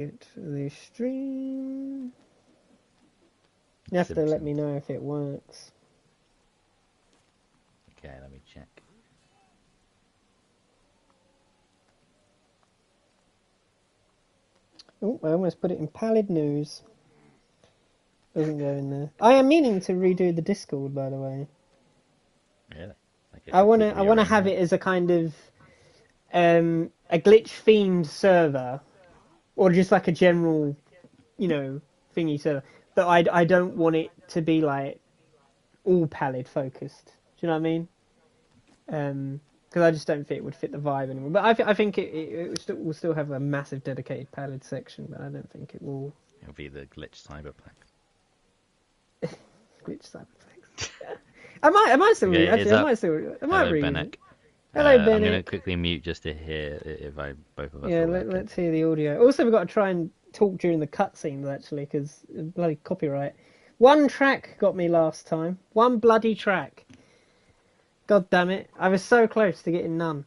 Get the stream. You have to let me know if it works. Okay, let me check. Oh, I almost put it in pallid news. Doesn't go in there. I am meaning to redo the Discord, by the way. Really? Like I wanna have it as a kind of a glitch themed server, or just like a general, thingy server. But I don't want it to be like all pallid focused. Do you know what I mean? Because I just don't think it would fit the vibe anymore. But I think it will still have a massive dedicated pallid section, but I don't think it will. It'll be the glitch cyberplex. Glitch cyberplex. I might still Okay, actually. I might Hello, read Benek. it. Hello, Benek. I'm gonna quickly mute just to hear if both of us. Yeah, let's hear the audio. Also, we've got to try and talk during the cutscenes actually, because bloody copyright. One track got me last time. One bloody track. God damn it! I was so close to getting none.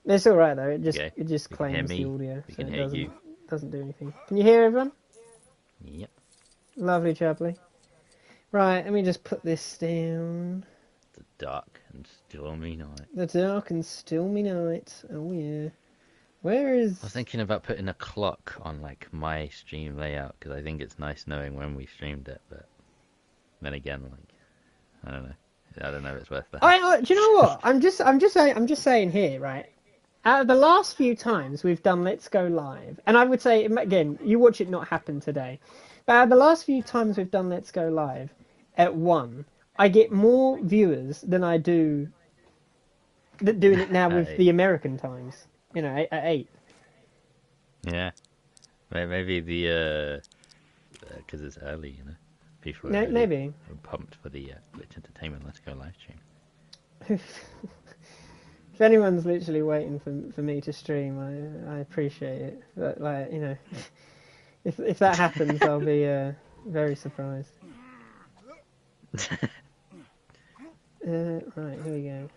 It's all right though. It just claims the audio, so it doesn't do anything. Can you hear everyone? Yep. Lovely, jubbly. Right, let me just put this down. The dark and stormy night. The dark and stormy night. Oh yeah. Where is? I was thinking about putting a clock on like my stream layout because I think it's nice knowing when we streamed it, but then again, like I don't know if it's worth that. Do you know what? I'm just saying here, right? Out of the last few times we've done Let's Go Live, and I would say again, you watch it not happen today, but out of the last few times we've done Let's Go Live, at 1, I get more viewers than I do doing it now with the American times. At 8. Yeah, maybe the because it's early, People maybe are pumped for the Glitch Entertainment Let's Go live stream. If anyone's literally waiting for me to stream, I appreciate it. But if that happens, I'll be very surprised. Right, here we go.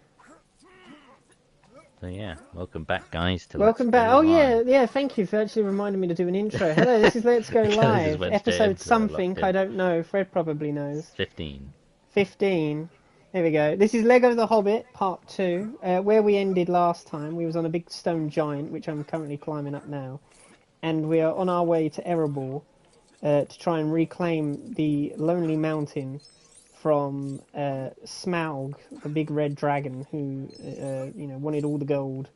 So yeah, welcome back, guys. Welcome back. Oh yeah. Thank you for actually reminding me to do an intro. Hello, this is Let's Go Live, episode something. I don't know. Fred probably knows. 15. 15. There we go. This is Lego The Hobbit Part 2. Where we ended last time, we was on a big stone giant, which I'm currently climbing up now, and we are on our way to Erebor to try and reclaim the Lonely Mountain from Smaug, the big red dragon who wanted all the gold.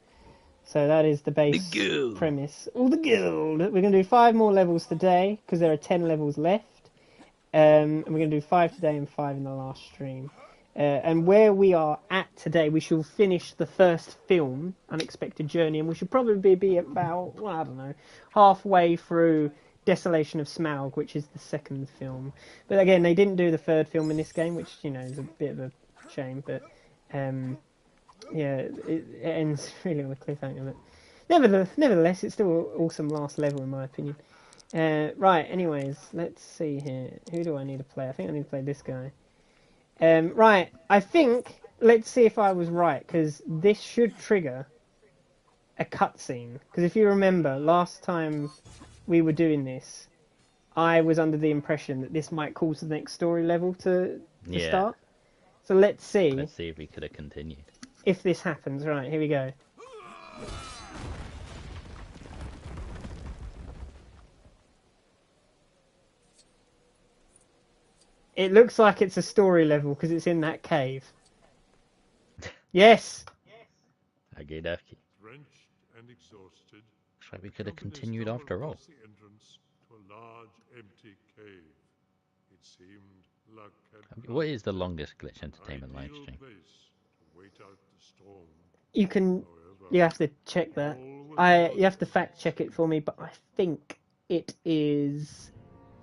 So that is the base premise. All the gold. We're going to do 5 more levels today because there are 10 levels left, and we're going to do 5 today and 5 in the last stream. And where we are at today, we shall finish the first film, Unexpected Journey, and we should probably be about, I don't know, halfway through Desolation of Smaug, which is the second film. But again, they didn't do the third film in this game, which, is a bit of a shame, but it ends really on a cliffhanger. But nevertheless, it's still an awesome last level in my opinion. Right, anyways, let's see here. Who do I need to play? I think I need to play this guy. Right, I think, let's see if I was right, because this should trigger a cutscene. Because if you remember, last time we were doing this, I was under the impression that this might cause the next story level to start. So let's see. Let's see if we could have continued. If this happens. Right, here we go. It looks like it's a story level because it's in that cave. Yes! Okay, dokie. Drenched and exhausted, Looks like we could have continued after all. the entrance to a large empty cave. It seemed luck had What is the longest Glitch Entertainment live stream? wait out the storm. You have to check that. You have to fact check it for me, but I think it is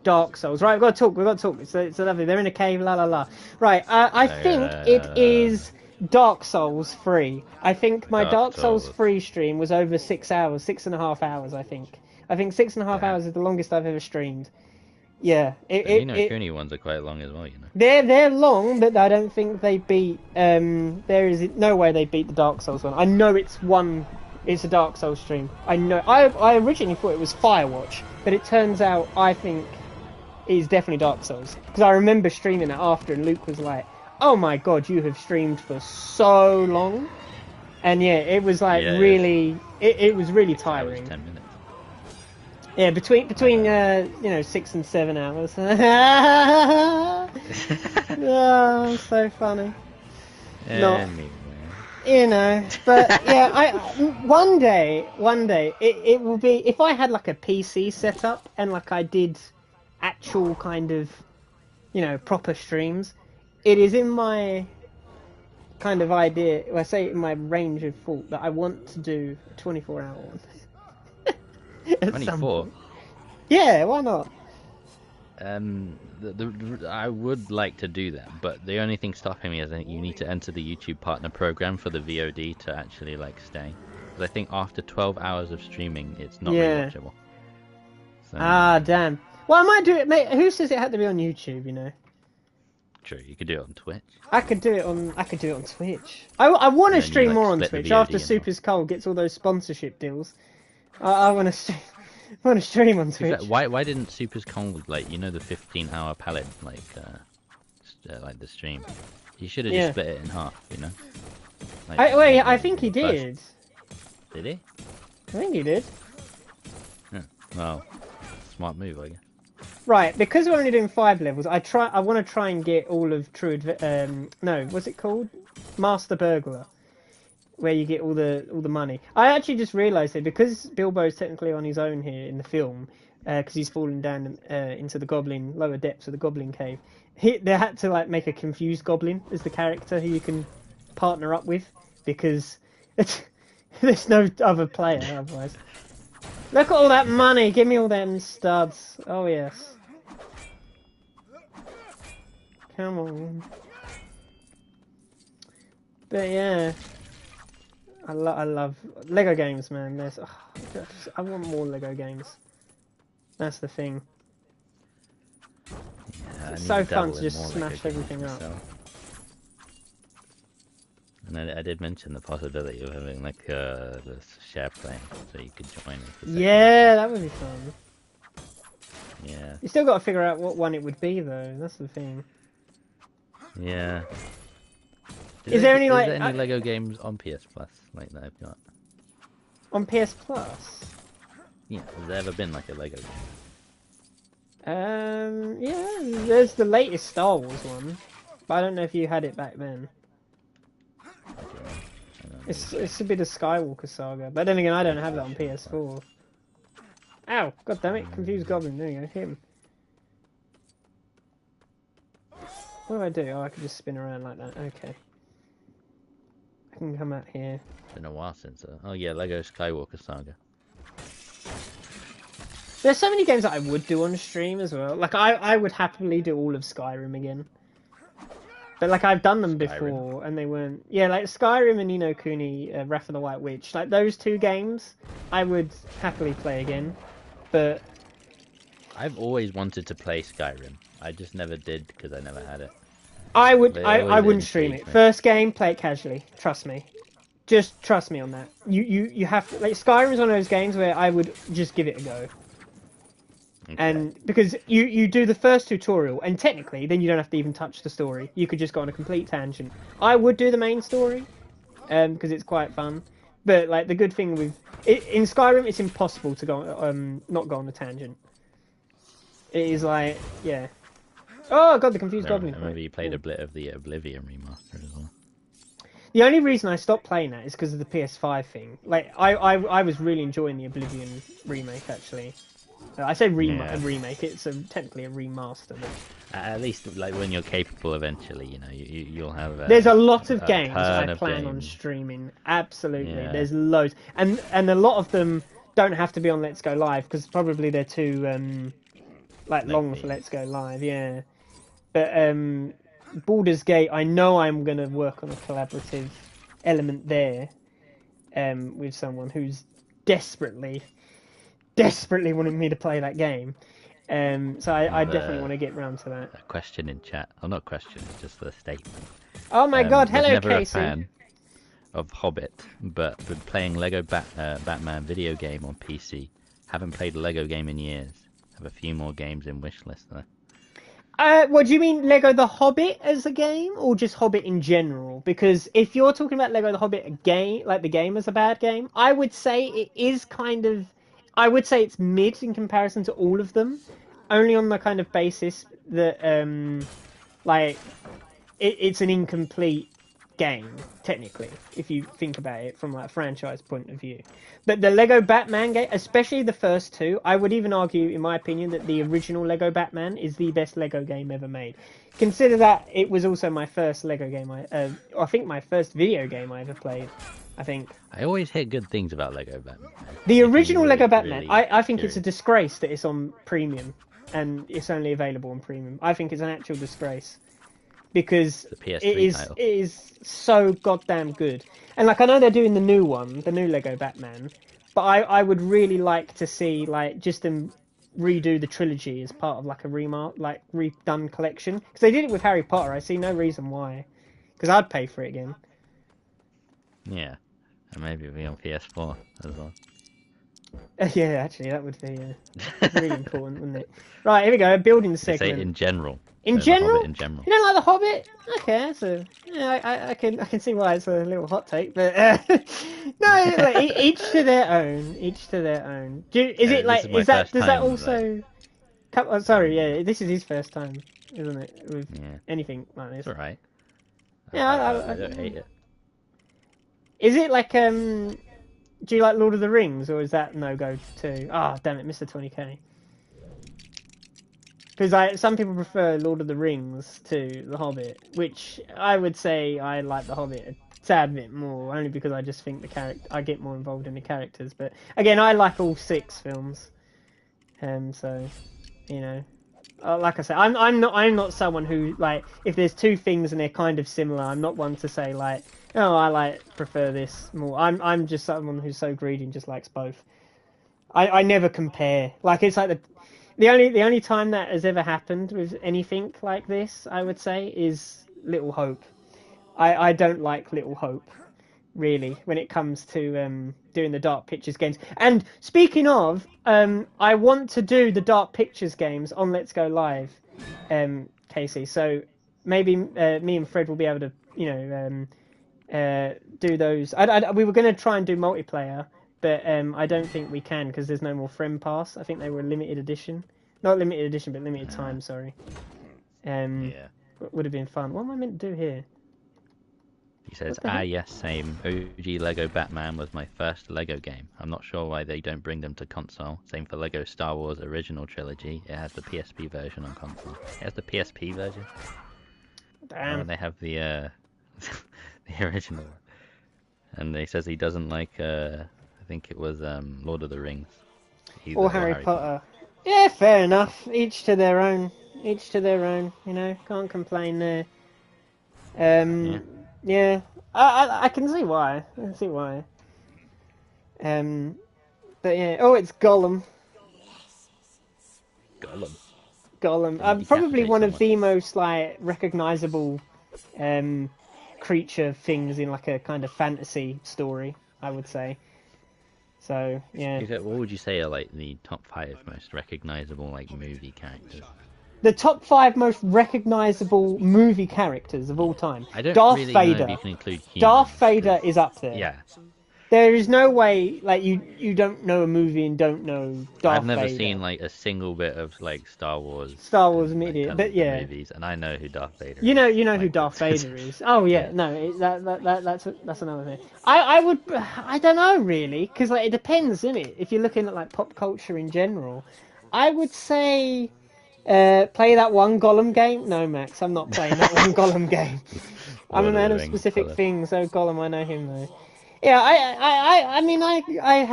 Dark Souls. Right, we've got to talk. It's lovely. They're in a cave, la la la. Right, I think it is Dark Souls 3. I think my Dark Souls 3 stream was over 6 hours, 6.5 hours, I think. I think 6.5 hours is the longest I've ever streamed. Yeah. Kuni ones are quite long as well, They're long, but I don't think they beat... there is no way they beat the Dark Souls one. I know it's one It's a Dark Souls stream. I know. I originally thought it was Firewatch, but it turns out I think it is definitely Dark Souls because I remember streaming it after, and Luke was like, "Oh my god, you have streamed for so long," and yeah, it was like really, it was really tiring. 10 minutes. Yeah, between 6 and 7 hours. Oh, so funny. Anyway. But yeah, one day it will be, if I had like a PC setup and like I did actual kind of, proper streams, it is in my kind of idea, I say in my range of thought, that I want to do a 24-hour one. 24? Yeah, why not? I would like to do that, but the only thing stopping me is that you need to enter the YouTube partner program for the VOD to actually stay. Because I think after 12 hours of streaming, it's not rewatchable. So, damn. Well, I might do it, mate. Who says it had to be on YouTube? True, you could do it on Twitch. I could do it on Twitch. I want to stream more on Twitch after Super's Cole gets all those sponsorship deals. I want to stream. I want to stream on Twitch. Why didn't Super's Cole the 15-hour palette the stream? He should have just split it in half, I think he did. Did he? I think he did. Yeah. Well, smart move, I guess. Right, because we're only doing 5 levels, I want to try and get all of what's it called? Master Burglar, where you get all the money. I actually just realised that because Bilbo's technically on his own here in the film, because he's fallen down into the lower depths of the goblin cave, they had to make a confused goblin as the character who you can partner up with, because there's no other player otherwise. Look at all that money! Give me all them studs. Oh yes. Come on. But yeah, I love Lego games, man. I want more Lego games. That's the thing. Yeah, it's so fun to just smash everything up. And I did mention the possibility of having the share plane, so you could join us. Yeah, that would be fun. Yeah. You still got to figure out what one it would be, though. That's the thing. Yeah. Is there any Lego games on PS Plus that I've got? On PS Plus? Yeah. Has there ever been a Lego game? Yeah. There's the latest Star Wars one, but I don't know if you had it back then. It's a bit of Skywalker Saga, but then again, I don't have that on PS4. Ow! God damn it! Confused Goblin. There you go. Hit him. What do I do? Oh, I can just spin around like that. Okay. I can come out here. It's been a while since. Oh yeah, Lego Skywalker Saga. There's so many games that I would do on stream as well. I would happily do all of Skyrim again. But I've done them before, and they weren't. Yeah, Skyrim and Ni no Kuni, Wrath of the White Witch. Those 2 games, I would happily play again. But I've always wanted to play Skyrim. I just never did because I never had it. I wouldn't stream it. First game, play it casually. Trust me. Just trust me on that. You have to, Skyrim is one of those games where I would just give it a go. Okay. And because you do the first tutorial, and technically then you don't have to even touch the story. You could just go on a complete tangent. I would do the main story, because it's quite fun. But the good thing with in Skyrim, it's impossible to go not go on a tangent. It is yeah. Oh god, the confused goblin. I remember you played a bit of the Oblivion remaster as well. The only reason I stopped playing that is because of the PS5 thing. I was really enjoying the Oblivion remake actually. I say remake. It's technically a remaster. But... At least when you're capable, eventually, you'll have. There's a lot of games I plan on streaming. Absolutely, there's loads, and a lot of them don't have to be on Let's Go Live because probably they're too long for Let's Go Live. Yeah, but Baldur's Gate, I know I'm gonna work on a collaborative element there, with someone who's desperately wanting me to play that game. So I definitely want to get round to that. A question in chat. Well, not question, it's just a statement. Oh my god, hello Casey. of Hobbit, but been playing Lego Batman video game on PC. Haven't played a Lego game in years. Have a few more games in wishlist though. What do you mean, Lego the Hobbit as a game, or just Hobbit in general? Because if you're talking about Lego the Hobbit a game, like the game as a bad game, I would say it is kind of, I would say it's mid in comparison to all of them, only on the kind of basis that like it's an incomplete game technically if you think about it from like a franchise point of view. But the Lego Batman game, especially the first two, I would even argue in my opinion that the original Lego Batman is the best Lego game ever made. Consider that it was also my first Lego game, I think my first video game I ever played. I always hear good things about Lego Batman. The original really, Lego Batman, really I think curious. it's a disgrace that it's on premium and it's only available on premium. I think it's an actual disgrace. Because The PS3 it is so goddamn good. And like I know they're doing the new one, the new Lego Batman, but I would really like to see like just them redo the trilogy as part of like a redone collection. Because they did it with Harry Potter. I see no reason why. Because I'd pay for it again. Yeah, and maybe it'll be on PS4 as well. Yeah, actually, that would be really important, wouldn't it? Right, here we go. Building They say segment. in general. In The general? Hobbit in general. You don't like The Hobbit? Okay, so yeah, I can see why it's a little hot take, but no, like, each to their own. Each to their own. Is it like this is my is that first does that time, also? Oh, sorry, yeah, this is his first time, isn't it? With Yeah. anything like this. It's alright. Yeah, I don't hate it. Is it like Do you like Lord of the Rings, or is that no go too? Ah, oh, damn it, Mr. 20K. Because some people prefer Lord of the Rings to The Hobbit, which I would say I like The Hobbit a tad bit more, only because I just think I get more involved in the characters. But again, I like all 6 films, so you know, like I said, I'm not someone who like if there's 2 things and they're kind of similar, I'm not one to say like, oh, I prefer this more. I'm just someone who's so greedy and just likes both. I never compare. Like it's like the only time that has ever happened with anything like this, I would say, is Little Hope. I don't like Little Hope, really, when it comes to doing the Dark Pictures games. And speaking of, I want to do the Dark Pictures games on Let's Go Live, Casey. So maybe me and Fred will be able to, do those. We were going to try and do multiplayer, but I don't think we can because there's no more Friend Pass. I think they were limited edition. Not limited edition, but limited time, sorry. Yeah. Would have been fun. What am I meant to do here? He says, What the heck? yes, same. OG Lego Batman was my first Lego game. I'm not sure why they don't bring them to console. Same for Lego Star Wars Original Trilogy. It has the PSP version on console. It has the PSP version? Damn. Oh, they have the the original one. And he says he doesn't like, I think it was Lord of the Rings. Either, Or Harry Potter. Yeah, fair enough. Each to their own. Each to their own. Can't complain there. Yeah. I can see why. I can see why. But yeah. Oh, it's Gollum. Gollum. Probably one of the most like recognizable creature things in like a kind of fantasy story, I would say. So yeah. What would you say are like the top 5 most recognizable like movie characters? The top 5 most recognizable movie characters of all time. I don't Darth really Vader. know if you can include humans. Darth Vader is up there. Yeah. There is no way, like, you don't know a movie and don't know Darth I've never Vader. seen, like, a single bit of, like, Star Wars media, like, but yeah. movies, and I know who Darth Vader is. You know like, who Darth Vader is. Oh, yeah, no, that's another thing. I don't know, really, because, like, it depends, isn't it? If you're looking at, like, pop culture in general, I would say, play that one Gollum game. No, Max, I'm not playing that one Gollum game. I'm a man of specific things, so Gollum, I know him, though. Yeah, I mean, I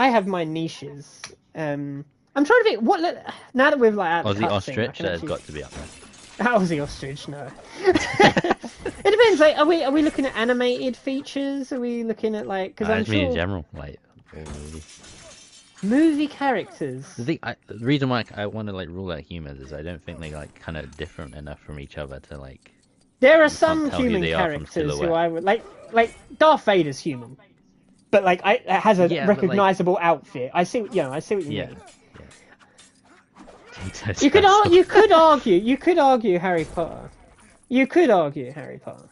have my niches. I'm trying to think now that we've like out Aussie Ostrich, that's got to be up there. Aussie Ostrich, no. It depends. Like, are we looking at animated features? Are we looking at like? Because I'm sure in general, like movie characters. The reason why I want to like rule out humans is I don't think they like kind of different enough from each other to like There are You can't some tell who human they are from characters who silhouette. I would like Darth Vader's human, but like it has a Yeah, but, like, recognizable outfit. I see, I see what you yeah, mean. yeah. You could argue Harry Potter. You could argue Harry Potter.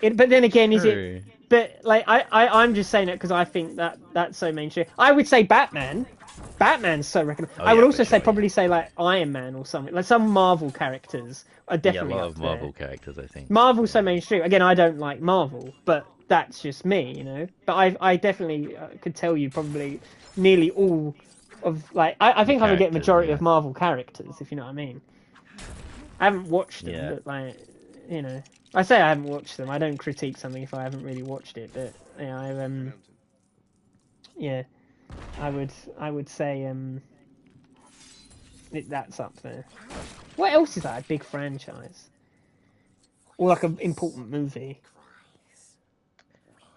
But then again, is it? True. But like I'm just saying it because I think that's so mainstream. I would say Batman. Batman's so recognizable. Oh, I would yeah, also for sure, probably say like Iron Man or something. Like some Marvel characters are Yeah, a definitely lot up of there. Marvel characters, I think. Marvel's so Yeah. mainstream. Again, I don't like Marvel, but that's just me, But I definitely could tell you probably nearly all of I think I would get Characters, majority yeah. of Marvel characters if you know what I mean. I haven't watched them, Yeah. but I say I haven't watched them. I don't critique something if I haven't really watched it, but yeah, I would say that's up there. What else is that? A big franchise or like an important movie?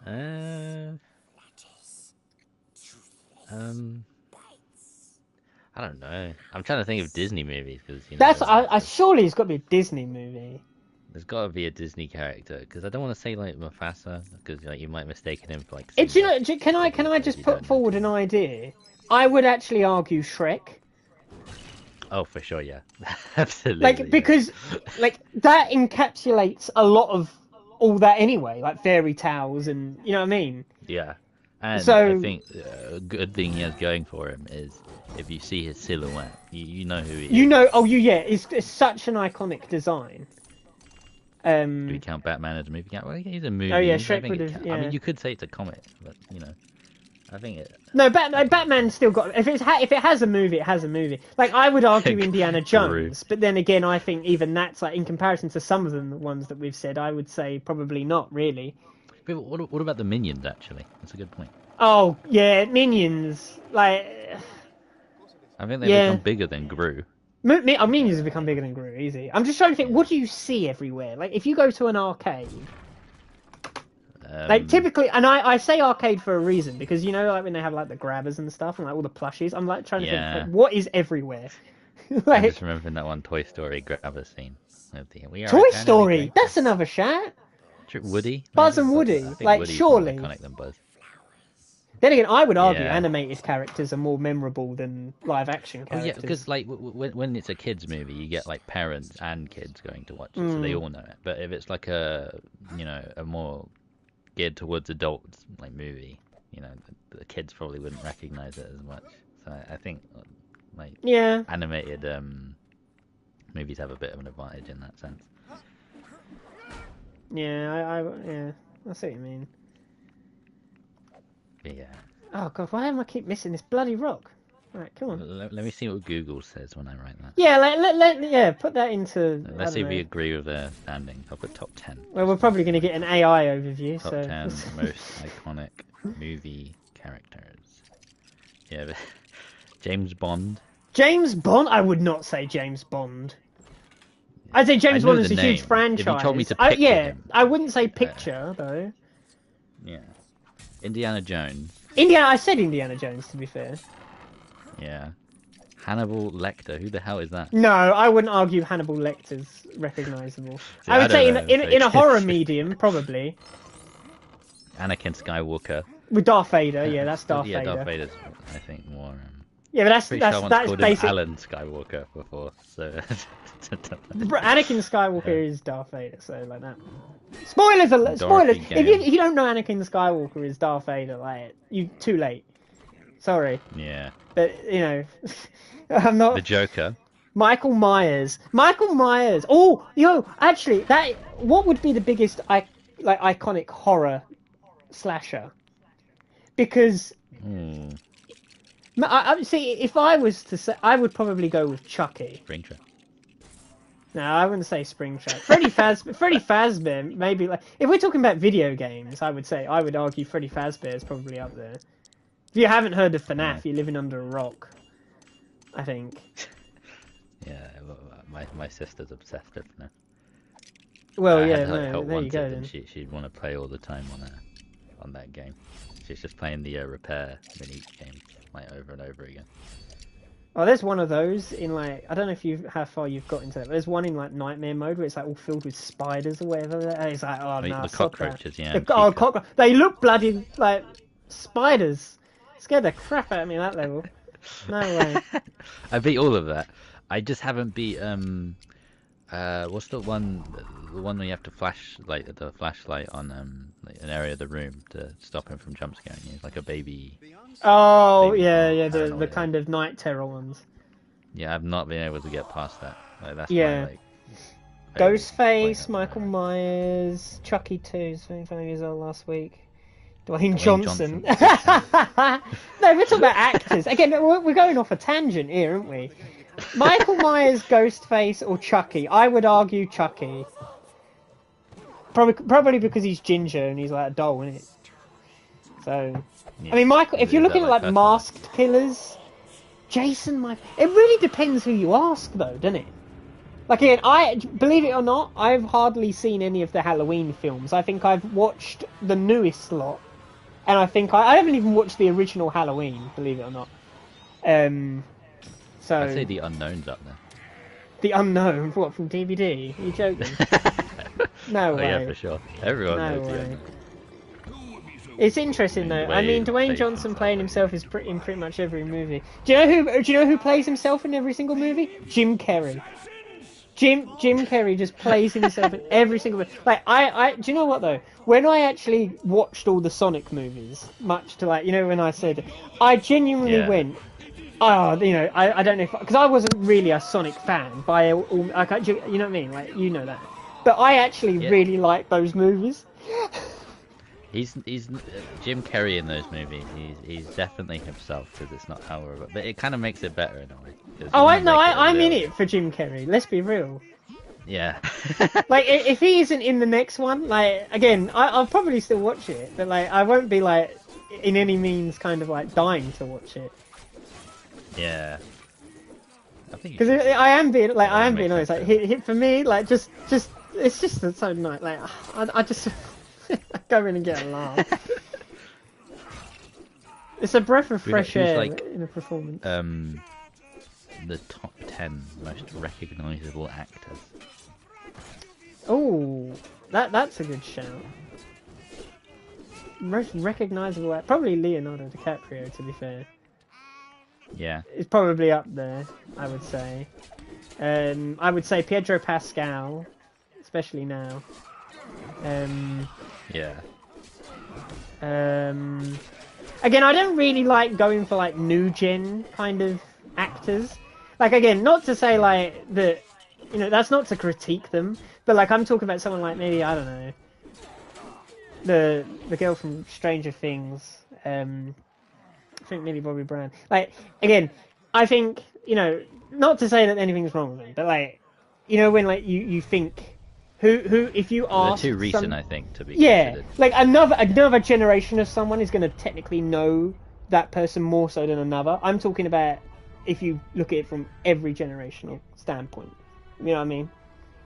Um, I don't know. I'm trying to think of Disney movies because That's I surely it's got to be a Disney movie. there's got to be a Disney character because I don't want to say like Mufasa because like you might mistaken him for like. It's Simba, can I just put forward an idea? I would actually argue Shrek. Oh, for sure, yeah, absolutely. Like because like that encapsulates a lot of all that anyway, like fairy tales and you know what I mean. Yeah, and So I think a good thing he has going for him is if you see his silhouette, you know who he is. It's such an iconic design. Do we count Batman as a movie? Well, he's a movie. Oh yeah, I Shrek think would it have. counts. Yeah. I mean, you could say it's a comic, but I think it. No, Batman's still got. If it has a movie, it has a movie. Like I would argue Indiana Jones, but then again, I think even that's like in comparison to some of the ones that we've said, I would say probably not really. But what about the Minions? Actually, that's a good point. Oh yeah, Minions. Like I think they've become bigger than Gru. Minions have become bigger than Gru. Easy. I'm just trying to think. What do you see everywhere? Like if you go to an arcade. Like typically, and I say arcade for a reason because like when they have like the grabbers and stuff and like all the plushies, I'm like trying to think like, what is everywhere. I just remember that one Toy Story grabber scene. Toy Story, that's another shout. Woody, Buzz and Woody, like Woody's surely. more iconic than Buzz. Then again, I would argue animated characters are more memorable than live action characters. Oh, yeah, because like when it's a kids movie, you get like parents and kids going to watch it, so they all know it. But if it's like a more geared towards adults like movie, the kids probably wouldn't recognize it as much. So I think like animated movies have a bit of an advantage in that sense. Yeah, I see what you mean. But yeah. Oh god, why am I keep missing this bloody rock? Right, come on. Let me see what Google says when I write that. Yeah, put that into. Let's see if we agree with their standing. I'll put top 10. Well, we're probably going to get an AI overview. Top 10 most iconic movie characters. Yeah, James Bond. James Bond? I would not say James Bond. I'd say James Bond is a huge franchise. If you told me to pick him. I wouldn't say picture though. Yeah. Indiana Jones. I said Indiana Jones to be fair. Yeah. Hannibal Lecter. Who the hell is that? No, I wouldn't argue Hannibal Lecter's recognisable. See, I would say know, in a horror medium, probably. Anakin Skywalker. With Darth Vader, yeah, that's Darth Vader. Yeah, Darth Vader's, I think, more... yeah, but that's called basic. Him Alan Skywalker before, so... Anakin Skywalker is Darth Vader, so like that. Spoilers! Spoilers! If you don't know Anakin Skywalker is Darth Vader, like you too late. Sorry. Yeah. But I'm not. The Joker. Michael Myers. Oh, actually, what would be the biggest iconic horror slasher? Because I see if I was to say, I would probably go with Chucky. Springtrap. No, I wouldn't say Springtrap. Freddy Fazbear, maybe like if we're talking about video games, I would argue Freddy Fazbear is probably up there. If you haven't heard of FNAF, you're living under a rock. I think. Yeah, my sister's obsessed with FNAF. Well, there you go. Then. She'd want to play all the time on that game. She's just playing the repair mini game like over and over again. Oh, there's one of those in like, I don't know if you how far you've got into that, but there's one in like nightmare mode where it's like all filled with spiders or whatever. And it's like, oh no, The stop that. cockroaches, yeah. They look bloody like spiders. Scared the crap out of me at that level. No way. I beat all of that. I just haven't beat what's the one where you have to flash like the flashlight on like an area of the room to stop him from jump scaring you. It's like a baby. Oh baby yeah, paranoia. the kind of night terror ones. Yeah, I've not been able to get past that. Like, that's Yeah. my, like, Ghostface, favorite Michael point. Myers, Chucky 2, 25 years old last week. Dwayne Johnson. Johnson. No, we're talking about actors. Again, we're going off a tangent here, aren't we? Michael Myers, Ghostface, or Chucky? I would argue Chucky. Probably because he's ginger and he's like a doll, isn't it? So, Yeah. I mean, Michael. If you're Is that looking at like personal? masked killers, Jason, it really depends who you ask, though, doesn't it? Like again, I believe it or not, I've hardly seen any of the Halloween films. I think I've watched the newest lot, and I think I haven't even watched the original Halloween. Believe it or not. So I'd say the unknown's up there. the unknown, what from DVD? Are you joking? No Oh way. yeah, for sure. Everyone No knows the way. unknown. It's interesting though. I mean, Dwayne Dwayne Johnson Johnson playing himself is in pretty much every movie. Do you know who plays himself in every single movie? Jim Carrey. Jim Carrey just plays himself in every single movie. Like do you know what though? When I actually watched all the Sonic movies, much to like, you know, when I said, I genuinely Yeah. went, oh, you know, I don't know if, because I wasn't really a Sonic fan by all, you know what I mean? Like, you know that. But I actually really like those movies. He's Jim Carrey in those movies. He's definitely himself because it's not horrible, but it kind of makes it better in a way. 'cause Oh, you know, I'm in it for Jim Carrey. Let's be real. Yeah. Like, if he isn't in the next one, like, again, I'll probably still watch it, but like, I won't be like, in any means, kind of like dying to watch it. Yeah. I think Because I am being makes honest. sense, Like, for me, like, just it's just so nice. Like, I just I go in and get a laugh. It's a breath of fresh who's air like, in a performance. the top 10 most recognizable actors. Oh, that's a good shout. Most recognizable, probably Leonardo DiCaprio. To be fair, Yeah. it's probably up there. I would say. I would say Pedro Pascal, especially now. Yeah. Again, I don't really like going for like new gen kind of actors. Like, again, not to say like that, you know, that's not to critique them, but like I'm talking about someone like maybe, I don't know, the girl from Stranger Things. I think maybe Bobby Brown. Like, again, I think, you know, not to say that anything's wrong with them, but like, you know, when like you think. Who, if you ask, They're too recent, I think, to be yeah, considered. like another generation of someone is going to technically know that person more so than another. I'm talking about if you look at it from every generational standpoint. You know what I mean?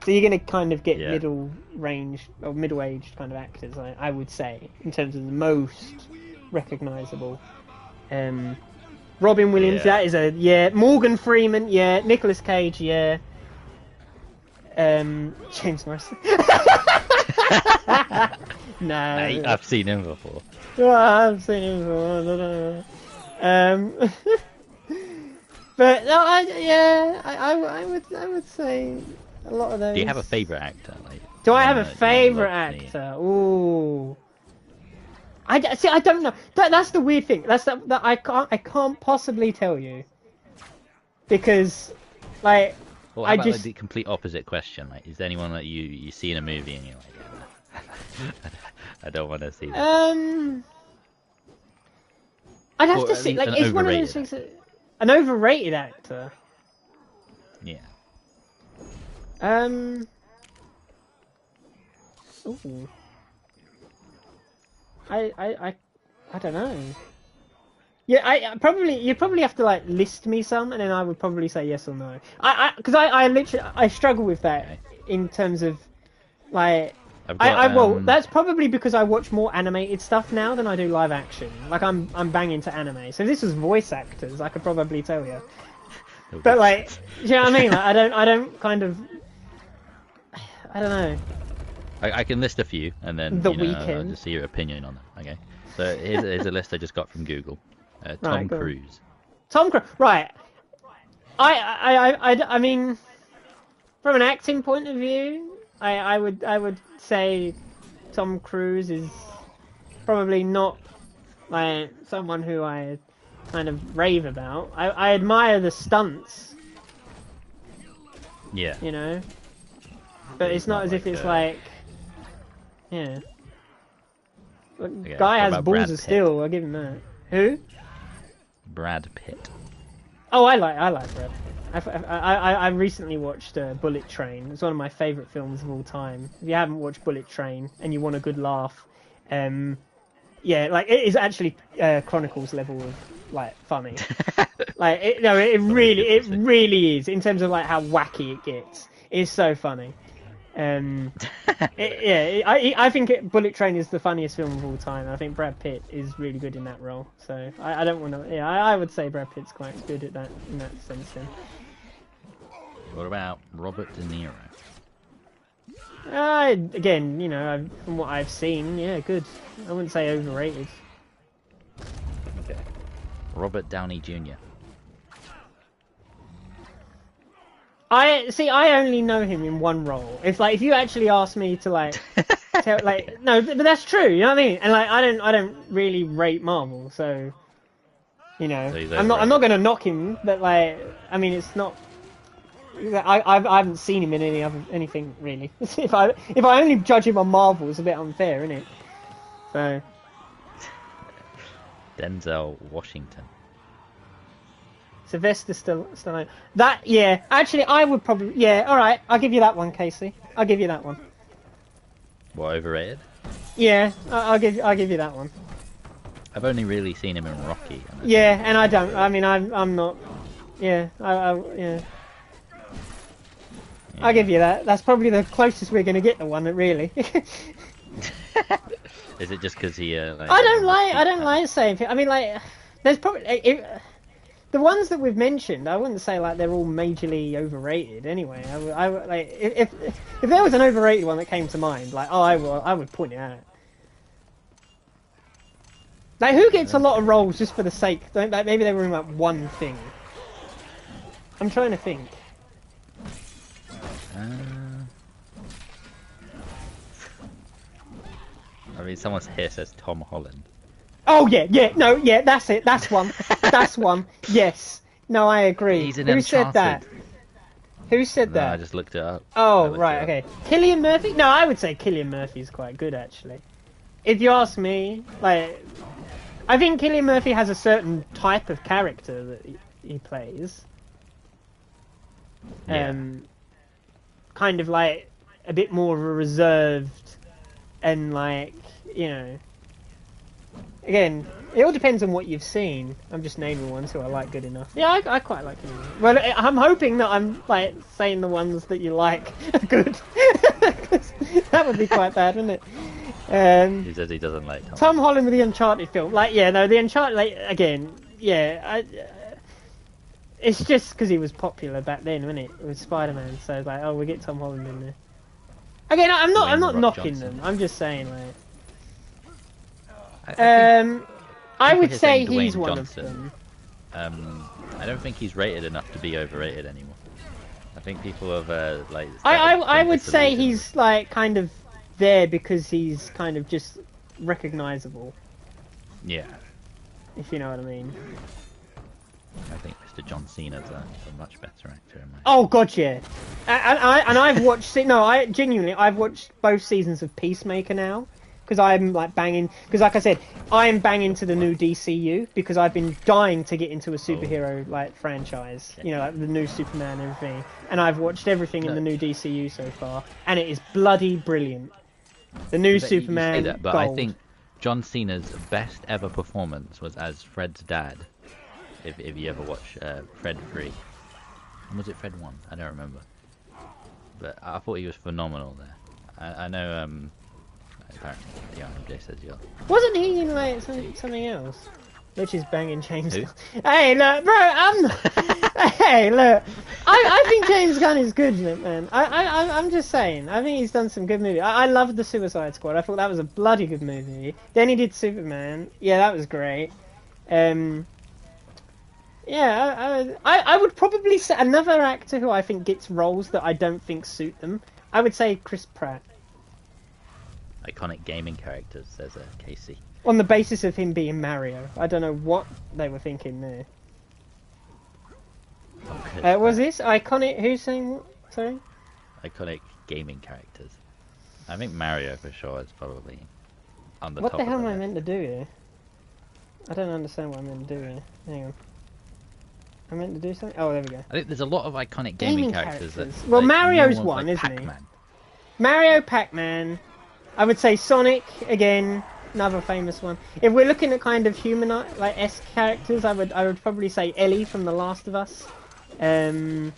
So you're going to kind of get middle range or middle aged kind of actors, I would say, in terms of the most recognizable. Robin Williams, that is Morgan Freeman, Nicolas Cage, James Morrison. No, I've seen him before. Well, I've seen him before. I don't know. But no, I would say a lot of those. Do you have a favorite actor? Like, Do I have a that you favorite love to see? actor? Ooh. I don't know. That's the weird thing. That I can't possibly tell you because, like. Well, how about like, the complete opposite question? Like, is there anyone that you see in a movie and you're like, I don't want to see that? I'd have to see. Like, it's one of those things. An overrated actor. Yeah. Ooh. I don't know. Yeah, you probably have to like list me some, and then I would probably say yes or no. Because I literally struggle with that in terms of like well, that's probably because I watch more animated stuff now than I do live action. Like I'm banging to anime. So if this was voice actors, I could probably tell you. It'll But be like, sad. do you know what I mean? Like, I don't kind of, I don't know. I can list a few, and then The I'll Weeknd. just see your opinion on them. Okay. So here's a list I just got from Google. Tom Right, go on. Cruise. Tom Cruise. Right. I mean, from an acting point of view, I would say Tom Cruise is probably not like someone who I kind of rave about. I admire the stunts, Yeah. you know, but it's not as if it's like, yeah. Okay, Guy what has about balls Brad of Pitt? steel. I'll give him that. Who? Brad Pitt. Oh, I like Brad Pitt. I recently watched Bullet Train. It's one of my favourite films of all time. If you haven't watched Bullet Train and you want a good laugh, yeah, like it is actually Chronicles level of like funny. Like it really is in terms of like how wacky it gets. It's so funny. I think Bullet Train is the funniest film of all time. I think Brad Pitt is really good in that role. So I don't want to. Yeah, I would say Brad Pitt's quite good at that in that sense. Then. What about Robert De Niro? Again, you know, from what I've seen, yeah, good. I wouldn't say overrated. Okay. Robert Downey Jr. I only know him in one role. If you actually ask me to tell, no, but that's true. You know what I mean? And I don't really rate Marvel, so you know, So he's I'm not overrated. gonna knock him. But I mean, it's not. I haven't seen him in anything really. if I only judge him on Marvel, it's a bit unfair, isn't it? So Denzel Washington. Sylvester Stallone. That, yeah. Actually, I would probably... Yeah, alright. I'll give you that one, Casey. I'll give you that one. What, overrated? Yeah, I'll give you that one. I've only really seen him in Rocky. Yeah, and I don't... I mean, I'm not... Yeah, yeah. I'll give you that. That's probably the closest we're going to get to one, really. Is it just because he... I don't like saying... I mean, there's probably... The ones that we've mentioned, I wouldn't say they're all majorly overrated. Anyway, I like if there was an overrated one that came to mind, I would point it out. Like, who gets a lot of roles just for the sake? Maybe they were in one thing. I'm trying to think. I mean, someone here says Tom Holland. Oh yeah, no, yeah, that's it. That's one. That's one. Yes. No, I agree. He's in Who said Uncharted. that? Who said that? I just looked it up. Oh, right, okay. Cillian Murphy? No, I would say Cillian Murphy is quite good, actually. If you ask me, I think Cillian Murphy has a certain type of character that he plays. Yeah. Kind of a bit more of a reserved and you know... Again, it all depends on what you've seen. I'm just naming ones who I like good enough. Yeah, I quite like him. Well, I'm hoping that I'm saying the ones that you like are good. That would be quite bad, wouldn't it? He says he doesn't like Tom Holland with the Uncharted film. The Uncharted, again, yeah. It's just because he was popular back then, wasn't it? With Spider-Man, so it's oh, we'll get Tom Holland in there. Again, I'm not knocking Johnson. them. I'm just saying, I would think say Dwayne he's one Johnson. of them. I don't think he's rated enough to be overrated anymore. I think people have I would say disillusioned. he's kind of there because he's kind of just recognizable, Yeah, if you know what I mean. I think Mr. John Cena's a much better actor in my. Oh god, yeah. And I've watched I've watched both seasons of Peacemaker now. Because I'm banging, because like I said, I am banging to the new DCU because I've been dying to get into a superhero franchise, Okay. you know, the new Superman and everything. And I've watched everything in the new DCU so far, and it is bloody brilliant. The new Superman. You say that, but Gold. I think John Cena's best ever performance was as Fred's dad. If you ever watch Fred 3, was it Fred 1? I don't remember. But I thought he was phenomenal there. I know. Apparently, the IMJ says yeah. Wasn't he in something else? Which is banging chains. Who? Hey, look, bro, I'm not. Hey, look, I think James Gunn is good, man. I'm just saying. I think he's done some good movies. I loved the Suicide Squad. I thought that was a bloody good movie. Then he did Superman. Yeah, that was great. Yeah, I would probably say another actor who I think gets roles that I don't think suit them. I would say Chris Pratt. Iconic gaming characters, says Casey. On the basis of him being Mario. I don't know what they were thinking there. Was this iconic? Who's saying what? Sorry? Iconic gaming characters. I think Mario for sure is probably on the what top the hell of am I list. meant to do here? I don't understand what I'm meant to do here. Hang on. I meant to do something? Oh, there we go. I think there's a lot of iconic gaming characters. Well, like, Mario's no one, like isn't Pac-Man. he? Mario, Pac-Man. I would say Sonic, again, another famous one. If we're looking at kind of human, like, S characters, I would probably say Ellie from The Last of Us. Leon.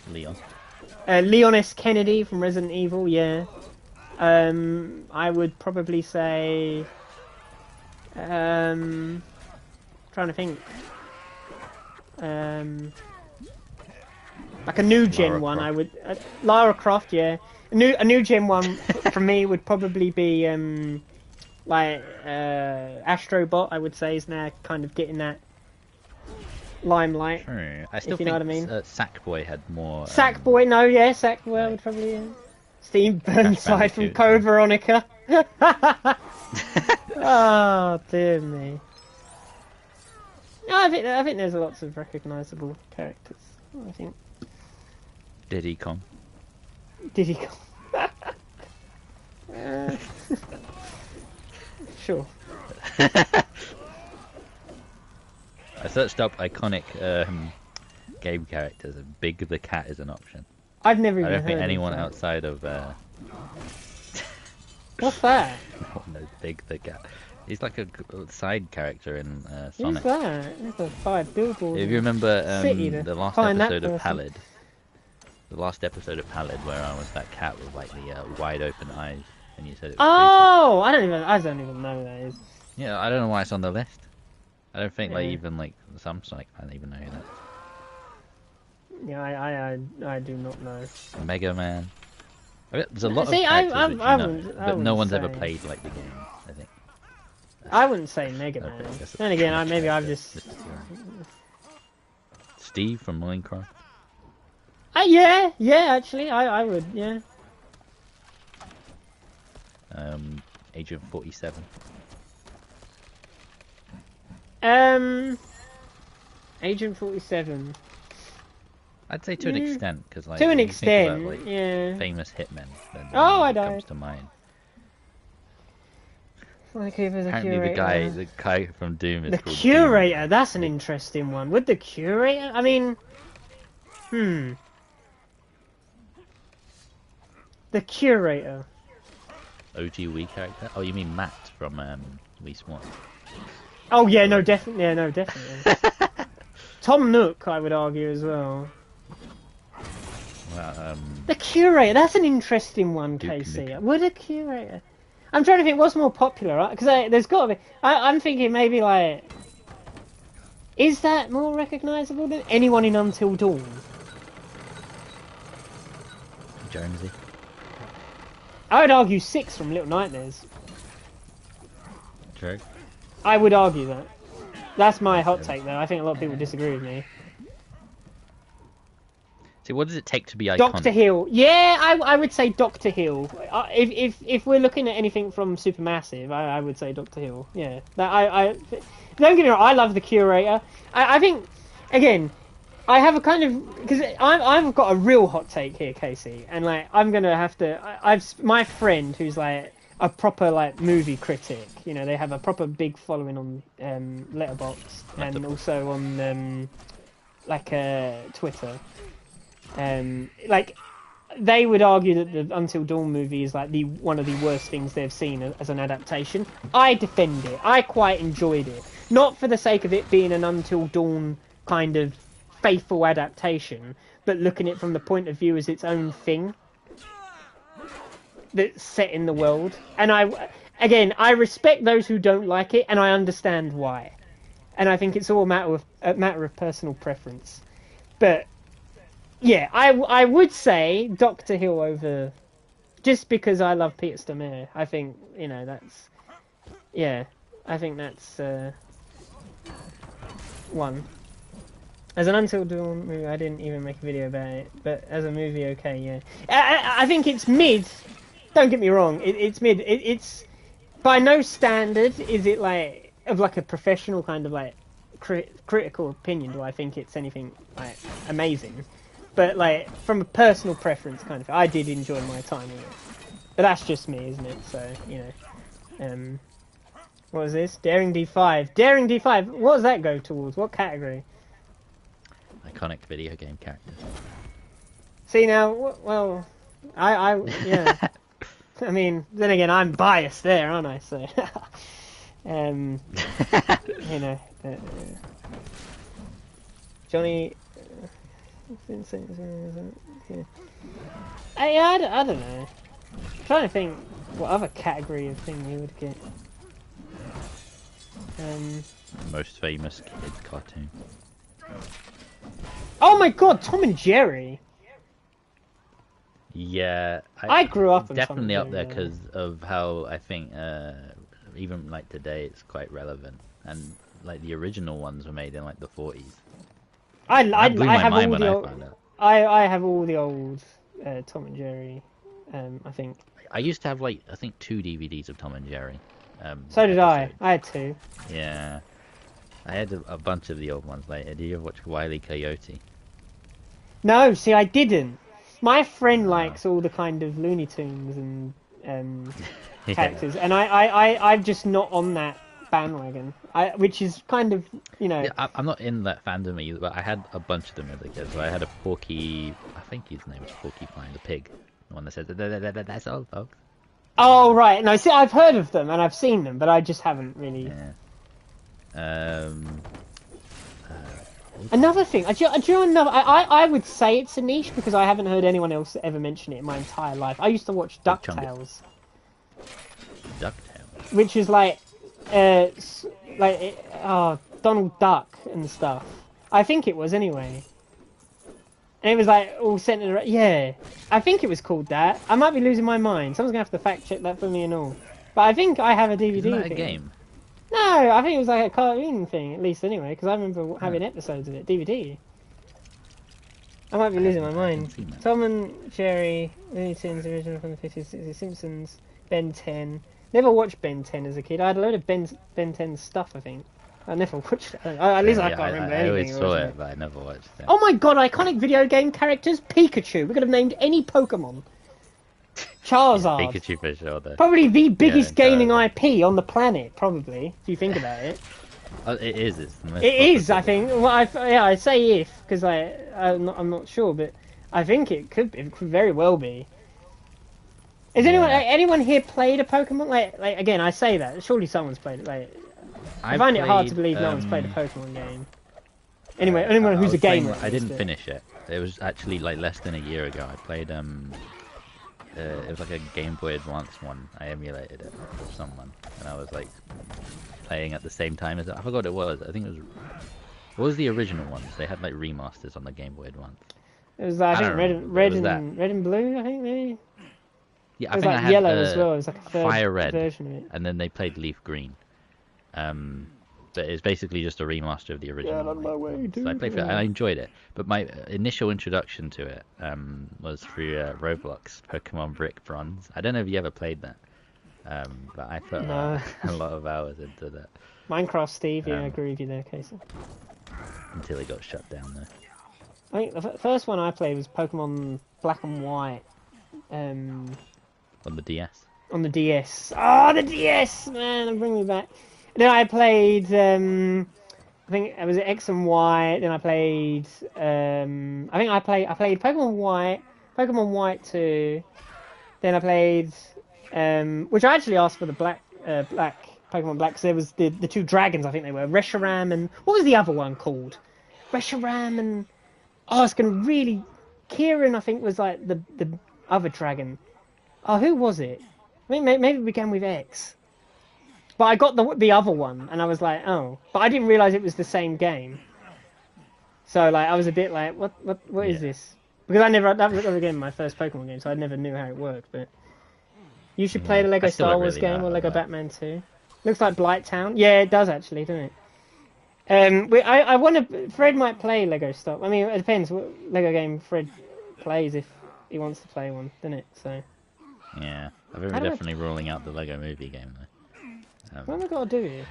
Leon S. Kennedy from Resident Evil, yeah. I would probably say... trying to think. Like a new gen one, I would... Lara Croft, yeah. A new gen one for me would probably be Astrobot, I would say, is now kind of getting that limelight. True. I still if you think know what I mean. Sackboy had more. Sackboy, no, yeah, Sackboy I would probably. Steve Burnside from Code Veronica. Oh dear me. No, I think there's lots of recognisable characters. I think Diddy Kong. Diddy Kong. Sure. I searched up iconic game characters, and Big the Cat is an option. I've never even I don't heard think of anyone that. outside of What's that? knows Big the Cat. He's like a side character in Who's Sonic. that? That's a 5 billboard. If you remember City to the last find that episode of person. Pallid, where I was that cat with like the wide open eyes, and you said it was Oh, I don't even know who that is. creepy. Yeah, I don't know why it's on the list. I don't think like Yeah. even like some Sonic fans even know who that is. Yeah, I do not know. Mega Man. I mean, there's a lot See, of I characters that you know, wouldn't- I but no wouldn't one's ever say. played like the game. I think. I wouldn't say Mega Man. Okay, I guess Then it's again, a maybe I've character. just... Steve from Minecraft. Yeah, actually, I would, yeah. Agent 47. Agent 47. I'd say to an extent, because like To an when you think about, extent, like, yeah. famous hitmen. Then Oh, I comes died. to mind. Like who was the Apparently, curator? the guy from Doom is The called curator, Doom. that's an interesting one. Would the curator? I mean, The curator. OG Wii character? Oh, you mean Matt from Wii Swan? Oh yeah, no, definitely. Yeah, no, definitely. Tom Nook, I would argue as well. Well, The curator, that's an interesting one, Duke Casey. Nukem. Would a curator? I'm trying to think what's more popular, right? Because there's got to be. I'm thinking maybe like. Is that more recognisable than anyone in Until Dawn? Jonesy. I would argue 6 from Little Nightmares. True. I would argue that. That's my hot take, though. I think a lot of people disagree with me. See, what does it take to be iconic? Dr. Hill. Yeah, I would say Dr. Hill. If we're looking at anything from Supermassive, I would say Dr. Hill. Yeah. Don't get me wrong, I love the curator. I think, again, I have a kind of... Because I've got a real hot take here, Casey. And, like, I'm going to have to... My friend, who's, like, a proper, like, movie critic. You know, they have a proper big following on Letterboxd. And also on, Twitter. Like, they would argue that the Until Dawn movie is like one of the worst things they've seen as an adaptation. I defend it. I quite enjoyed it, not for the sake of it being an Until Dawn kind of faithful adaptation, but looking at it from the point of view as its own thing that's set in the world. And I respect those who don't like it, and I understand why. And I think it's all a matter of personal preference, but Yeah, I would say Doctor Hill over, just because I love Peter Stormare. I think that's I think that's one. As an Until Dawn movie, I didn't even make a video about it, but as a movie, okay, yeah. I think it's mid. Don't get me wrong, it's mid. It's by no standard is it like of like a professional kind of like critical opinion. Do I think it's anything like amazing? But like from a personal preference kind of, I did enjoy my time with it. But that's just me, isn't it? So what was this? Daring D5. Daring D5. What does that go towards? What category? Iconic video game characters. See now, well, yeah. I mean, then again, I'm biased there, aren't I? So, Johnny. I don't know. I'm trying to think what other category of thing you would get. Most famous kids cartoon. Oh my God, Tom and Jerry. Yeah, I grew up on definitely Tom up there and Jerry, because of how I think even like today it's quite relevant, and like the original ones were made in like the 40s. I blew my have mind all when the I old, found out. I have all the old Tom and Jerry. I think. I used to have like I think 2 DVDs of Tom and Jerry. So did episodes. I. I had 2. Yeah, I had a bunch of the old ones. Like, did you ever watch Wile E. Coyote? No, see, I didn't. My friend likes all the kind of Looney Tunes and characters, and I'm just not on that bandwagon. Which is kind of, Yeah, I'm not in that fandom either, but I had a bunch of them as a kid. So I had a Porky, I think his name was Porcupine the Pig, the one that said that's all, folks. Oh right, no, see, I've heard of them and I've seen them, but I just haven't really. Yeah. Another thing, do you know another? I would say it's a niche because I haven't heard anyone else ever mention it in my entire life. I used to watch DuckTales. DuckTales. Which is like Donald Duck and stuff. I think it was anyway. And it was like all centered around. Yeah, I think it was called that. I might be losing my mind. Someone's gonna have to fact check that for me and all. But I think I have a DVD. Isn't that a thing. game? No, I think it was like a cartoon thing, at least anyway, because I remember having episodes of it. DVD. I might be losing my mind. Tom and Jerry, Looney Tunes, original from the 50s, 60s, Simpsons, Ben 10. Never watched Ben 10 as a kid. I had a load of Ben 10 stuff, I think. I never watched it. At least I can't remember anything. I always saw it, but I never watched it. Oh my God, iconic video game characters? Pikachu. We could have named any Pokemon. Charizard. Yeah, Pikachu for sure, though. Probably the biggest gaming Charizard. IP on the planet, probably, if you think about it. It is. It's the most It is, popular. I think. Well, I say if, because I'm not sure, but I think it could very well be. Has anyone here played a Pokemon? Like again, I say that. Surely someone's played it. Like, I find it hard to believe no one's played a Pokemon game. Anyway, anyone who's a gamer. I didn't finish it. It was actually like less than a year ago. I played it was like a Game Boy Advance one. I emulated it with someone, and I was like playing at the same time as it. I forgot what it was. I think it was. What was the original ones? They had like remasters on the Game Boy Advance. It was I think red and blue. I think maybe. Yeah, it was I think like I had yellow as well. It was like a third Fire Red version of it. and then they played Leaf Green. But it's basically just a remaster of the original. Get out of my way, dude. So I played it and I enjoyed it. But my initial introduction to it was through Roblox, Pokemon Brick Bronze. I don't know if you ever played that, but I put a lot of hours into that. Minecraft Steve, yeah, I agree with you there, Casey. Until it got shut down, though. I think the first one I played was Pokemon Black and White. On the DS. On the DS. Oh, the DS, man, bring me back. Then I played, I think it was X and Y. Then I played, I played Pokemon White, Pokemon White 2. Then I played, which I actually asked for the Black Pokemon Black, because there was the 2 dragons. I think they were Reshiram and what was the other one called? Reshiram and it's gonna really. Kieran, I think, was like the other dragon. Oh, who was it? I mean, maybe it began with X. But I got the other one, and I was like, oh. But I didn't realise it was the same game. So, like, I was a bit like, what is this? Because that was again my first Pokemon game, so I never knew how it worked. But you should play the Lego I still Star don't Wars really know game or how Lego it works. Batman 2. Looks like Blighttown. Yeah, it does actually, doesn't it? I want to. Fred might play Lego Star. I mean, it depends what Lego game Fred plays if he wants to play one, doesn't it? So. Yeah, I think How we're do I? definitely ruling out the Lego Movie game What have though. I got to do here?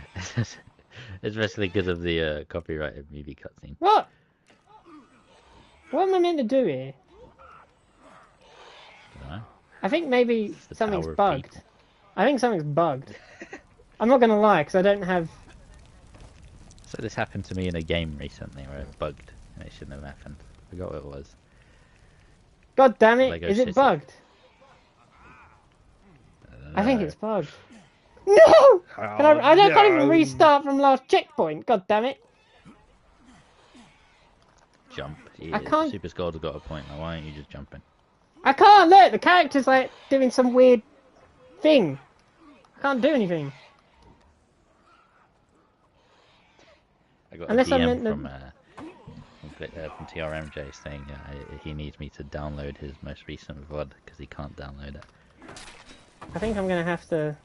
Especially because of the copyrighted movie cutscene. What? What am I meant to do here? I don't know. I think maybe It's the something's power of bugged. people. I think something's bugged. I'm not gonna lie, because I don't have. So this happened to me in a game recently where it bugged and it shouldn't have happened. I forgot what it was. God damn it! Lego Is City. it bugged? I think No. it's bugged. No! I can't even restart from last checkpoint. God damn it! Jump. I can't- Super Skull's got a point. Now why aren't you just jumping? I can't look. The character's like doing some weird thing. I can't do anything. I got Unless a I'm DM meant to- from TRMJ saying he needs me to download his most recent VOD because he can't download it. I think I'm gonna have to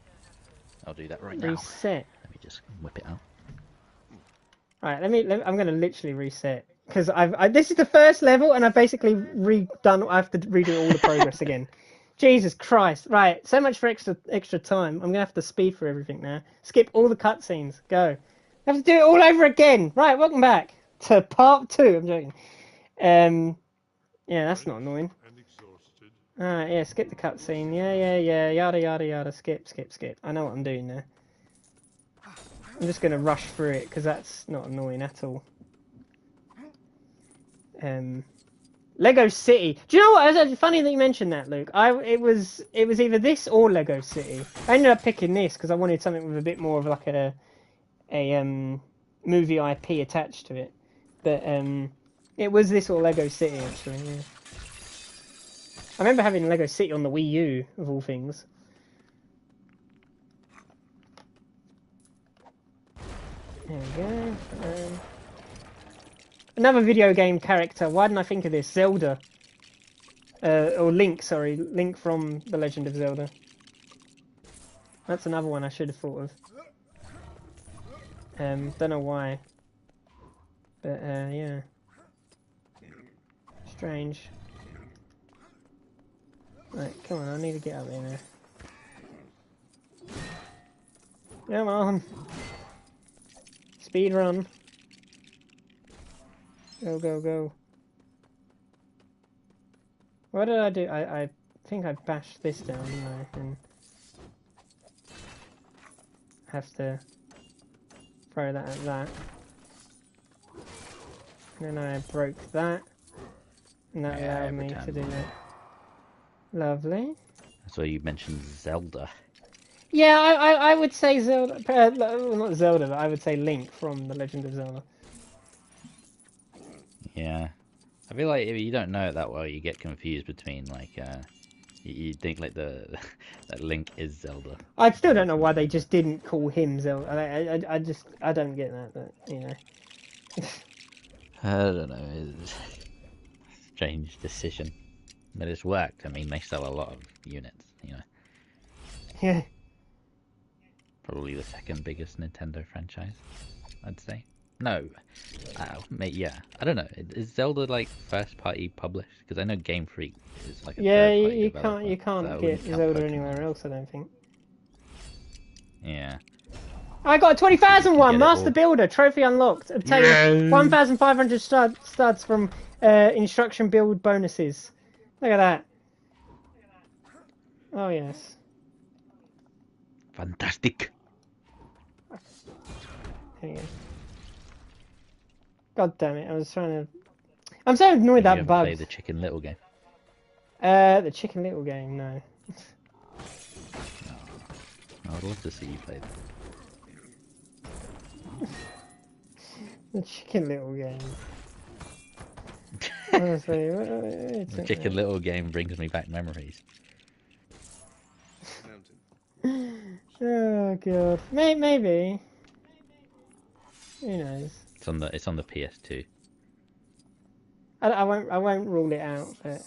I'll do that right now. reset. Let me just whip it out. Alright, I'm gonna literally reset. Because this is the first level and I've basically redone, I have to redo all the progress again. Jesus Christ. Right, so much for extra time. I'm gonna have to speed through everything now. Skip all the cutscenes. Go. I have to do it all over again. Right, welcome back to part 2. I'm joking. Yeah, that's not annoying. And exhausted. Alright, yeah, skip the cutscene. Yeah. Yada, yada, yada. Skip. I know what I'm doing now. I'm just gonna rush through it because that's not annoying at all. Lego City. Do you know what? It's funny that you mentioned that, Luke. It was either this or Lego City. I ended up picking this because I wanted something with a bit more of like a movie IP attached to it. But it was this or Lego City actually. Yeah. I remember having Lego City on the Wii U of all things. There we go. Another video game character. Why didn't I think of this? Zelda. Or Link, sorry. Link from The Legend of Zelda. That's another one I should have thought of. Don't know why. But, yeah. Strange. Right, come on, I need to get up there now. Come on. Speed run. Go. What did I do? I think I bashed this down, didn't I? And have to throw that at that. And then I broke that. And that allowed me to do that. Lovely. So you mentioned Zelda. Yeah, I would say Zelda. Well, not Zelda, but I would say Link from The Legend of Zelda. Yeah. I feel like if you don't know it that well, you get confused between like you think like that Link is Zelda. I still don't know why they just didn't call him Zelda. I don't get that, but you know. I don't know. It's a strange decision, but it's worked. I mean, they sell a lot of units. You know, Yeah. probably the second biggest Nintendo franchise, I'd say. No, mate. Yeah, I don't know. Is Zelda like first party published? Because I know Game Freak is like a Yeah, third party you developer, can't so I get wouldn't count Zelda Pokemon. anywhere else, I don't think. Yeah. I got a 20,001 Get it Master all. Builder trophy unlocked. Obtain 1,500 studs from instruction build bonuses. Look at that. Oh yes. Fantastic. There you go. God damn it! I was trying to. I'm so annoyed Have you that ever played bugged. the Chicken Little game? The Chicken Little game, no. I'd love to see you play that. The Chicken Little game. Honestly, The Chicken Little game brings me back memories. Oh god, maybe. Who knows? It's on the PS2. I won't rule it out, but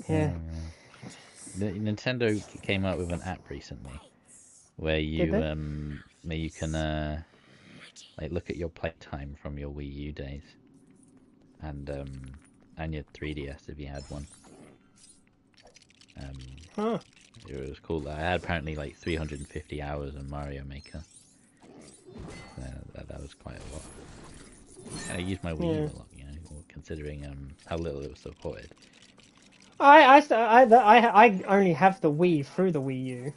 yeah. Nintendo came out with an app recently where Did they? you can like look at your playtime from your Wii U days and your 3DS if you had one. Huh. It was cool. I had apparently like 350 hours in Mario Maker. That was quite a lot. I used my Wii U a lot, you know, considering how little it was supported. I only have the Wii through the Wii U.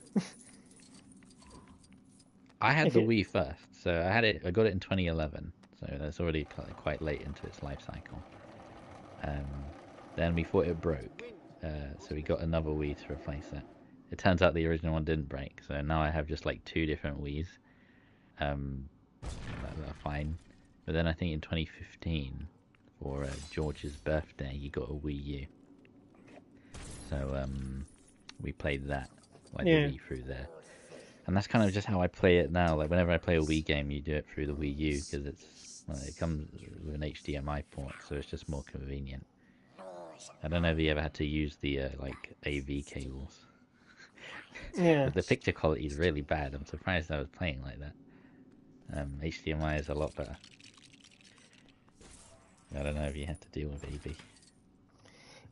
I had the Wii first, so I got it in 2011, so that's already quite late into its life cycle. Then we thought it broke, so we got another Wii to replace it. It turns out the original one didn't break, so now I have just like 2 different Wiis. That are fine. But then I think in 2015, for George's birthday, he got a Wii U. So we played that, like the Wii through there. And that's kind of just how I play it now. Like whenever I play a Wii game, you do it through the Wii U because it comes with an HDMI port, so it's just more convenient. I don't know if you ever had to use the like AV cables. Yeah. But the picture quality is really bad. I'm surprised I was playing like that. HDMI is a lot better. I don't know if you had to deal with AV.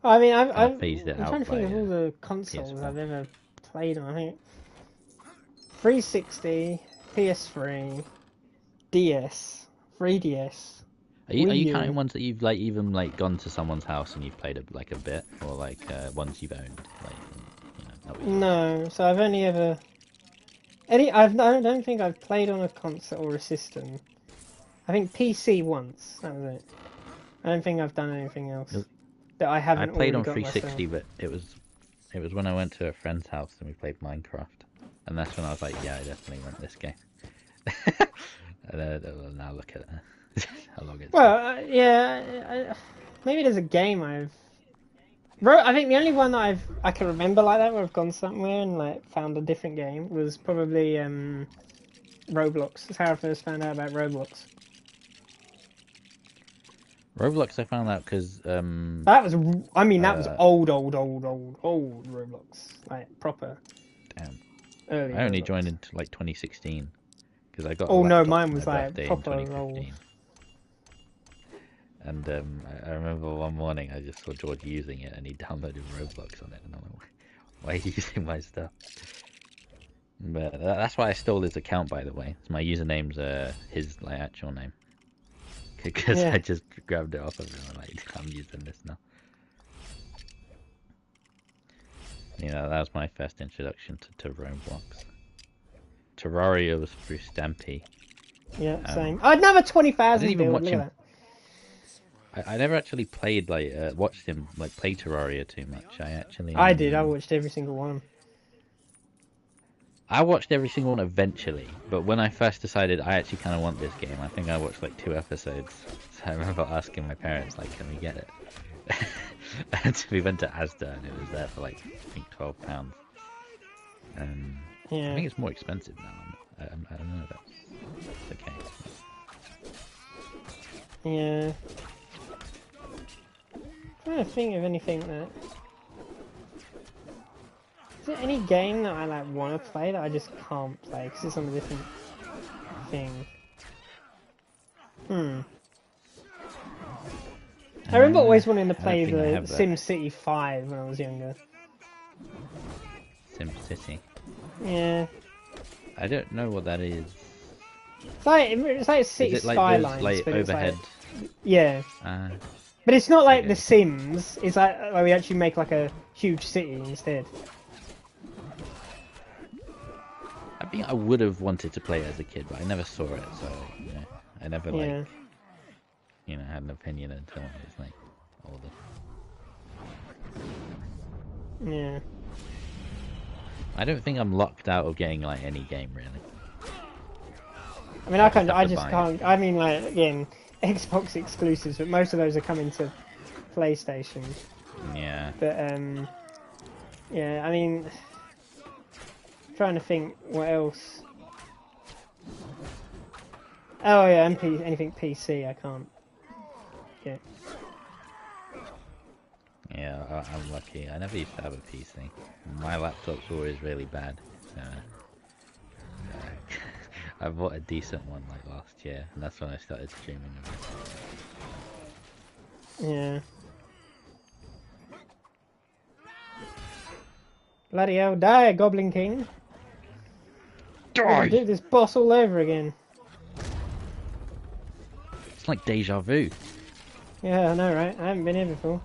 I mean, I'm phased it out trying to think of all the consoles I've ever played on. I think 360, PS3, DS, 3DS. Are you counting ones that you've like even like gone to someone's house and you've played like a bit, or like ones you've owned? Like, you know, no, so I've only ever I don't think I've played on a console or a system. I think PC once. That was it. I don't think I've done anything else that I haven't. I played on already got 360, myself. but it was when I went to a friend's house and we played Minecraft, and that's when I was like, yeah, I definitely want this game. And now look at how long it's. Well, maybe there's a game I think the only one that I can remember like that where I've gone somewhere and like found a different game was probably Roblox. That's how I first found out about Roblox. Roblox, I found out because that was old Roblox, like proper. Damn. Early I only Roblox. joined in like 2016 because I got. Oh a no, laptop mine for was my like birthday proper in 2015. old. And I remember one morning I just saw George using it and he downloaded Roblox on it, and I'm like, why are you using my stuff? But that's why I stole his account, by the way. My username's his like actual name, because I just grabbed it off of him and like, I'm using this now. You know, that was my first introduction to Roblox. Terraria was through Stampy. Yeah, same. I'd never 20,000 even build. watch Look him. at that. I never actually played watched him like play Terraria too much. I did. I watched every single one. I watched every single one eventually, but when I first decided I actually kind of want this game, I think I watched like 2 episodes. So I remember asking my parents, like, can we get it? And we went to Asda and it was there for like, I think £12. I think it's more expensive now. I don't know if that's the case. Yeah. I'm trying to think of anything that... Is there any game that I like want to play that I just can't play because it's on a different thing? I remember always wanting to play the SimCity 5 when I was younger. SimCity? Yeah. I don't know what that is. It's like City Skylines, like but overhead? It's like, yeah. But it's not like The Sims. It's like we actually make like a huge city instead. I think I would have wanted to play it as a kid, but I never saw it, so you know, I never like, you know, had an opinion until I was like older. Yeah. I don't think I'm locked out of getting like any game really. I mean, I just can't. I mean, like again, Xbox exclusives, but most of those are coming to PlayStation. Yeah. But yeah. I mean, trying to think what else. Oh yeah, anything PC I can't get. Yeah, I'm lucky. I never used to have a PC. My laptop's always really bad. So, I bought a decent one like last year, and that's when I started streaming. Yeah. Bloody hell, die, Goblin King! Die! Do this boss all over again. It's like deja vu. Yeah, I know, right? I haven't been here before.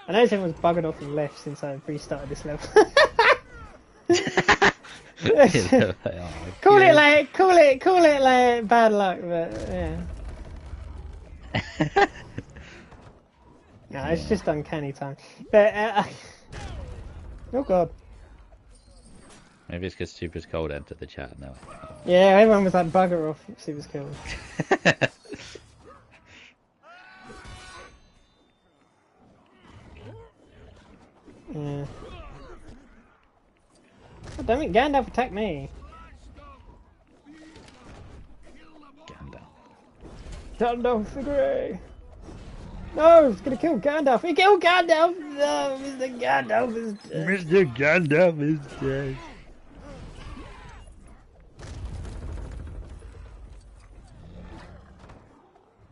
I noticed everyone's buggered off and left since I restarted this level. Call it like bad luck, but yeah. No, it's just uncanny time. But oh god. Maybe it's because Super's Cold entered the chat now. Yeah, everyone was like bugger off. Super's Cold. Yeah. Oh, damn it, Gandalf attacked me. Gandalf the Grey. No, it's gonna kill Gandalf. He killed Gandalf. No, Mr. Gandalf is dead. Mr. Gandalf is dead.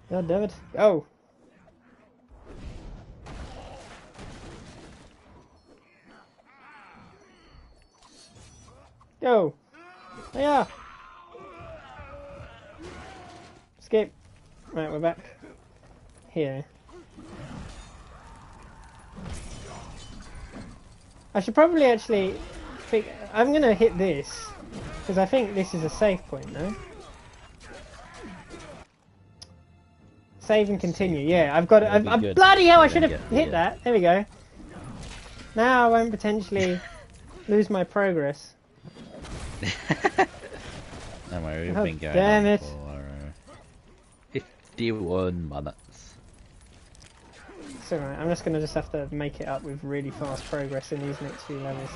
God damn it. Go. Go. Yeah. Escape. Right, we're back. Here. I should probably actually I'm gonna hit this because I think this is a save point, no? Save and continue. Yeah, I've got it. Bloody hell! I should have hit that. There we go. Now I won't potentially lose my progress. Don't worry, we've been going damn it. for 51 minutes. It's alright, I'm just gonna have to make it up with really fast progress in these next few levels.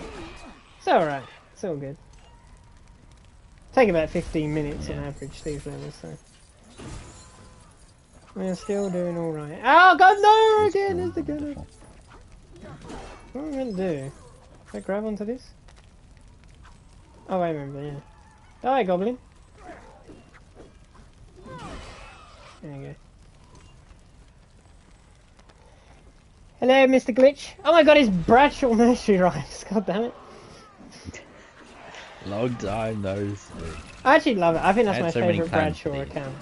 It's alright, it's all good. Take about 15 minutes on average, these levels, so. We're still doing alright. Oh god, no! Again, there's the gunner! What am I meant to do? Can I grab onto this? Oh, I remember, yeah. Die, Goblin! There you go. Hello, Mr. Glitch. Oh my god, it's Bradshaw Nursery Rhymes. God damn it. Long time no see. I actually love it. I think that's my so favourite Bradshaw account.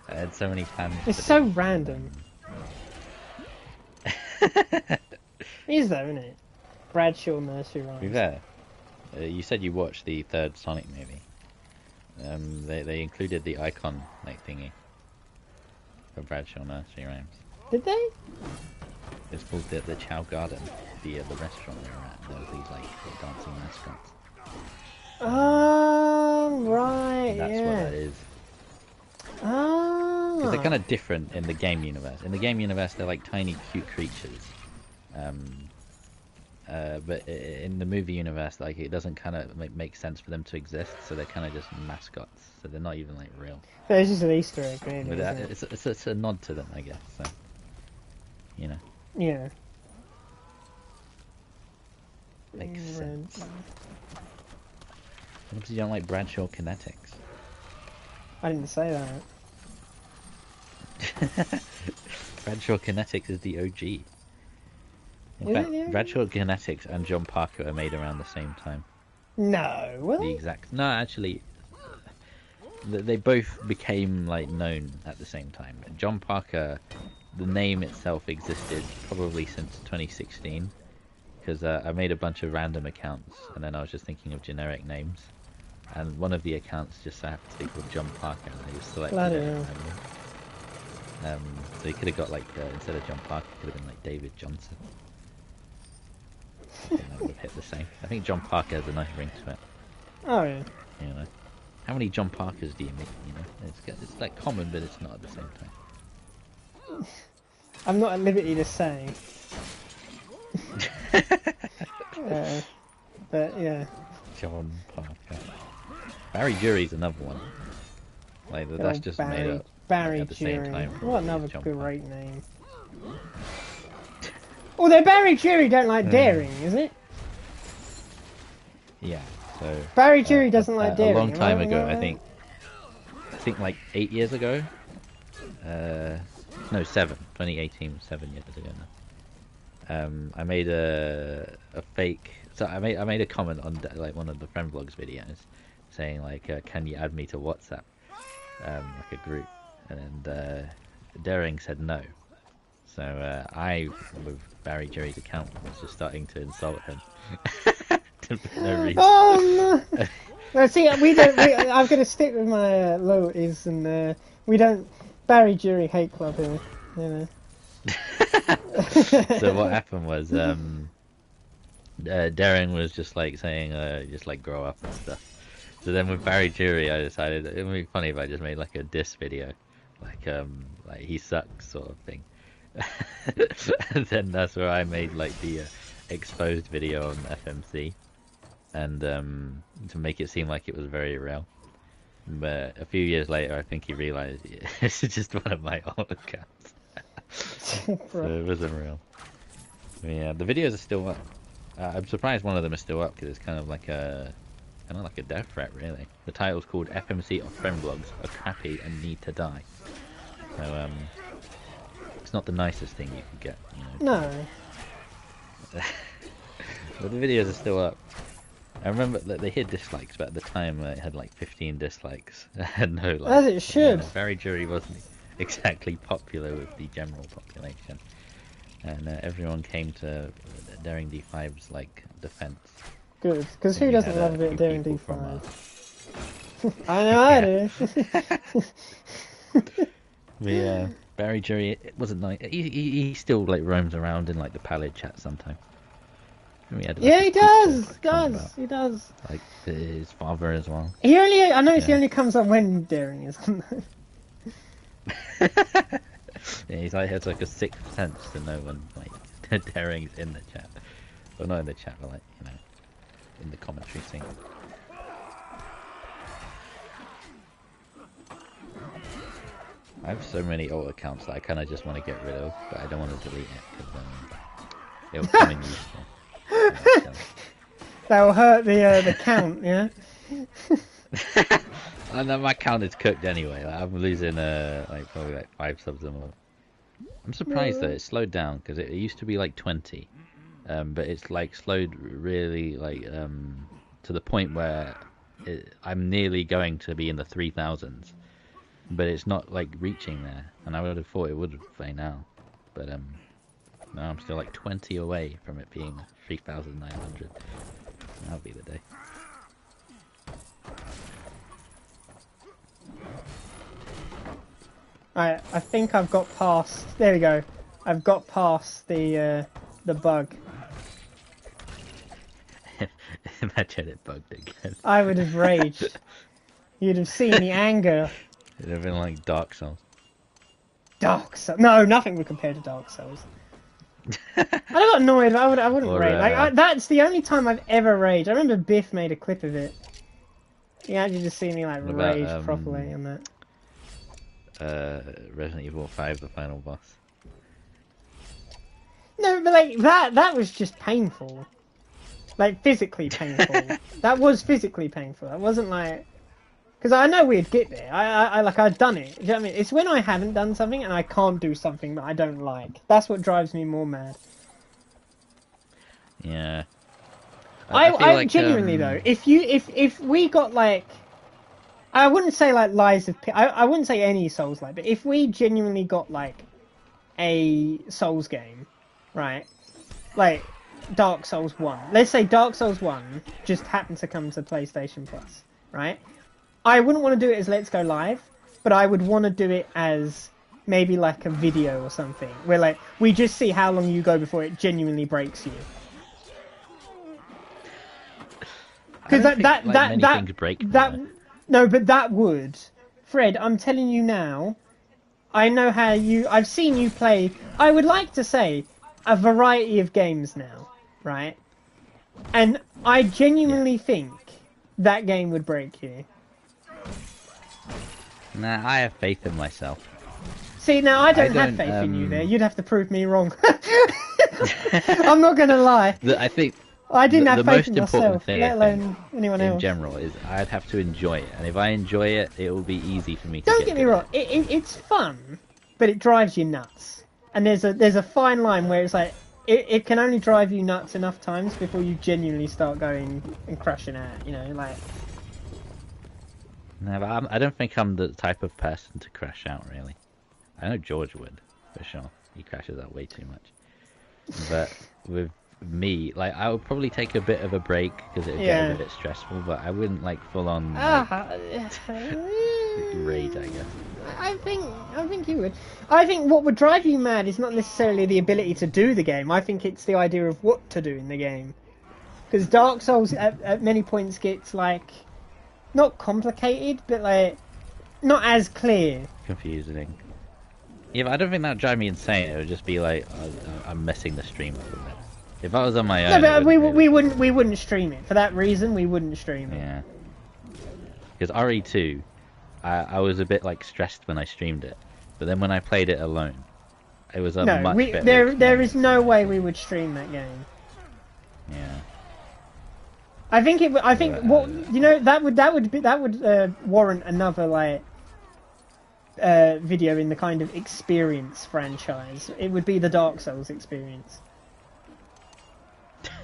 I had so many plans. It's so random. It is though, isn't it? Bradshaw Nursery Rhymes. To be fair, you said you watched the third Sonic movie. They included the icon like thingy for Bradshaw Nursery Rhymes. Did they? It's called the Chow Garden, the restaurant they were at. There was these like dancing mascots. Oh right, And that's yeah. what that is. Oh. Because they're kind of different in the game universe. In the game universe, they're like tiny, cute creatures. But in the movie universe, like it doesn't kind of make sense for them to exist, so they're kind of just mascots. So they're not even like real. But it's just an Easter egg, really. But Isn't it? it's a nod to them, I guess. So, you know, Yeah. makes sense. What if you don't like Bradshaw Kinetics? I didn't say that. Bradshaw Kinetics is the OG. In Is fact, it the OG? Bradshaw Kinetics and John Parker are made around the same time. No, were The they? exact. No, actually, they both became like known at the same time. John Parker, the name itself existed probably since 2016, because I made a bunch of random accounts, and then I was just thinking of generic names, and one of the accounts just so happened to be called John Parker, and I just selected Bloody it. hell. So he could have got like instead of John Parker, it could have been like David Johnson. And that would have hit the same. I think John Parker has a nice ring to it. Oh yeah. You know, how many John Parkers do you meet? You know, it's like common, but it's not at the same time. I'm not at liberty to say. But yeah. John Parker. Barry Jury's another one. Like that's just made up Barry at the same Jury. time. What another Jump great name. Although Barry Jury don't like daring, is it? Yeah. So Barry Jury doesn't like daring. A long time ago, I think like 8 years ago. No, 2018, 7 years ago now. I made a fake. So I made a comment on like one of the friend vlogs videos, saying like, "Can you add me to WhatsApp, like a group?" And Daring said no. So I, with Barry Jury's account, was just starting to insult him. For no reason. Oh no! Well, see, I'm going to stick with my loyalties, and we don't Barry Jury hate club here, you know. So what happened was, Darren was just like saying, just like grow up and stuff. So then with Barry Jury, I decided it would be funny if I just made like a diss video, like he sucks sort of thing. And then that's where I made like the exposed video on FMC, and to make it seem like it was very real. But a few years later, I think he realized it's just one of my old accounts. So it wasn't real. But yeah, the videos are still up. I'm surprised one of them is still up because it's kind of like a death threat, really. The title's called FMC of Friend Vlogs Are Crappy and Need to Die. So it's not the nicest thing you could get, you know. No. But the videos are still up. I remember that they hit dislikes, but at the time it had like 15 dislikes. No likes. As it should. Barry Jury wasn't exactly popular with the general population, and everyone came to Daring D5's like defense. Good, because who doesn't love a bit of Daring D5? I know I do. Yeah, Barry Jury, it wasn't nice. He still like roams around in like the Pallid chat sometimes. Yeah, he does. He does. Like his father as well. I noticed he only comes up when Daring is on there. Yeah, he's like has like a sixth sense to know when like Daring's in the chat. Well, not in the chat, but like, you know, in the commentary scene. I have so many old accounts that I kind of just want to get rid of, but I don't want to delete it because it'll come in useful. That will hurt the count, yeah. I know my count is cooked anyway. Like, I'm losing like probably like 5 subs a month. I'm surprised that it slowed down because it used to be like 20, but it's like slowed really like to the point where I'm nearly going to be in the 3000s, but it's not like reaching there. And I would have thought it would by now, but no, I'm still like 20 away from it being 3,900. That'll be the day. I think I've got past. There we go. I've got past the bug. Imagine it bugged again. I would have raged. You'd have seen the anger. It'd have been like Dark Souls. Dark Souls? No, nothing would compare to Dark Souls. I got annoyed. I wouldn't Or, rage. Like, that's the only time I've ever raged. I remember Biff made a clip of it. You actually just see me like rage properly on that. Resident Evil 5, the final boss. No, but like that was just painful. Like physically painful. That was physically painful. That wasn't like, because I know we'd get there. I'd done it. Do you know what I mean? It's when I haven't done something and I can't do something that I don't like. That's what drives me more mad. Yeah. I like, genuinely though, if we got like, I wouldn't say like Lies of P, I wouldn't say any Souls like, but if we genuinely got like a Souls game, right? Like Dark Souls 1. Let's say Dark Souls 1 just happened to come to PlayStation Plus, right? I wouldn't want to do it as Let's Go Live, but I would want to do it as maybe like a video or something, where like we just see how long you go before it genuinely breaks you. Because no, but that would, Fred. I'm telling you now. I know how I've seen you play. I would like to say a variety of games now, right? And I genuinely think that game would break you. Nah, I have faith in myself. See, now I don't have faith in you there. You'd have to prove me wrong. I'm not gonna lie. I think I didn't have the faith most in important myself, thing, let alone anyone in else. general, is I'd have to enjoy it, and if I enjoy it, it will be easy for me to Don't get me good wrong. at it. It's fun, but it drives you nuts. And there's a fine line where it's like it can only drive you nuts enough times before you genuinely start going and crashing out. You know, like. No, but I don't think I'm the type of person to crash out, really. I know George would, for sure. He crashes out way too much. But with me, like, I would probably take a bit of a break because it would get a bit stressful, but I wouldn't, like, full on rage, I guess. I think you would. I think what would drive you mad is not necessarily the ability to do the game. I think it's the idea of what to do in the game. Because Dark Souls at many points gets, like, not complicated, but, like, not as clear. Confusing. Yeah, but I don't think that would drive me insane. It would just be like, I'm messing the stream up a bit. If I was on my own, No, but we wouldn't stream it. For that reason, we wouldn't stream it. Yeah. Because RE2, I was a bit, like, stressed when I streamed it. But then when I played it alone, it was a much better there is no way we would stream that game. Yeah. I think that would warrant another, like, video in the kind of experience franchise. It would be the Dark Souls experience.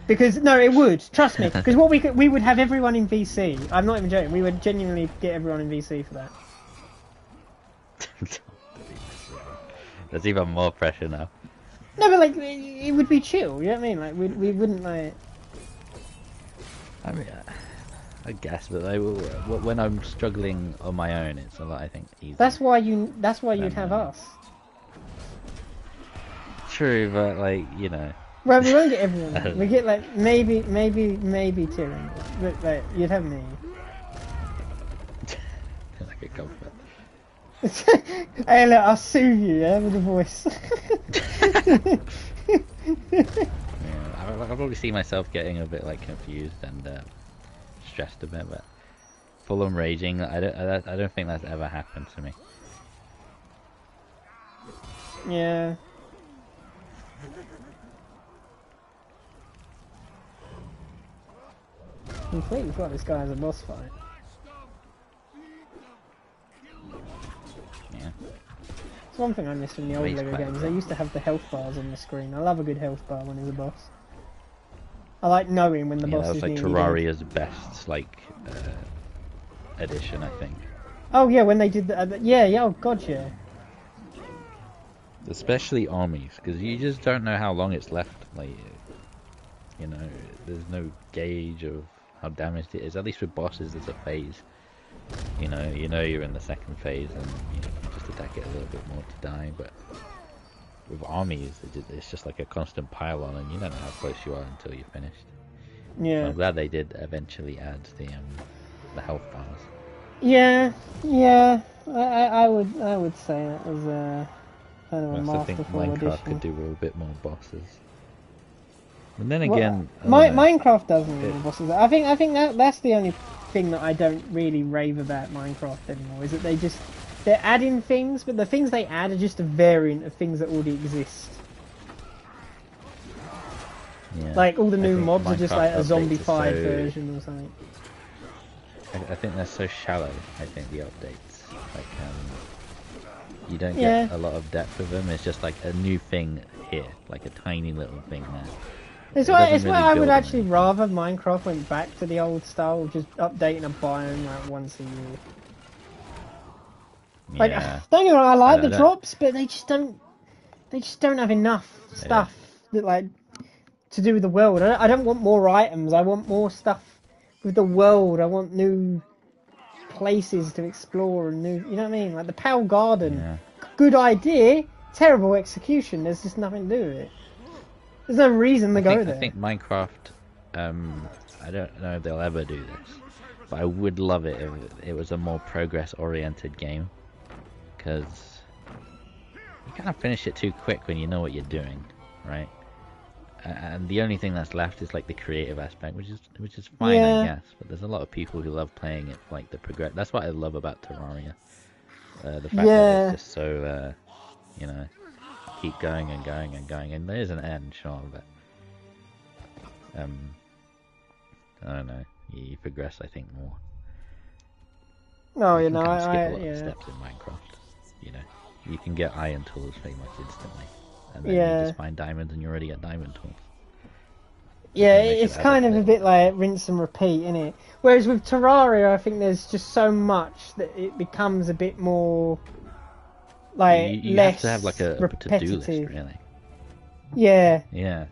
Because no, it would. Trust me. Because what we would have everyone in VC. I'm not even joking. We would genuinely get everyone in VC for that. There's even more pressure now. No, but like it would be chill. You know what I mean? Like we wouldn't like. I mean, I guess, but when I'm struggling on my own, it's a lot, I think, easier. That's why you'd have us. True, but like, you know. Well, we won't get everyone. We get like maybe two, but like you'd have me. Like a comfort. Hey, look, I'll soothe you, yeah, with a voice. Yeah, I probably see myself getting a bit like confused and stressed a bit, but full on raging, I don't think that's ever happened to me. Yeah. Completely forgot this guy has a boss fight. Yeah. It's one thing I miss from the old Lego games. They used to have the health bars on the screen. I love a good health bar when there's a boss. I like knowing when the boss is nearly dead. That was like Terraria's best, like, edition, I think. Oh yeah, when they did the, yeah, oh god, yeah. Especially armies, because you just don't know how long it's left. Like, you know, there's no gauge of how damaged it is. At least with bosses, there's a phase. You know you're in the second phase, and you just attack it a little bit more to die. But with armies, it's just like a constant pile on, and you don't know how close you are until you're finished. Yeah. So I'm glad they did eventually add the health bars. Yeah. I would say that was kind of a masterful I think Minecraft addition. could do with a bit more bosses. And then again, Minecraft does need more bosses. I think that's the only thing that I don't really rave about Minecraft anymore. Is that they're adding things, but the things they add are just a variant of things that already exist. yeah, Like all the new mobs are just Minecraft like a updates zombified are so- version or something. I think they're so shallow. I think the updates, like, you don't get a lot of depth with them. It's just like a new thing here, like a tiny little thing there. It's why I would actually rather Minecraft went back to the old style of just updating a biome like once a year. Like, don't get me wrong, I like the drops, but they just don't have enough stuff that like to do with the world. I don't want more items. I want more stuff with the world. I want new places to explore and new. You know what I mean? Like the Pal Garden, good idea, terrible execution. There's just nothing to do with it. There's no reason to go there. I think Minecraft, I don't know if they'll ever do this, but I would love it if it was a more progress-oriented game, because you kind of finish it too quick when you know what you're doing, right? and the only thing that's left is like the creative aspect, which is fine, Yeah. I guess. But there's a lot of people who love playing it for like the progress. That's what I love about Terraria. The fact that Yeah. it's just so, you know, keep going and going and going, and there's an end, sure, but I don't know. You progress, I think, more. Oh, You you can know, kind of skip a lot yeah. of steps in Minecraft. You know, you can get iron tools pretty much instantly, and then Yeah. you just find diamonds, and you already get diamond tools. Yeah, I think they should it's add kind that of a bit. bit like rinse and repeat, isn't it? Whereas with Terraria, I think there's just so much that it becomes a bit more like You less have to have like a to-do list, repetitive. really. Yeah. Yeah.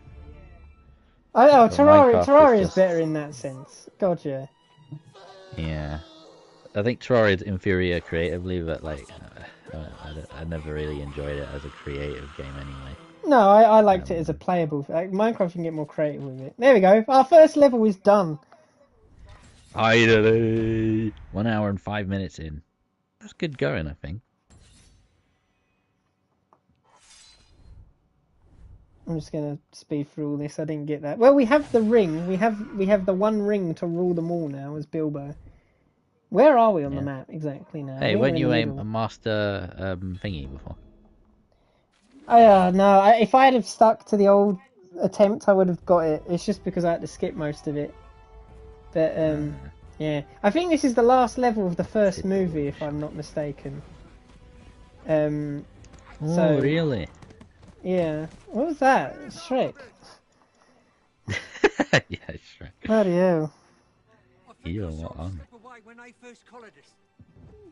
Oh, But Minecraft Terraria is is better just... in that sense. God, yeah. Yeah. I think Terraria is inferior creatively, but like, I never really enjoyed it as a creative game anyway. No, I liked it as a playable. Like, Minecraft, you can get more creative with it. There we go. Our first level is done. Finally! 1 hour and 5 minutes in. That's good going, I think. I'm just gonna speed through all this. I didn't get that. Well, we have the ring. We have the one ring to rule them all now as Bilbo. Where are we on the map exactly now? Hey, I think weren't we're you in the a middle. master thingy before? No. If I had have stuck to the old attempt, I would have got it. It's just because I had to skip most of it. But yeah, I think this is the last level of the first movie, if I'm not mistaken. So Oh, really? yeah, what was that? Shrek. Yeah, sure. Bloody hell. You're not on.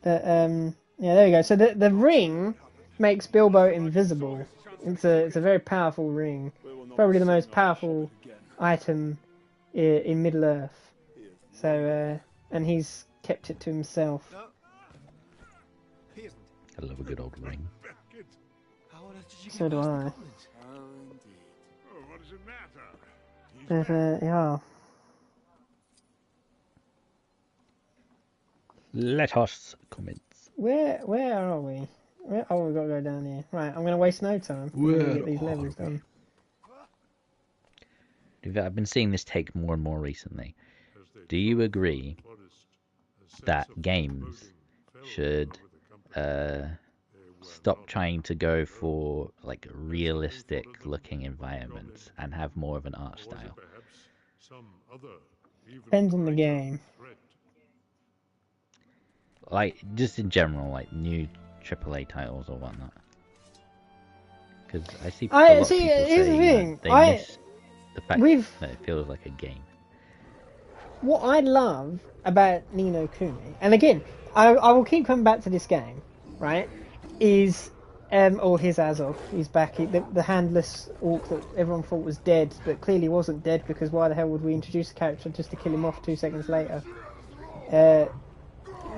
But yeah, there we go. So the ring makes Bilbo invisible. It's a very powerful ring. Probably the most powerful item in Middle Earth. So and he's kept it to himself. I love a good old ring. So do I. Oh, what does it matter? But yeah. Let us commence. Where are we? Oh, we've got to go down here. Right, I'm going to waste no time. I'm going to get these levels done. I've been seeing this take more and more recently. Do you agree that games should stop trying to go for like realistic looking environments and have more of an art style? Depends on the game. Like, just in general, like new AAA titles or whatnot. Because I see a lot of people here's the saying thing. that they miss the fact that it feels like a game. What I love about Ni no Kuni, and again, I will keep coming back to this game, right? Is or his Azog, he's back. The handless orc that everyone thought was dead, but clearly wasn't dead, because why the hell would we introduce a character just to kill him off 2 seconds later?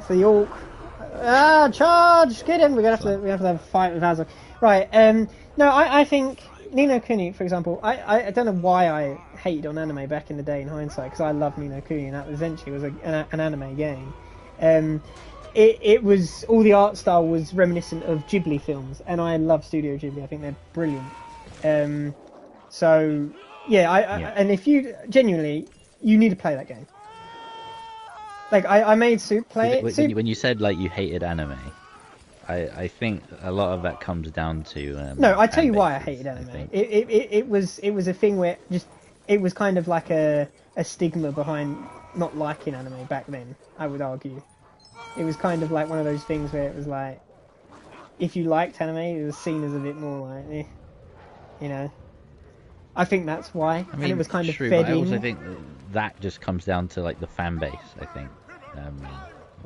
So the orc, charge! Get him! We have to have a fight with Azog. Right. No, I think Ni no Kuni, for example. I don't know why I hated on anime back in the day in hindsight, because I love Ni no Kuni, and that eventually was an anime game. It was, all the art style was reminiscent of Ghibli films, and I love Studio Ghibli. I think they're brilliant. So yeah, and if you genuinely, you need to play that game. Like I made Soup play it. When you said like you hated anime, I think a lot of that comes down to no, I tell you why I hated anime. It was a thing where it was kind of like a stigma behind not liking anime back then, I would argue. It was kind of like one of those things where it was like, if you liked anime, it was seen as a bit more like, you know. I think that's why, I mean, and it was kind of true, fed but I also in. think that just comes down to like the fan base. I think,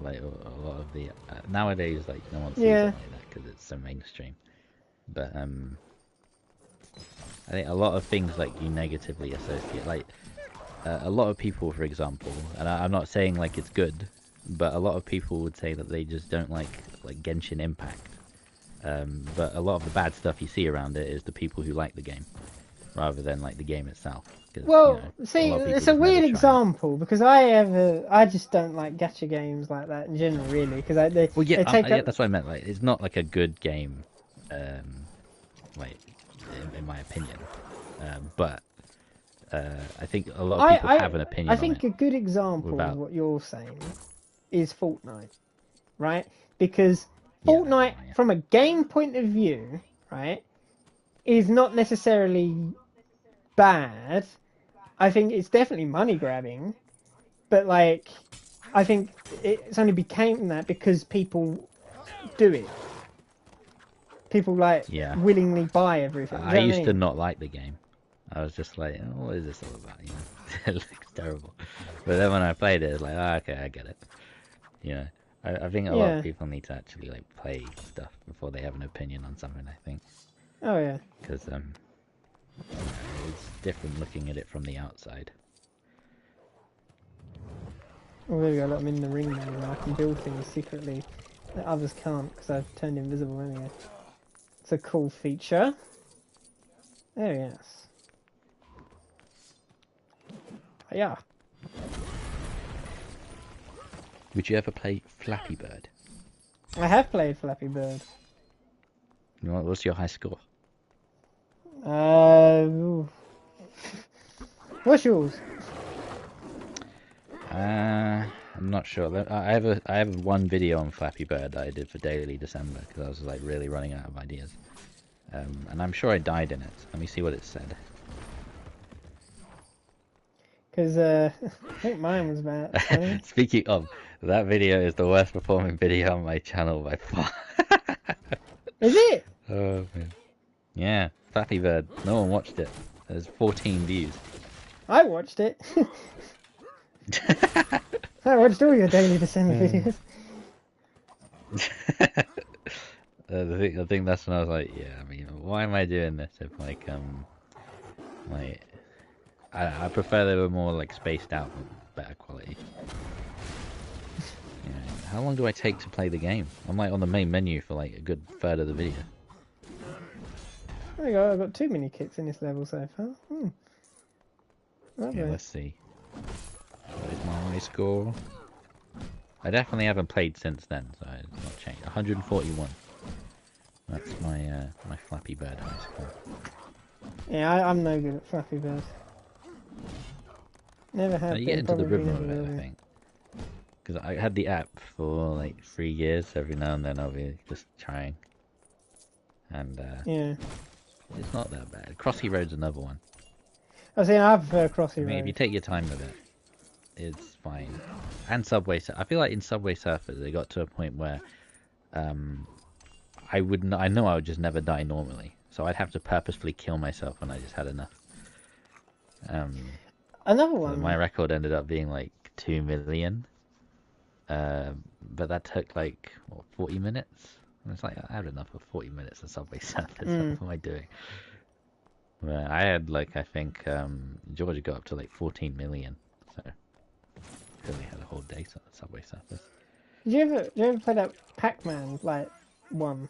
like a lot of the nowadays, like no one sees it like that because it's so mainstream. But I think a lot of things like you negatively associate, like a lot of people, for example, and I'm not saying like it's good, but a lot of people would say that they just don't like Genshin Impact. But a lot of the bad stuff you see around it is the people who like the game, rather than like the game itself. Well, you know, see, it's a weird example because I just don't like gacha games like that in general, really, because they take up... that's what I meant. Like, it's not like a good game, like in my opinion. But I think a lot of people have an opinion I think on a good example without... of what you're saying is Fortnite, right? Because Yeah, Fortnite, yeah. from a game point of view, right, is not necessarily bad. I think it's definitely money grabbing, but like, I think it's only became that because people do it. People like Yeah. willingly buy everything. Do you I know what I used to mean? not like the game. I was just like, oh, what is this all about? You know, it looks terrible. But then when I played it, it's like, oh, okay, I get it. You know, I think a lot of Yeah. people need to actually like play stuff before they have an opinion on something. I think Oh yeah. because it's different looking at it from the outside. Oh, there we go. Look, I'm in the ring now, and I can build things secretly that others can't because I've turned invisible anyway. It's a cool feature. There he is. Yeah. Would you ever play Flappy Bird? I have played Flappy Bird. What's your high score? Ooh. What's yours? I'm not sure. I have one video on Flappy Bird that I did for Daily December because I was like really running out of ideas. And I'm sure I died in it. Let me see what it said. Because I think mine was about 20. Speaking of, that video is the worst performing video on my channel by far. Is it? Oh man. Yeah, Flappy Bird. No one watched it. There's 14 views. I watched it. I watched all your Daily December videos. I think that's when I was like, yeah, I mean, why am I doing this if I prefer they were more like spaced out and better quality. Yeah. How long do I take to play the game? I'm like on the main menu for like a good third of the video. There you go, I've got 2 mini kits in this level so far. Lovely. Okay, let's see. What is my high score? I definitely haven't played since then, so it's not changed. 141. That's my Flappy Bird high score. Yeah, I'm no good at Flappy Bird. Never have You been, get into the probably rhythm never of it, will I be. think. Because I had the app for like 3 years. Every now and then I'll be just trying. And Yeah. it's not that bad. Crossy Road's another one. I was saying I prefer Crossy I mean, Road. if you take your time with it, it's fine. And Subway Surfers. I feel like in Subway Surfers, they got to a point where I know I would just never die normally. So I'd have to purposefully kill myself when I just had enough. Another So one. my record ended up being like 2 million. But that took like, what, 40 minutes? And it's like, I had enough of 40 minutes of Subway Surfers. What am I doing? Well, I had like, I think Georgia got up to like 14 million. So I really had a whole day on Subway Surfers. Did you ever play that Pac-Man like one?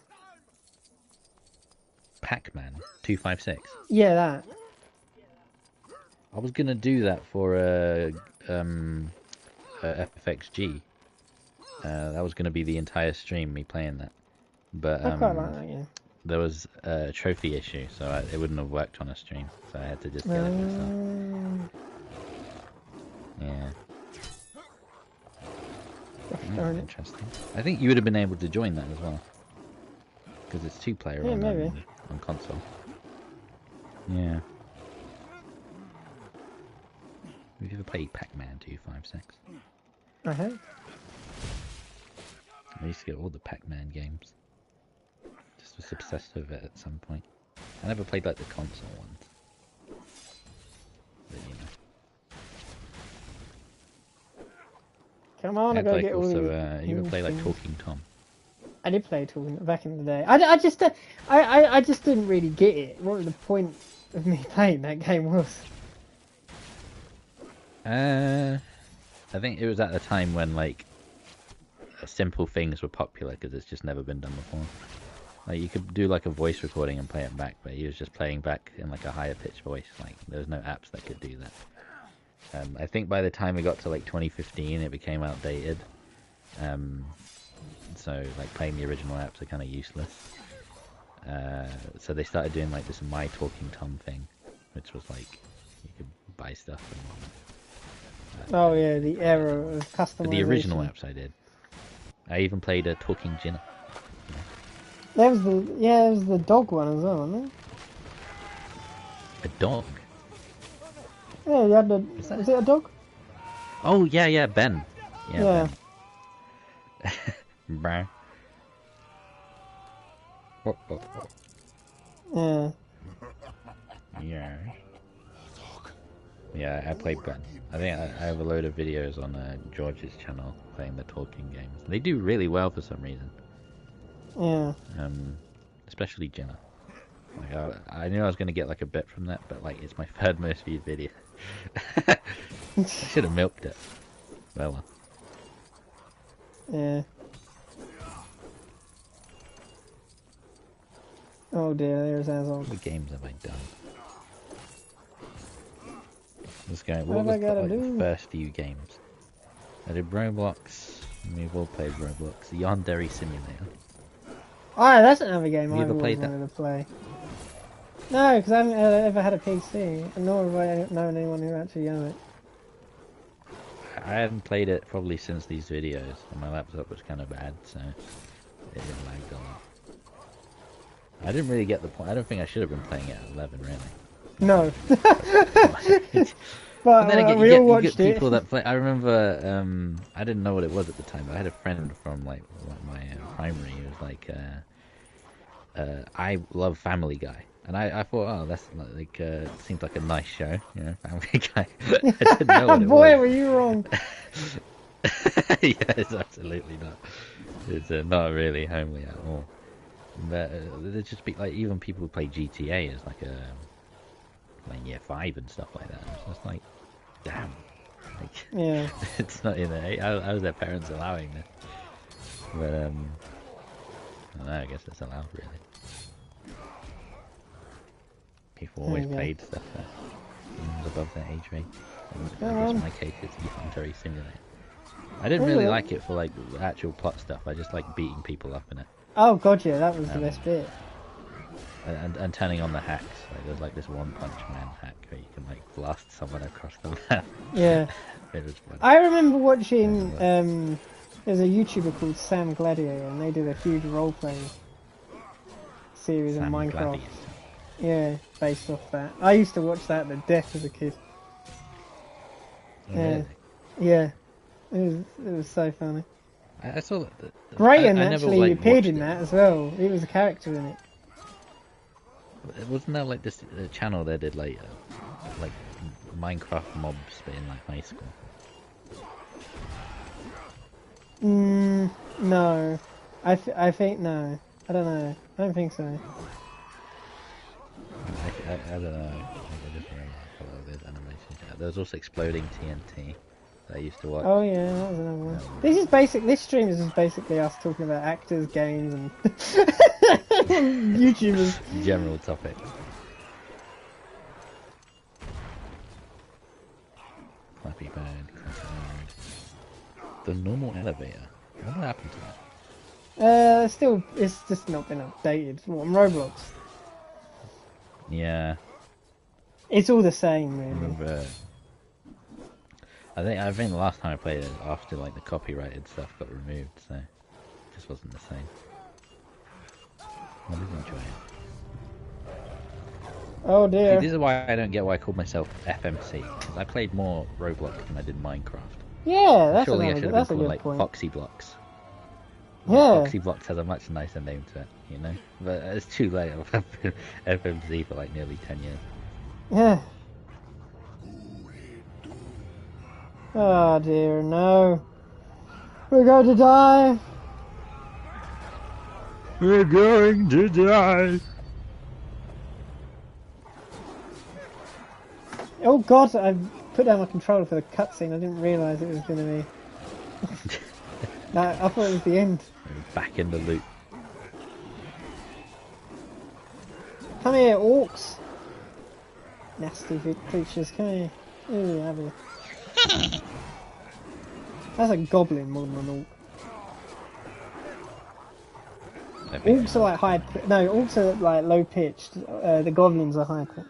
Pac-Man 256. Yeah, that. I was gonna do that for FXG. That was gonna be the entire stream, me playing that. But I quite like that, yeah. there was a trophy issue, so it wouldn't have worked on a stream. So I had to just get it myself. Yeah. Interesting. I think you would have been able to join that as well, because it's 2-player on console. Yeah. Have you ever played Pac-Man 256? I have. I used to get all the Pac-Man games. Just was obsessed with it at some point. I never played like the console ones. But you know. Come on, I gotta get all also, these. you ever play like Talking Tom? I did play Talking back in the day. I just didn't really get it. What the point of me playing that game was? I think it was at the time when like simple things were popular because it's just never been done before. Like you could do like a voice recording and play it back, but he was just playing back in like a higher pitched voice. Like there was no apps that could do that. I think by the time we got to like 2015, it became outdated. So like playing the original apps are kind of useless. So they started doing like this My Talking Tom thing, which was like you could buy stuff. Oh yeah, the era of customization. The original apps I did. I even played a Talking Jinna. There was the dog one as well, wasn't A dog? there? Yeah, you had the. Was it a dog? Oh yeah, Ben. Yeah. Ben. Bruh. Oh. Yeah. Yeah. Yeah, I played Ben. I think I have a load of videos on George's channel playing the talking games. They do really well for some reason. Yeah. Especially Jenna. Like I knew I was gonna get like a bit from that, but like it's my third most viewed video. I should have milked it. Well. Yeah. Oh dear, there's Azog. What games have I done? Let's go. What What have was I gotta the do? first few games? I did Roblox. We've all played Roblox. Yandere Simulator. Oh, that's another game Have you I've ever always played that? wanted to play. No, because I haven't ever had a PC, and nor have I known anyone who actually owned it. I hadn't played it probably since these videos, and my laptop was kind of bad, so it lagged a lot. I didn't really get the point. I don't think I should have been playing it at 11, really. No. But then again, we all watched you get people it. that play. I remember, I didn't know what it was at the time, but I had a friend from like my primary who was like, I love Family Guy. And I thought, oh, that's like seems like a nice show, you know, Family Guy. I didn't know what it Boy, was. were you wrong. Yeah, it's absolutely not. It's not really homely at all. But there'd just be like even people who play GTA as like like year 5 and stuff like that. It's just like, damn. Like, Yeah. it's not in there. How's their parents allowing this? But I don't know. I guess it's allowed really. People always played stuff that was above their age rate. I guess in my case it's Yandere Simulator. I didn't really like it for like actual plot stuff. I just like beating people up in it. Oh god, yeah, that was the best bit. And turning on the hacks. Like there's like this One Punch Man hack where you can like blast someone across the map. Yeah. It was fun. I remember watching, there's a YouTuber called Sam Gladiator, and they did a huge role-playing series Sam of Minecraft. Gladiator. Yeah, based off that. I used to watch that to death as a kid. Oh, really? Yeah. It was so funny. I saw that. Graham I never, actually like, appeared watched in it. that as well. He was a character in it. Wasn't there like this channel that did like Minecraft mobs but in like high school? No. I think no. I don't know. I don't think so. I don't know. I just remember a couple of those animations. There was also Exploding TNT that I used to watch. Oh yeah, that was another one. This stream is just basically us talking about actors, games, and YouTubers. General topics. Flappy Bird, Classic Road. The normal elevator. What happened to that? It's just not been updated. What, on Roblox? Yeah. It's all the same, I really. remember. I think the last time I played it after like the copyrighted stuff got removed, so it just wasn't the same. I did enjoy it. Oh dear. See, this is why I don't get why I called myself FMC, because I played more Roblox than I did Minecraft. Yeah, that's Surely I should another, have that's a been called good like point. Foxy Blocks. Yeah. Foxy Blocks has a much nicer name to it, you know? But it's too late. I've been FMC for like nearly 10 years. Yeah. Oh dear, no. We're going to die. We're going to die. Oh god, I put down my controller for the cutscene. I didn't realise it was going to be... No, I thought it was the end. We're back in the loop. Come here, orcs. Nasty creatures, come here. Ooh, have you. That's a goblin more than an orc. Orcs are like high... No, orcs are like low pitched. The goblins are high pitched.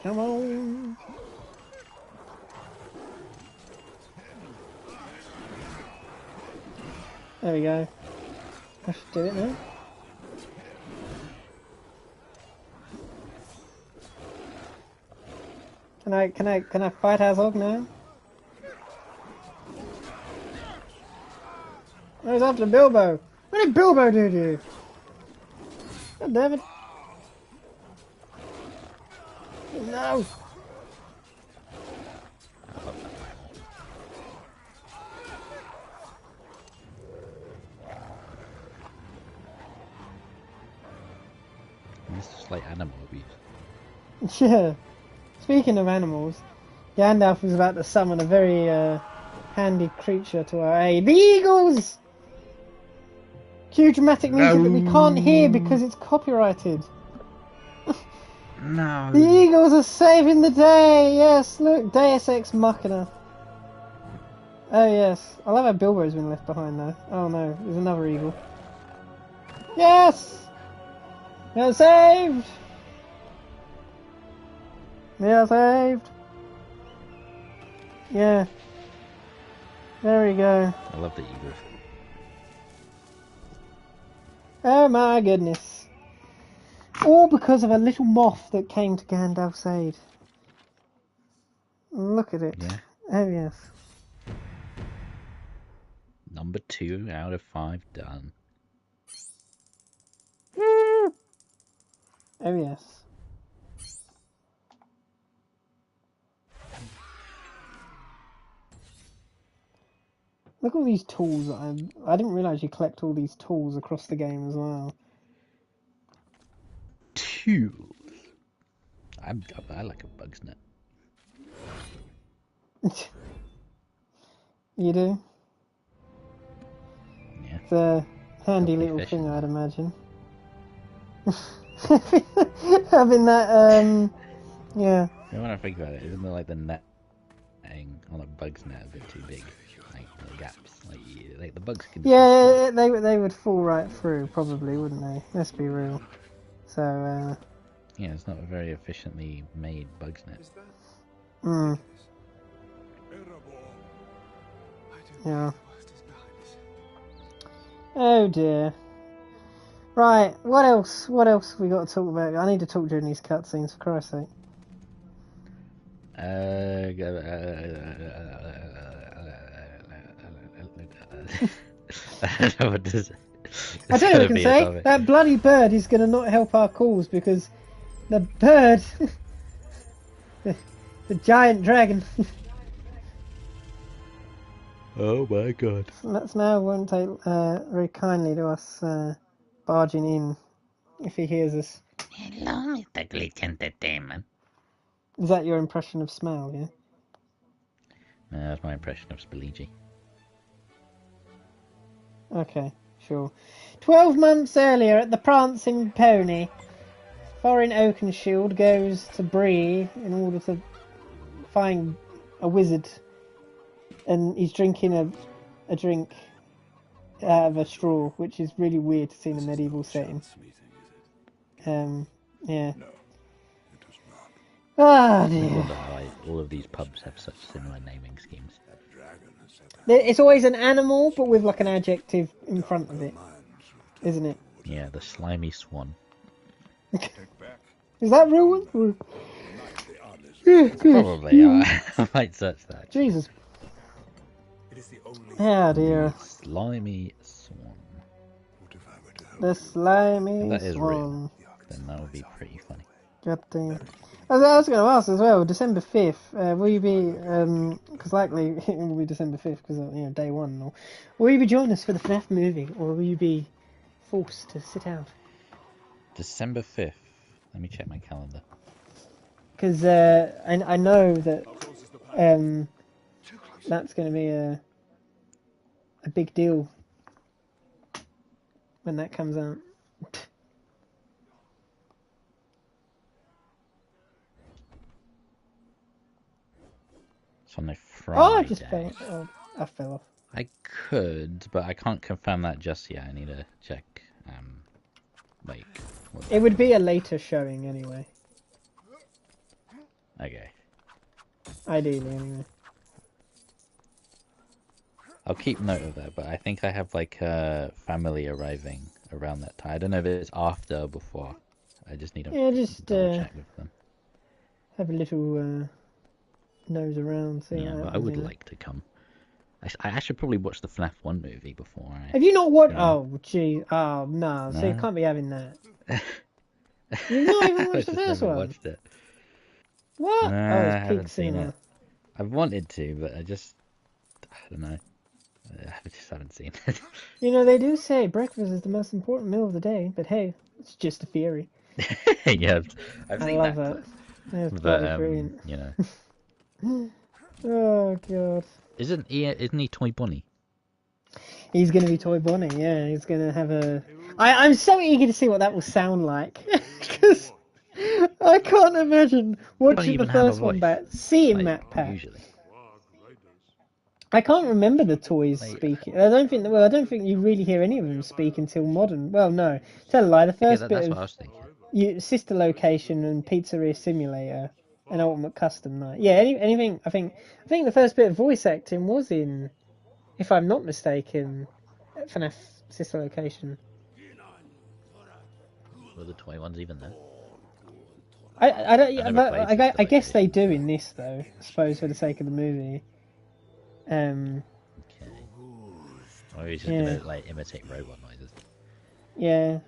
Come on. There we go. I should do it now. Can I fight Azog now? I was after Bilbo. What did Bilbo do to you? God damn it. No. This is like animal abuse. Yeah. Speaking of animals, Gandalf was about to summon a very handy creature to our aid. The eagles! Cue dramatic music that we can't hear because it's copyrighted. No. The eagles are saving the day! Yes, look, Deus Ex Machina. Oh yes. I love how Bilbo's been left behind though. Oh no, there's another eagle. Yes! We are saved! We are saved! Yeah. There we go. I love the eagles. Oh my goodness. All because of a little moth that came to Gandalf's aid. Look at it. Yeah. Oh yes. Number 2 out of 5 done. Oh yes. Look at all these tools that I didn't realise you collect all these tools across the game as well. Tools. I like a bug's net. You do? Yeah. It's a handy Lovely little fish. thing, I'd imagine. Having that, yeah. You know, when I think about it, isn't there like the netting on a bug's net a bit too big? Like the gaps. Like the bugs can. Yeah, they would fall right through, probably, wouldn't they? Let's be real. So, Yeah, it's not a very efficiently made bug's net. Yeah. Oh dear. Right, what else? What else we got to talk about? I need to talk during these cutscenes, for Christ's sake. I don't know what to say. I don't know what I can say. That bloody bird is going to not help our cause because the bird, the giant dragon. Oh my god. That's now won't take very kindly to us barging in if he hears us. Hello, Mr. Glitch Entertainment. Is that your impression of Smell, yeah? No, that's my impression of Spaligi. Okay, sure. 12 months earlier at the Prancing Pony, Thorin Oakenshield goes to Bree in order to find a wizard, and he's drinking a drink out of a straw, which is really weird to see in a medieval setting. Yeah. Ah, I dear. wonder why all of these pubs have such similar naming schemes. It's always an animal, but with like an adjective in front of it, isn't it? Yeah, the slimy swan. Is that real one? Probably. I might search that. Jesus. Oh dear. Slimy swan. The slimy If that is swan. real, then that would be pretty funny. God damn. I was going to ask as well, December 5th, will you be, because likely it will be December 5th because of, day one and all. Will you be joining us for the FNAF movie, or will you be forced to sit out? December 5th. Let me check my calendar. Because I know that that's going to be a big deal when that comes out. It's on a Friday. Oh, I just fell. Oh, I fell off. I could, but I can't confirm that just yet. I need to check. It would be a later showing anyway. Okay. Ideally, anyway. I'll keep note of that, but I think I have like family arriving around that time. I don't know if it's after or before. I just need to Yeah, just double check with them. have a little nose around, see Yeah, what but I happens, would you know. like to come. I should probably watch the FNAF 1 movie before I... Have you not watched? You know. Oh, gee. Oh, no. So you No? can't be having that. You've not even I watched the just first never one. watched it. What? Oh, Nah, it's I peak haven't seen cinema. it. I've wanted to, but I don't know. I just haven't seen it. You know, they do say breakfast is the most important meal of the day, but hey, it's just a theory. Yeah, I've I seen love that that. clip. That's But bloody brilliant. you know, Oh god. isn't he Toy Bonnie? He's gonna be Toy Bonnie, yeah. He's gonna have a. I'm so eager to see what that will sound like. Because I can't imagine He don't watching the even have a first one voice. back, seeing Like Matt Pat. usually. I can't remember the toys Like, speaking. I don't think. Well, I don't think you really hear any of them speak until modern. Well, no. Tell a lie. The yeah, first that's bit what I of was thinking. Sister Location and Pizzeria Simulator and Ultimate Custom Night. Yeah, anything. I think the first bit of voice acting was in, if I'm not mistaken, FNAF Sister Location. Were the toy ones even there? I don't. I never But played I Sister guess they Location. do in this though. I suppose for the sake of the movie. Okay. Or he's just Yeah. gonna like imitate robot noises, Yeah.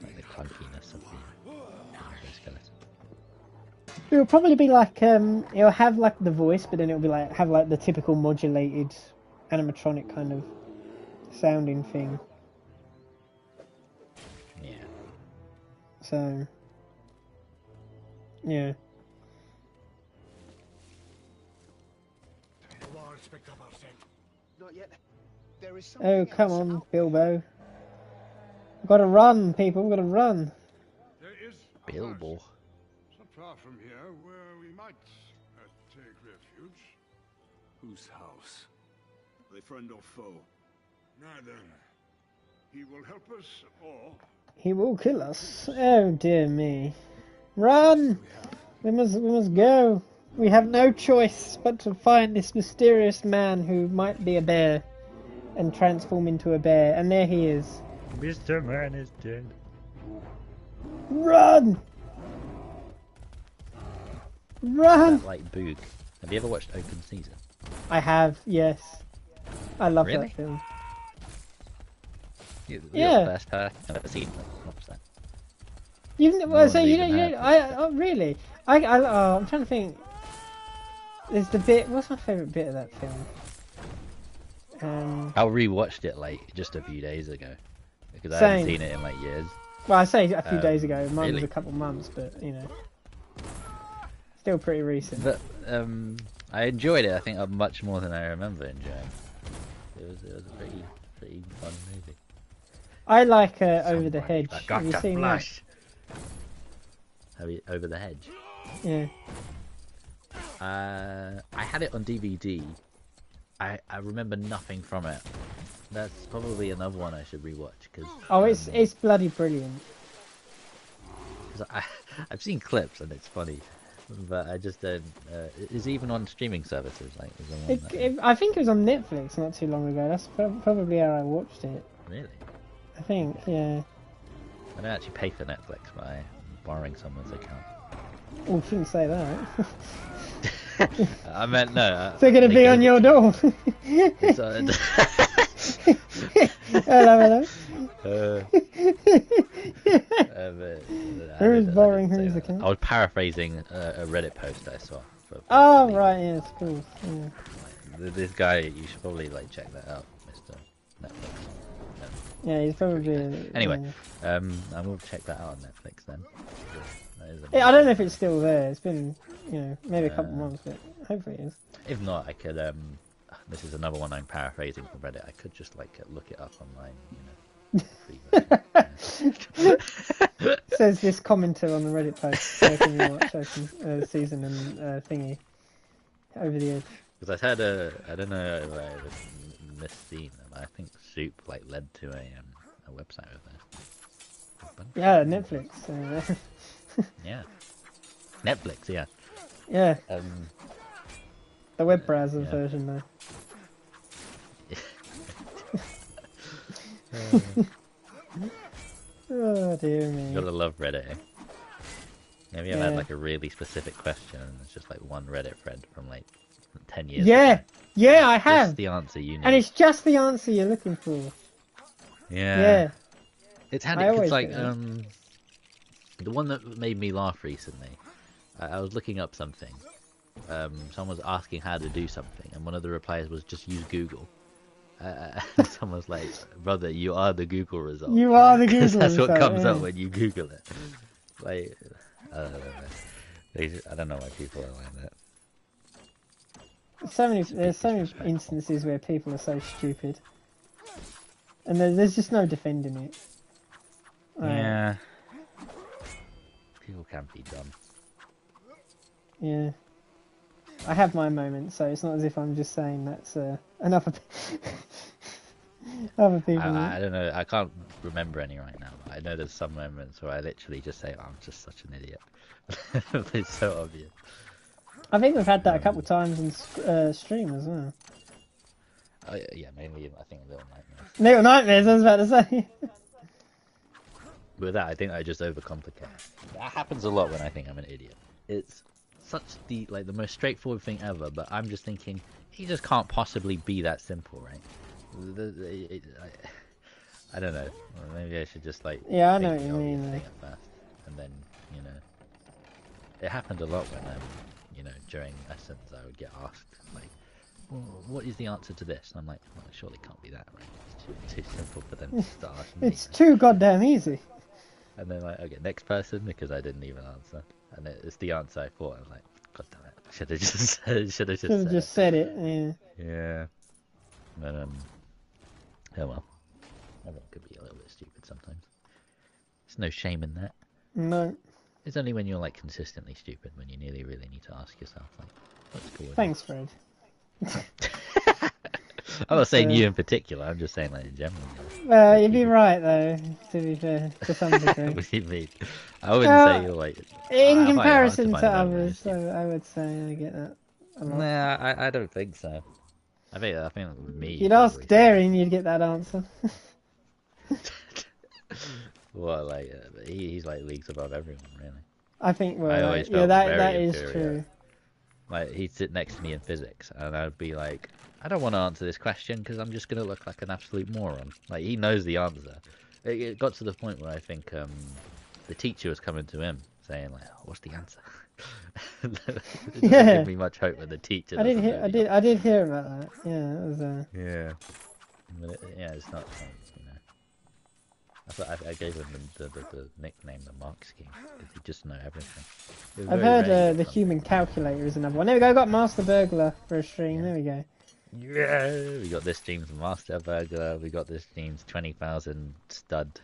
like the clunkiness of the skeleton. It'll probably be like it'll have like the voice, but then it'll be like have like the typical modulated animatronic kind of sounding thing. Yeah. So yeah. Not yet. There is Oh something come else on, out Bilbo. We've got to run, people. We've got to run. There is a Bilbo. house not far from here where we might take refuge. Whose house? A friend or foe? Neither. He will help us or He will kill us. Oh dear me. Run! We must go. We have no choice but to find this mysterious man who might be a bear and transform into a bear. And there he is. Mr. Man is dead. Run! Run! That like Boog. Have you ever watched Open Season? I have, yes. I love Really? that film. You're Yeah. the first person I've ever seen. What's that? You've No well, so one's you even don't, heard oh, really? I'm trying to think. There's the bit. What's my favourite bit of that film? I rewatched it like just a few days ago because I Same. hadn't seen it in like years. Well, I say a few days ago. Mine was really? a couple months, but you know, still pretty recent. But I enjoyed it. I think much more than I remember enjoying. It was a pretty fun movie. I like Over the Hedge. I Have got you to seen flush. Have you Over the Hedge? that? Yeah. I had it on DVD. I remember nothing from it. That's probably another one I should rewatch because. Oh, it's bloody brilliant. I've seen clips and it's funny, but I just don't. It's even on streaming services. Like, is the one that... I think it was on Netflix not too long ago. That's probably how I watched it. Really? I think, yeah. I don't actually pay for Netflix, but I'm borrowing someone's account. Oh, shouldn't say that. I meant no. They're gonna they be go on to- your door. It's, Hello. Who is borrowing whose account? I was paraphrasing a Reddit post I saw. Oh, right, yeah, it's cool. Yeah. This guy, you should probably like check that out, Mr. Netflix. Yeah, he's probably. Anyway, I will check that out on Netflix then. That is Yeah, I don't know if it's still there. It's been, maybe a couple months, but hopefully it is. If not, I could. This is another one I'm paraphrasing from Reddit. I could just like look it up online. Free version. Says this commenter on the Reddit post. So can you watch Open Season and thingy Over the Edge? Because I've had I don't know if I was misseen them. I think Soup like led to a website with that. Yeah, Netflix. Yeah. Netflix, yeah. Yeah, Um, the web browser yeah. version though. Oh dear me. Gotta love Reddit. Have you ever had Yeah. like a really specific question and it's just like one Reddit thread from like 10 years Yeah, ago? yeah, It's I have, just the answer you and need. it's just the answer you're looking for. Yeah. Yeah, It's handy I because always like get that. the one that made me laugh recently. I was looking up something. Someone was asking how to do something, and one of the replies was just use Google. Someone's like, "Brother, you are the Google result." You are the Because Google that's what result, comes yeah. up when you Google it. Like, I don't know. I don't know why people are like that. There's so many disrespectful. instances where people are so stupid, and there's just no defending it. Yeah. People can be dumb. Yeah. I have my moments, so it's not as if I'm just saying that's enough of other people. I don't know. I can't remember any right now. But I know there's some moments where I literally just say, oh, "I'm just such an idiot." It's so obvious. I think we've had that a couple of times in stream as well. Yeah, mainly I think Little Nightmares. Little Nightmares, I was about to say. With that, I think I just overcomplicate. That happens a lot when I think I'm an idiot. It's such the most straightforward thing ever, but I'm just thinking he just can't possibly be that simple, right? I don't know. Well, maybe I should just Yeah, I know think what you the obvious mean. thing at first, and then it happened a lot when during lessons I would get asked like, well, what is the answer to this? And I'm like, well, it surely can't be that, right? It's too simple for them to start asking me. It's too goddamn easy. And then like, okay, next person, because I didn't even answer, and it's the answer I thought. I was like, God damn it, I should have just Should have just said it. Yeah. Yeah, but oh well, everyone could be a little bit stupid sometimes. There's no shame in that. No. It's only when you're like consistently stupid when you really need to ask yourself like, what's cool. Thanks, Fred. I'm not saying you in particular. I'm just saying like in general. Well, you'd be right though. To be fair, to some degree. What do you mean? I wouldn't say you're like. In I find it hard comparison find to a moment when you're others, stupid. I would say I get that a lot. Nah, I don't think so. I think with me. You'd ask Daring, you'd get that answer. Well, like he's like leagues above everyone, really. I think. Well, I always yeah, felt that very is inferior. true. Like he'd sit next to me in physics, and I'd be like, I don't want to answer this question because I'm just gonna look like an absolute moron. Like he knows the answer. It got to the point where I think the teacher was coming to him saying like, "What's the answer?" It doesn't give me much hope with the teacher. I did hear about that. Yeah, it was. Yeah. But it's not. I gave him the nickname, the Mark Scheme, because he just know everything. I've heard the human calculator is another one. There we go. Got Master Burglar for a stream. There we go. Yeah, we got this stream's Master Burglar. We got this stream's 20,000 stud.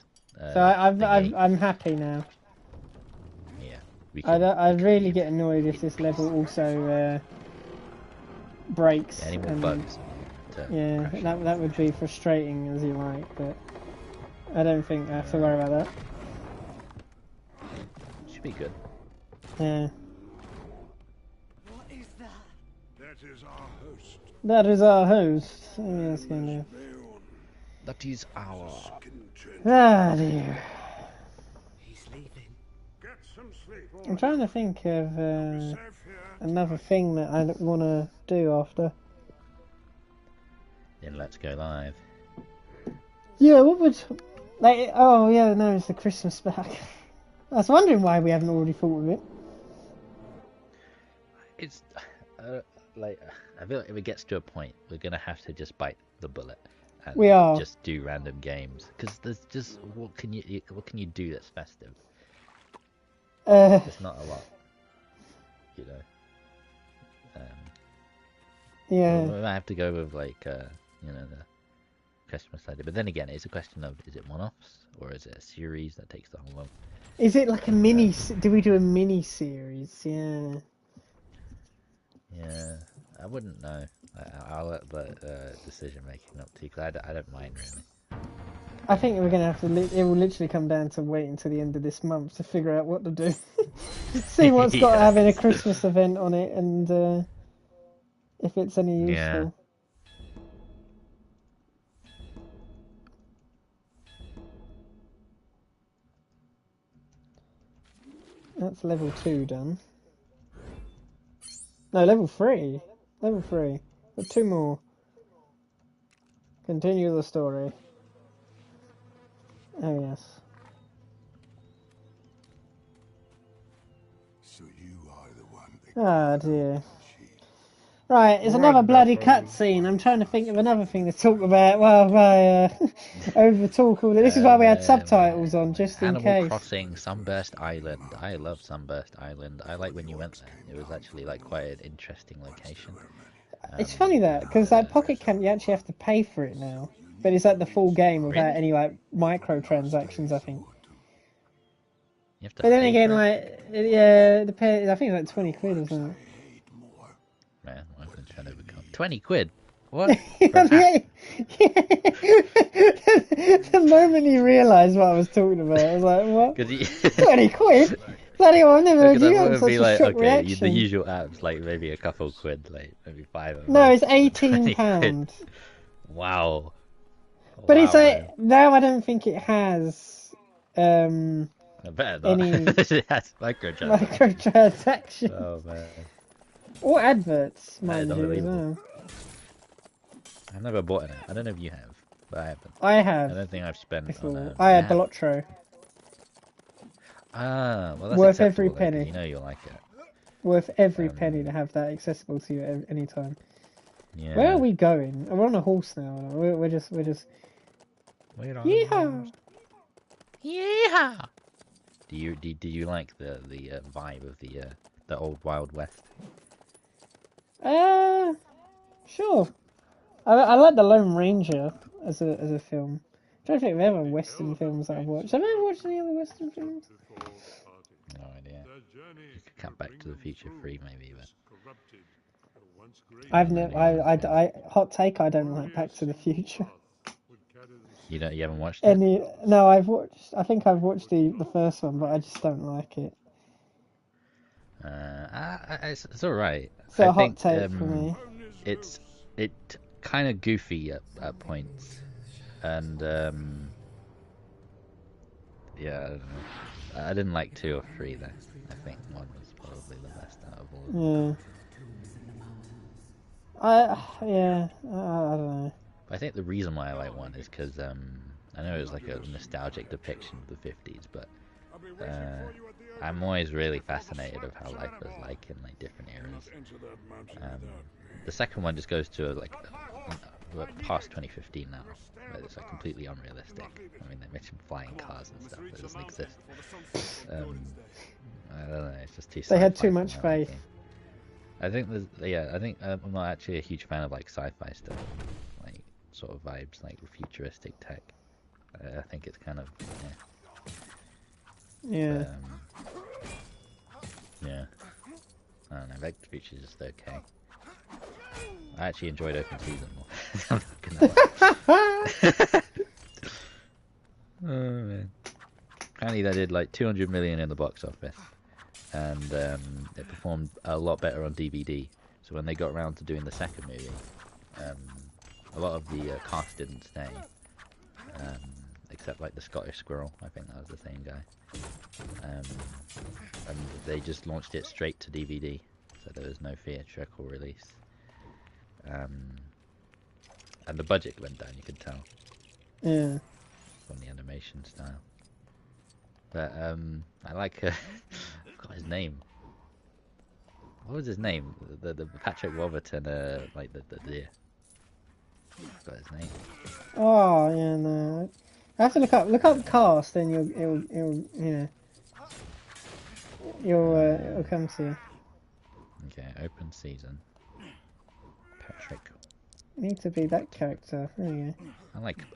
So I'm happy now. Yeah. I'd really get annoyed if this level also breaks. Any more bugs? Yeah, that would be frustrating, as you like, but I don't think I have to worry about that. Should be good. Yeah. What is that? That is our host. That is our host. Yeah, that's gonna. That is our. Ah dear. He's leaving. Get some sleep. I'm trying to think of another thing that I want to do after. Then let's go live. Yeah, what would like? Oh yeah, no, it's the Christmas back. I was wondering why we haven't already thought of it. It's I feel like if it gets to a point, we're gonna have to just bite the bullet and We are. just do random games because there's just what can you do that's festive? It's not a lot, you know. Yeah. We might have to go with like the Christmas idea, but then again, it's a question of is it one-offs or is it a series that takes the whole month? Is it like a mini? Do we do a mini series? Yeah. Yeah, I wouldn't know. I'll let the decision making up to you because I don't mind really. I think we're gonna have to. It will literally come down to wait until the end of this month to figure out what to do. See what's got Yeah. having a Christmas event on it, and if it's any Yeah. useful. That's level 2 done. No, level 3. Level 3. Got 2 more. Continue the story. Oh yes. So you are the one that Ah dear. she. Right, it's another bloody cutscene. I'm trying to think of another thing to talk about. Well, I over talk all this. Is why we had subtitles on, just in Animal case. Crossing Sunburst Island. I love Sunburst Island. I like when you went there. It was actually like quite an interesting location. It's funny that because like Pocket Camp, you actually have to pay for it now, but it's like the full game without Really? any like microtransactions, I think. You have to But then pay again, for it? like yeah, I think it's like 20 quid or something. Man, I've been trying to become 20 quid. What? For Yeah, an app? the moment he realised what I was talking about, I was like, what? 'Cause you... 20 quid? Bloody hell, I've never heard Because I you thought have it'd such be a like, shock okay, the reaction. usual apps, like maybe a couple quid, like maybe 5 of No, them. it's £18. 20 quid. Wow. But Wow, it's man. like, now I don't think it has I better not. any It has microtransactions. microtransactions. Oh, man. Or adverts, That is mind you, as unbelievable. well. I've never bought an app. I don't know if you have, but I haven't. I I have don't think I've spent on before. a... I You had have? Bellotro. Ah, well that's Worth every acceptable though, 'cause penny. you know you'll like it. Worth every Um, penny to have that accessible to you at any time. Yeah. Where are we going? We're on a horse now. We're just. Wait on. Yeehaw! Yeehaw! Do you like the vibe of the old Wild West? Sure. I like the Lone Ranger as a film. I'm trying to think of other Western films that I've watched. Have I ever watched any other Western films? No idea. You could come Back to the Future 3 maybe, but I've never. Hot take. I don't like Back to the Future. you haven't watched it? No, I've watched. I think I've watched the first one, but I just don't like it. It's all right. It's a I hot think take for me. it's kind of goofy at points, and yeah, I don't know. I didn't like 2 or 3 though. I think 1 was probably the best out of all of them. Yeah. I don't know. I think the reason why I like 1 is because I know it was like a nostalgic depiction of the 50s, but I'm always really fascinated of how life was like in like different eras. The second one just goes to like past 2015 now, where it's like completely unrealistic. I mean, they mention flying cars and stuff that doesn't exist. I don't know, it's just too. They had too sci-fi much for my faith. liking. I think I think I'm not actually a huge fan of like sci-fi stuff, like sort of vibes, like futuristic tech. I think it's kind of Yeah. yeah. I don't know. Back to the Future is just okay. I actually enjoyed Open Season more. I'm not gonna lie. Oh man. Apparently they did like 200 million in the box office, and it performed a lot better on DVD. So when they got around to doing the second movie, a lot of the cast didn't stay, except like the Scottish Squirrel. I think that was the same guy. And they just launched it straight to DVD, so there was no theatrical release. And the budget went down, you could tell. Yeah. From the animation style. But I like I forgot his name. What was his name? The Patrick Warburton, like the deer. I forgot his name. Oh yeah, no. I have to look up cast, and it'll come to you. Okay, Open Season. Patrick. Need to be that character. There you go.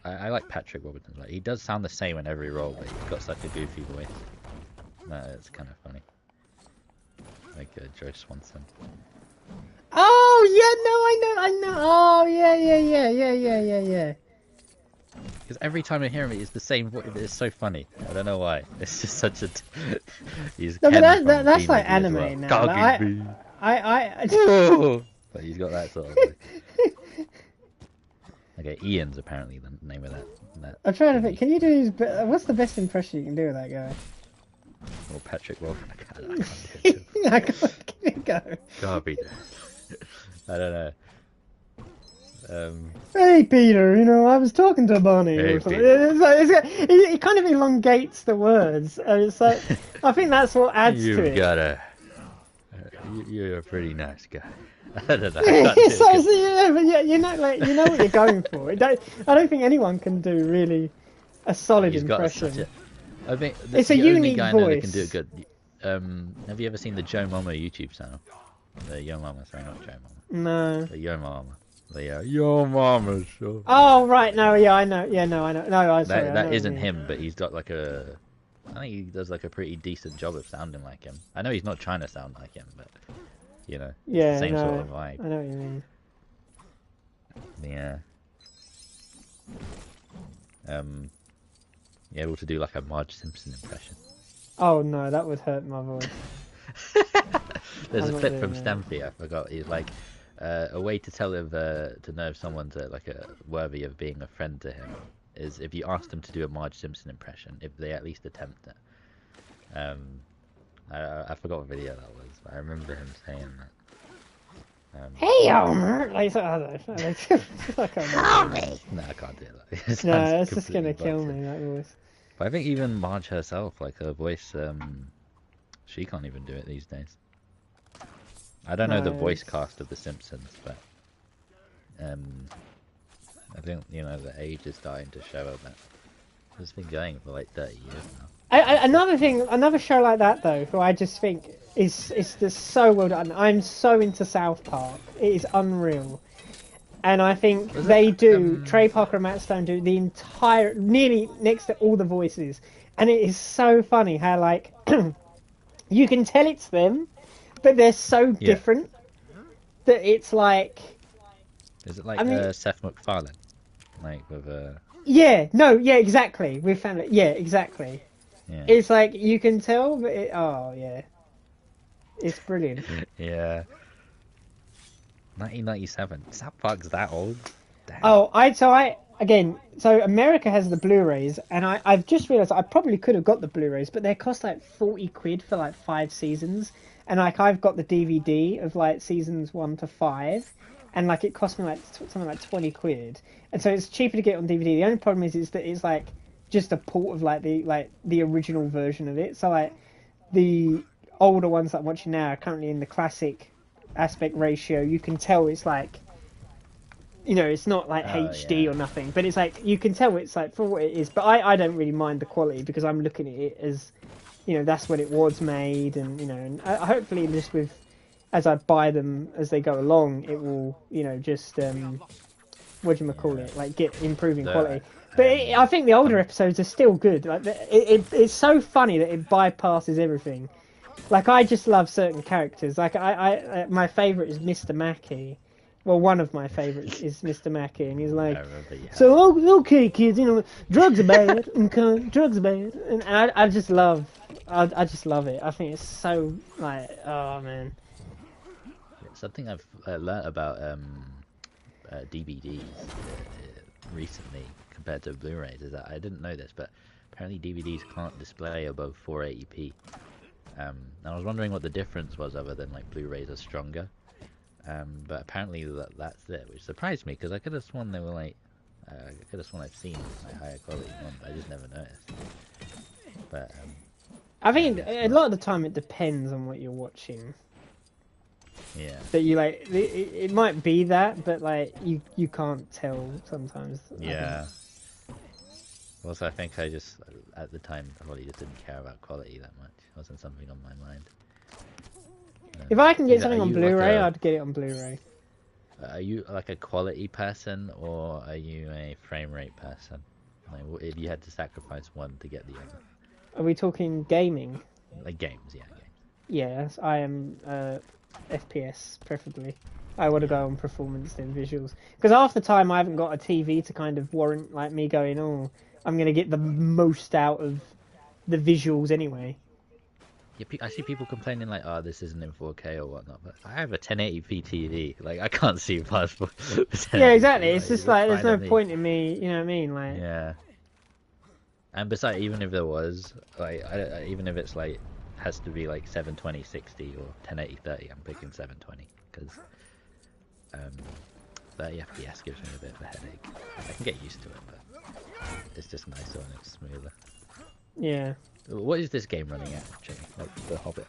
I like Patrick Warburton. Like, he does sound the same in every role, but he's got such a goofy voice. No, it's kind of funny. Like Joe Swanson. Oh yeah, no, I know. Oh yeah. Because every time I hear him, it's the same voice. It's so funny. I don't know why. It's just such a. He's No, Ken but from that's like B-Movie as anime well. now. Like, Goggy I But he's got that sort of. Okay, Ian's apparently the name of that I'm trying to thingy. think. Can you do his? What's the best impression you can do of that guy? Or Patrick Wilson. I can't do it. I can't give it a go. Garbage. I don't know. Hey Peter, I was talking to Bonnie Hey, or something. Peter. It kind of elongates the words, and it's like I think that's what adds to You've it. got a. You're a pretty nice guy. I don't know. I can't do So, it. yeah, but yeah, you know what you're going for. I don't think anyone can do really a solid He's got impression. such a. I think It's a the only unique guy I know that can voice. do it good. Have you ever seen the Joe Mama YouTube channel? The Yo Mama, sorry, not Joe Mama. No. The Yo Mama. The Yo Mama show. Oh right, no, yeah, I know. Yeah, no, I know. No, I'm sorry. I know That what isn't you mean. him, but he's got like a. I think he does like a pretty decent job of sounding like him. I know he's not trying to sound like him, but it's Yeah, the same no, sort of vibe. I know what you mean. Yeah. You able to do like a Marge Simpson impression? Oh no, that would hurt my voice. There's I'm a not clip doing from that. Stampy. I forgot. He's like a way to tell if to know if someone's worthy of being a friend to him is if you ask them to do a Marge Simpson impression, if they at least attempt it. I forgot what video that was, but I remember him saying that. Hey Homer, like I don't know. Like, No, I can't do that. It no, sounds it's just gonna completely kill bullshit. me. That voice. But I think even Marge herself, like her voice, she can't even do it these days. I don't know the No, voice it's- cast of The Simpsons, but I think the age is starting to show that it's been going for like 30 years now. Another show like that though, who I just think is just so well done. I'm so into South Park. It is unreal. And I think they do, Trey Parker and Matt Stone do the entire, nearly next to all the voices. And it is so funny how, like, you can tell it's them, but they're so different that it's like... Is it like I mean- Seth MacFarlane? Like with Yeah, no, yeah, exactly. We've found it. Yeah, exactly. yeah. It's like, you can tell, but oh, yeah. It's brilliant. Yeah. 1997. South Park's that old? Damn. Oh, so America has the Blu-rays, and I've just realised I probably could have got the Blu-rays, but they cost like 40 quid for like 5 seasons, and like I've got the DVD of like seasons 1 to 5, and like it cost me like something like 20 quid, and so it's cheaper to get on DVD. The only problem is that it's like just a port of like the original version of it, so like the older ones that I'm watching now are currently in the classic aspect ratio. You can tell it's like, it's not like HD or nothing, but it's like you can tell it's like for what it is. But I don't really mind the quality because I'm looking at it as, that's when it was made, and and hopefully just as I buy them as they go along, it will just what do you call it, like get improving quality. But I think the older episodes are still good. Like it's so funny that it bypasses everything. Like, I just love certain characters. Like, my favourite is Mr. Mackey. Well, one of my favourites is Mr. Mackey, and he's like, okay, kids, drugs are bad, and drugs are bad, and I just love it. I think it's so, like, oh, man. Something I've learnt about DVDs recently compared to Blu-rays is that I didn't know this, but apparently DVDs can't display above 480p. And I was wondering what the difference was, other than like Blu-rays are stronger. But apparently that's it, which surprised me because I could have sworn they were like, I could have sworn I've seen like higher quality ones. I just never noticed. But I think a lot of the time it depends on what you're watching. yeah, That you like, it might be that, but like you can't tell sometimes. yeah. Also, I think I just at the time probably just didn't care about quality that much. It wasn't something on my mind. If I can get something Are on you Blu-ray, I'd get it on Blu-ray. Are you like a quality person, or are you a frame rate person? Like, if you had to sacrifice one to get the other, Are we talking gaming? like games, yeah. Yes, I am FPS preferably. I want to go on performance than visuals. Because half the time I haven't got a TV to kind of warrant like me going, oh, I'm going to get the most out of the visuals anyway. Yeah, I see people complaining like, "Oh, this isn't in 4K or whatnot," but I have a 1080p TV. Like, I can't see past 1080p. Yeah, exactly. It's just like there's fine no with me. point in me. You know what I mean? Like, Yeah. And besides, even if there was, like, even if it's like has to be like 720 60 or 1080 30, I'm picking 720 because 30 FPS gives me a bit of a headache. I can get used to it, but it's just nicer when it's smoother. yeah. What is this game running at, Jay? Like The Hobbit?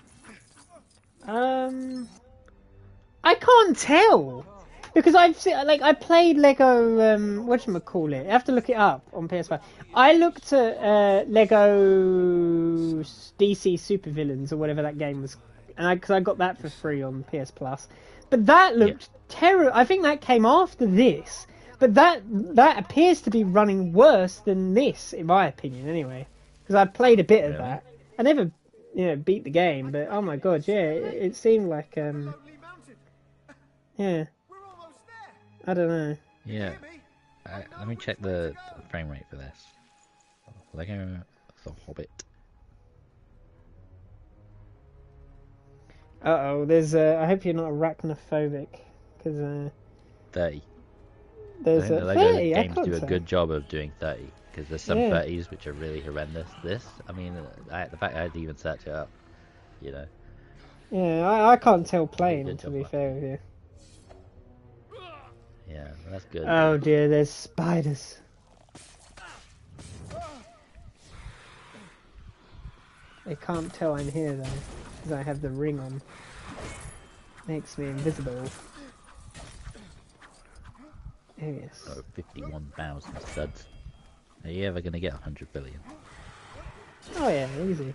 I can't tell because I've seen, like I played Lego. Whatchamacallit? I have to look it up on PS5. I looked at Lego DC Supervillains or whatever that game was, and because I got that for free on PS Plus. But that looked terrible. I think that came after this, but that appears to be running worse than this, in my opinion, anyway. Because I played a bit of that. I never, beat the game, but oh my god, yeah, it seemed like yeah. I don't know. Yeah. Let me check the frame rate for this. Lego The Hobbit. Uh-oh, there's I hope you're not arachnophobic, because 30. there's I a think the Lego 30, I games can't do a say. good job of doing 30, because there's some Yeah. 30s which are really horrendous. This, I mean, the fact I had to even search it up, you know. Yeah, I can't tell playing, Good to job, be Mark. fair with you. Yeah, that's good. Oh dear, there's spiders. They can't tell I'm here though, because I have the ring on. Makes me invisible. Oh yes. Oh, 51,000 studs. Are you ever gonna get 100 billion? Oh yeah, easy.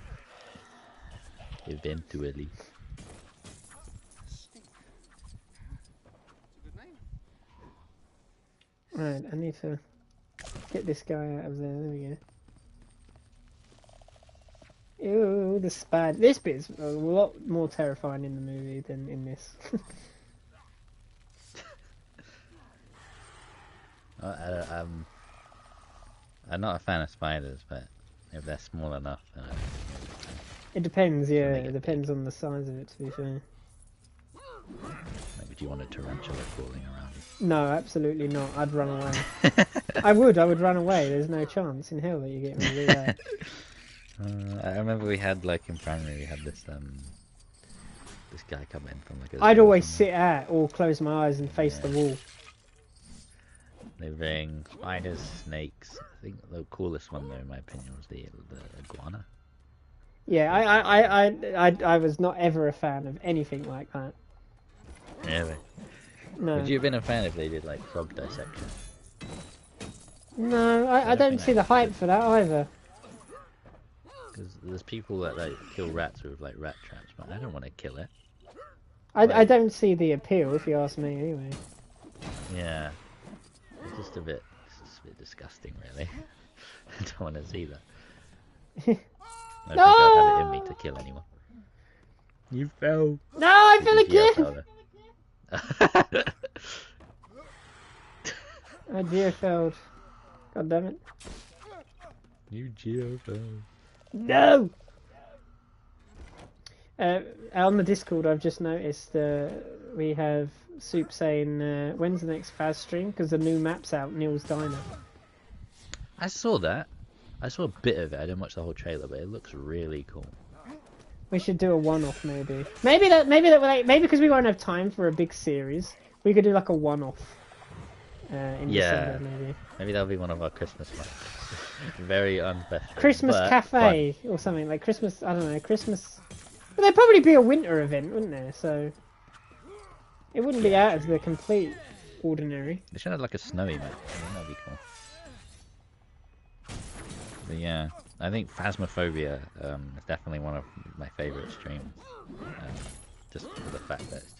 Eventually. Right, I need to get this guy out of there. There we go. Ew, the spider. This bit's a lot more terrifying in the movie than in this. I'm not a fan of spiders, but if they're small enough, It depends, yeah. make It it depends on the size of it, to be fair. maybe do you want a tarantula crawling around? No, absolutely not. I'd run away. I would run away. There's no chance in hell that you get me to do that. I remember we had, like, in primary, we had this this guy come in from, like, a I'd zoo or always something. sit at or close my eyes and face the wall. They bring spiders, snakes. I think the coolest one, though, in my opinion, was the iguana. Yeah, I was not ever a fan of anything like that. Really? No. Would you have been a fan if they did, like, frog dissection? No, I don't don't think see I the hype could. for that either. Because there's people that, like, kill rats with, like, rat traps, but I don't want to kill it. I don't see the appeal, if you ask me, anyway. Yeah. It's just a bit disgusting, really. I don't want to see that. I don't think I'd have it in me to kill anyone. You fell. No, I fell Geo again! fell there. Oh dear, failed. God damn it. You Geo fell. No! On the Discord, I've just noticed we have Soup saying, when's the next Faz stream? Because the new map's out, Neil's Diner. I saw that. I saw a bit of it. I didn't watch the whole trailer, but it looks really cool. We should do a one-off, maybe. Maybe because we won't have time for a big series, we could do like a one-off in December, maybe. Maybe that'll be one of our Christmas lights. Very unfestive. Christmas but cafe or something like Christmas. I don't know, Christmas. But there'd probably be a winter event, wouldn't there? So it wouldn't be out of the complete ordinary. They should have like a snowy map. I think that'd be cool. But yeah, I think Phasmophobia is definitely one of my favourite streams. Just for the fact that it's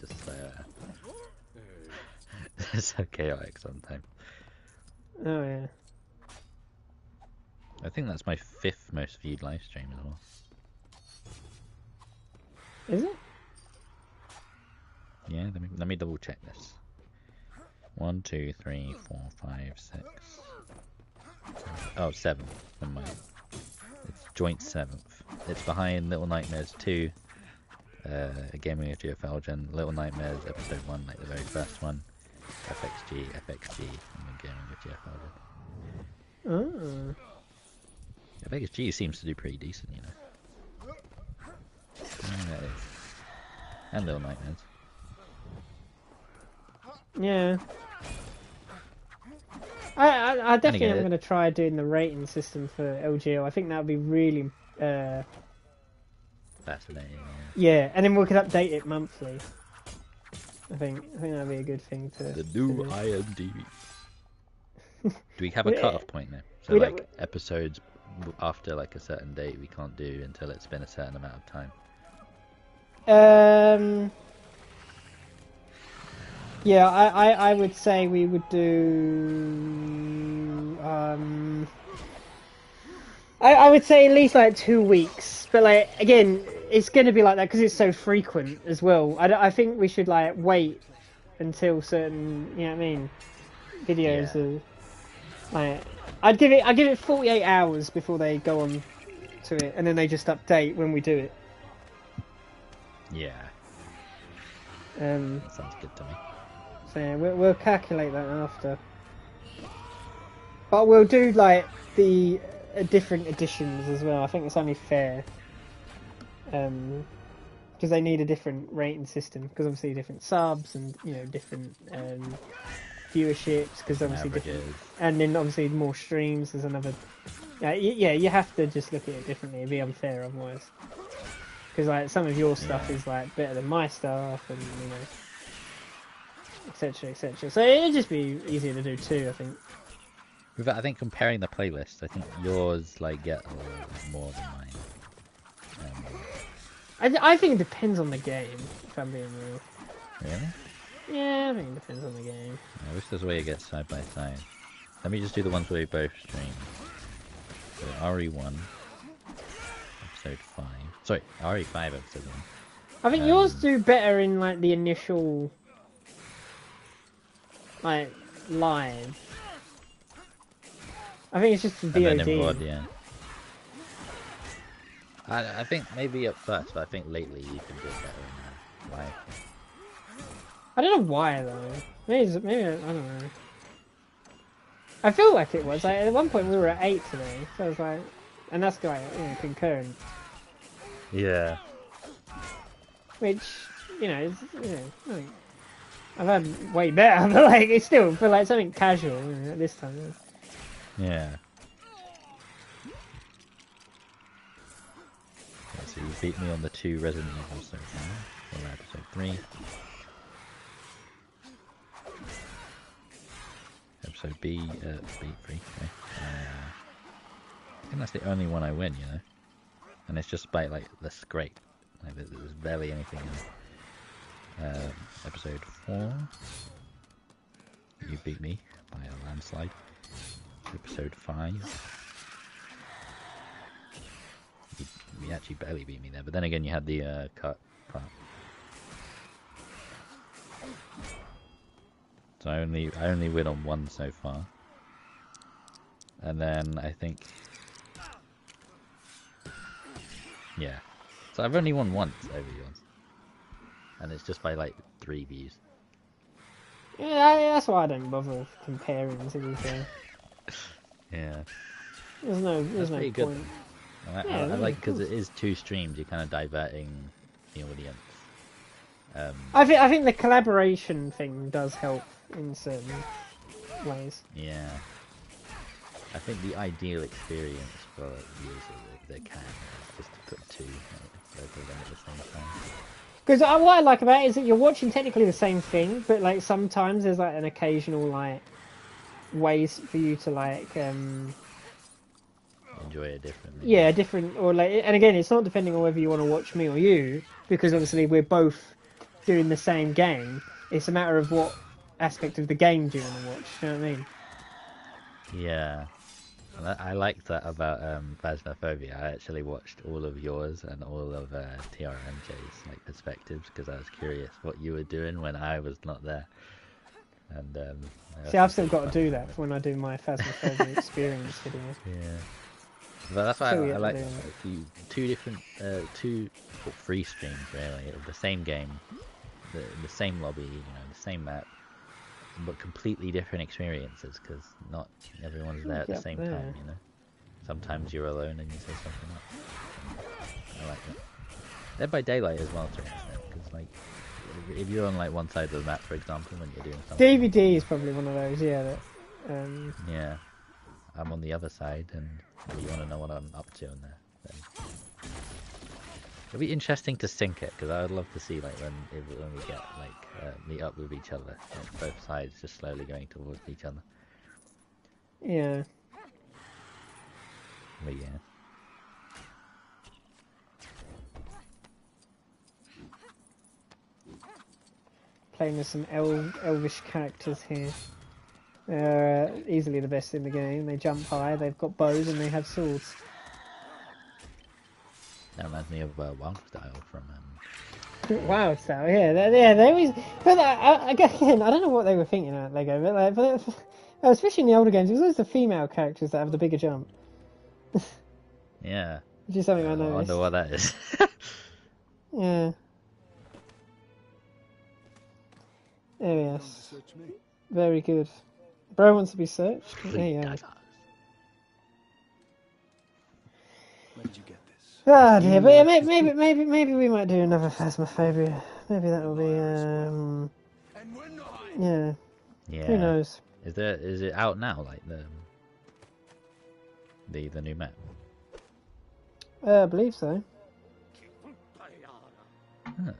just so chaotic sometimes. Oh yeah. I think that's my 5th most viewed live stream as well. Is it? Yeah, let me double check this. 1, 2, 3, 4, 5, 6. Oh, 7. Never mind. It's joint 7th. It's behind Little Nightmares 2, Gaming with Geofalgen, Little Nightmares Episode 1, like the very first one, FXG, and then Gaming with Geofalgen. Oh. FXG seems to do pretty decent, you know. And Little Nightmares. Yeah. I definitely am going to try doing the rating system for LGO. I think that would be really fascinating. Yeah, and then we could update it monthly. I think that'd be a good thing to. The new IMDb. Do we have a cut-off point now? So like episodes after like a certain date we can't do until it's been a certain amount of time. Yeah, I would say we would do. I would say at least like 2 weeks, but like again, it's going to be like that because it's so frequent as well. I think we should like wait until certain, you know what I mean, videos are like. I'd give it 48 hours before they go on to it, and then they just update when we do it. Yeah. That sounds good to me. So yeah, we'll calculate that after. But we'll do like the different editions as well. I think it's only fair. Because they need a different rating system. Because obviously different subs and different viewerships. Because obviously different, and then obviously more streams. There's another. Yeah, you have to just look at it differently. It'd be unfair otherwise. Because like some of your stuff is like better than my stuff, and etc. etc. So it'd just be easier to do too, I think. I think comparing the playlists, I think yours like get a little more than mine. I think it depends on the game, if I'm being real. Really? Yeah, I think it depends on the game. I wish there's a way to get side by side. Let me just do the ones where we both stream. So RE1, episode 5. Sorry, RE5, episode 1. I think yours do better in like the initial, like live. I think it's just the VOD. And then in VOD, yeah. I think maybe at first, but I think lately you can do it better in live. I don't know why though. Maybe I don't know. I feel like it was. Like, at one point we were at 8 today, so I was like, and that's like concurrent. Yeah. Which is I think I've had way better, but like it's still for like something casual at this time. Yeah. So you beat me on the 2 Resident Evil so far. Or episode 3. Episode B, beat 3. Okay. I think that's the only one I win, and it's just by like the scrape. Like there's barely anything in it. Episode 4. You beat me by a landslide. Episode 5. You actually barely beat me there, but then again you had the cut part. So I only win on 1 so far. And then I think, yeah. So I've only won once over yours. And it's just by like 3 views. Yeah, that's why I don't bother comparing, to be fair. Yeah. There's no point. Good. I like, because it is 2 streams, you're kind of diverting the audience. I think the collaboration thing does help in certain ways. Yeah. I think the ideal experience for viewers, if they can, is just to put 2 both of them at the same time. Because what I like about it is that you're watching technically the same thing, but like sometimes there's like an occasional like ways for you to like enjoy it differently. Yeah, different, or like, and again, it's not depending on whether you want to watch me or you, because obviously we're both doing the same game. It's a matter of what aspect of the game do you want to watch. You know what I mean? Yeah. I liked that about Phasmophobia. I actually watched all of yours and all of TRMJ's like perspectives because I was curious what you were doing when I was not there. And see, I've still got to do that when I do my Phasmophobia experience video. Yeah, but that's why I like two different three streams really of the same game, the same lobby, you know, the same map, but completely different experiences because not everyone's there at the same time, you know. Sometimes you're alone and you say something up. I like that. Dead by Daylight as well, to an extent, because like if you're on like one side of the map, for example, when you're doing something. DVD is probably one of those, yeah. That, yeah, I'm on the other side, and you want to know what I'm up to in there. Then it'll be interesting to sync it because I would love to see like when we get like meet up with each other, like, both sides just slowly going towards each other. Yeah. But yeah. Playing with some elvish characters here. They're easily the best in the game. They jump high, they've got bows, and they have swords. That reminds me of Wild Style from. Wild Style, yeah, they always. But again, I don't know what they were thinking at Lego, but especially in the older games, it was always the female characters that have the bigger jump. Yeah. Which is something I I noticed. wonder what that is. Yeah. There he is. Very good. Bro wants to be searched. There you go. Where did you get this? Ah dear, but yeah, maybe we might do another Phasmophobia. Maybe that will be yeah. Yeah. Who knows? Is it out now? Like the new map? I believe so. Huh.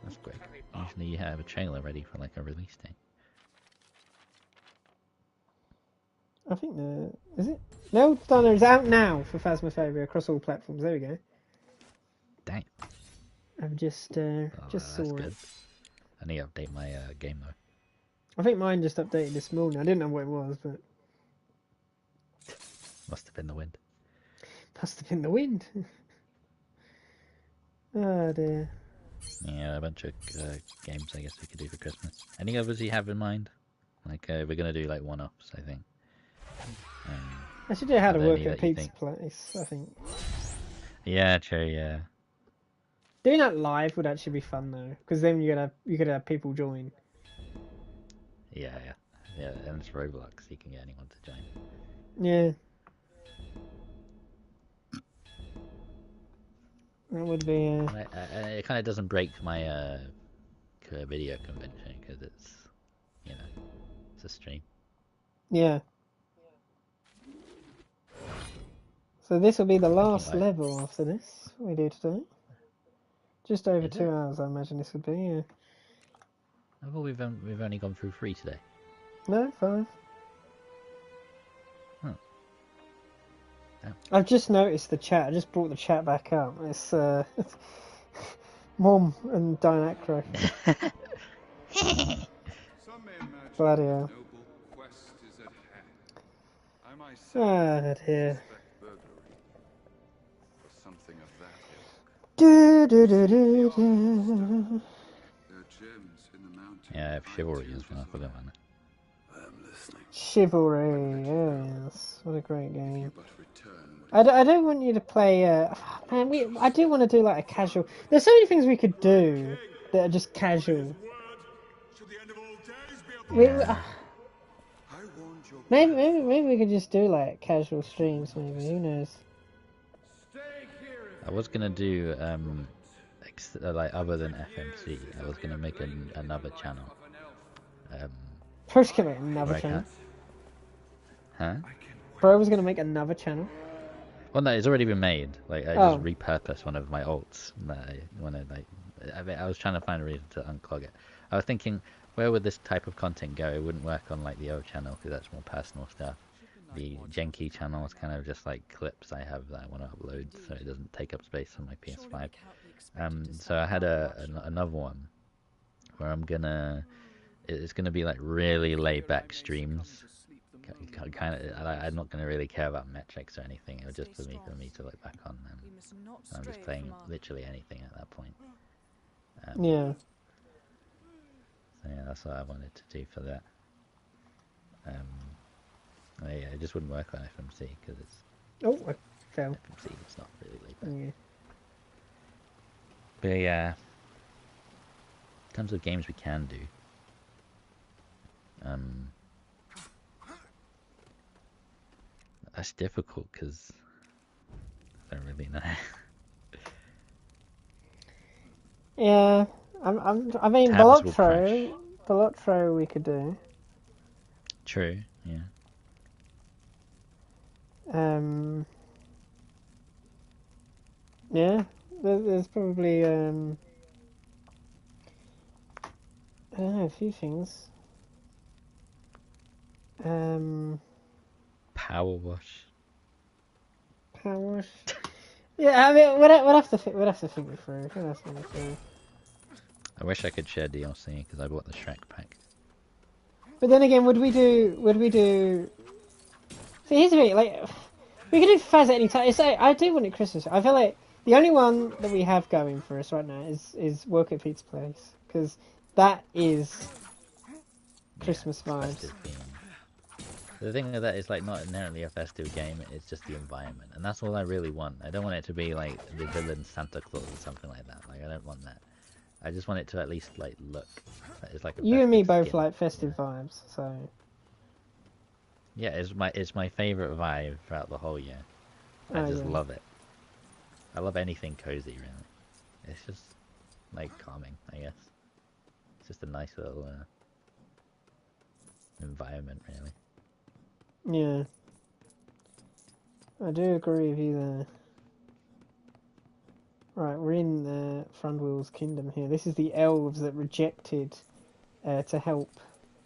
That's great. Usually you have a trailer ready for like a release date. I think is it? No, Donna is out now for Phasmophobia across all platforms. There we go. Dang. I've just saw good. it. I need to update my game though. I think mine just updated this morning. I didn't know what it was, but Must have been the wind. must have been the wind. Oh dear. Yeah, a bunch of games I guess we could do for Christmas. Any others you have in mind? Like we're gonna do like one-offs, I think. I should do how to work any at that you Pizza think? Place, I think. Yeah, true. Yeah. Doing that live would actually be fun though, because then you could have people join. Yeah, and it's Roblox, you can get anyone to join. Yeah. That would be. It kind of doesn't break my video convention because it's, you know, it's a stream. Yeah. So this will be the last Right. level after this we do today. Just over Is 2 it? hours, I imagine this would be. Yeah. I thought we've only gone through 3 today. No, 5. Huh. Yeah. I've just noticed the chat. I just brought the chat back up. It's Mom and Dinacro. Bloody hell. Noble quest is at hand. I myself Ah dear. suspect burglary or something of that ilk. Do do do do do. There are gems in the mountains. Yeah, I have Chivalry as well, I forgot about that. I'm listening. Chivalry, yes. What a great game. But return I don't want you to play. Man, I do want to do like a casual. There's so many things we could do that are just casual. Maybe we could just do like casual streams. Maybe, who knows? I was gonna do like other than FMC, I was gonna make another channel. Bro's gonna make another where I channel. Huh? Bro was gonna make another channel. Well, no, it's already been made. Like I Oh. just repurposed one of my alts. That I wanted, like, I was trying to find a reason to unclog it. I was thinking, where would this type of content go? It wouldn't work on like the O channel because that's more personal stuff. The Genki channel is kind of just like clips I have that I want to upload, so it doesn't take up space on my PS5. So I had another one where it's gonna be like really laid back streams, kind of. I'm not going to really care about metrics or anything. It was just for me to look back on them. I'm just playing literally anything at that point. Yeah. So yeah, that's what I wanted to do for that. Yeah, it just wouldn't work on FMC because it's. Oh, I fell. FMC, it's not really like that. Yeah. But yeah, in terms of games we can do, that's difficult because I don't really know. Yeah, I mean, Tabs will bullet throw we could do. True, yeah. Yeah, there's probably I don't know, a few things. Power wash. Power wash. Yeah, I mean, we'd have to think it through. I wish I could share DLC because I bought the Shrek pack. But then again, would we do? See, here's the thing. Like, we could do Faz at any time. I do want it Christmas. I feel like the only one that we have going for us right now is Work at Pete's Place, because that is Christmas vibes. The thing with that is like not inherently a festive game, it's just the environment, and that's all I really want. I don't want it to be like the villain Santa Claus or something like that. Like I don't want that. I just want it to at least like look. It's like you and me both like festive vibes, so. Yeah, it's my favorite vibe throughout the whole year. I just love it. I love anything cozy, really. It's just like calming, I guess. It's just a nice little environment, really. Yeah, I do agree with you there. Right, we're in Frondwell's kingdom here. This is the elves that rejected to help,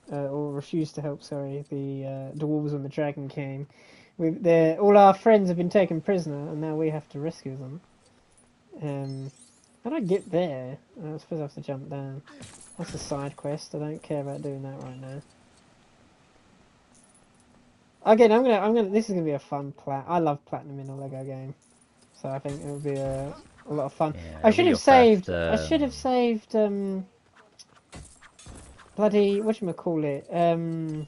or refused to help, sorry, the dwarves when the dragon came. All our friends have been taken prisoner, and now we have to rescue them. How do I get there? I suppose I have to jump down. That's a side quest. I don't care about doing that right now. Again, I'm gonna. This is gonna be a fun I love platinum in a Lego game, so I think it'll be a lot of fun. Yeah, I should have saved. I should have saved. Bloody whatchamacallit?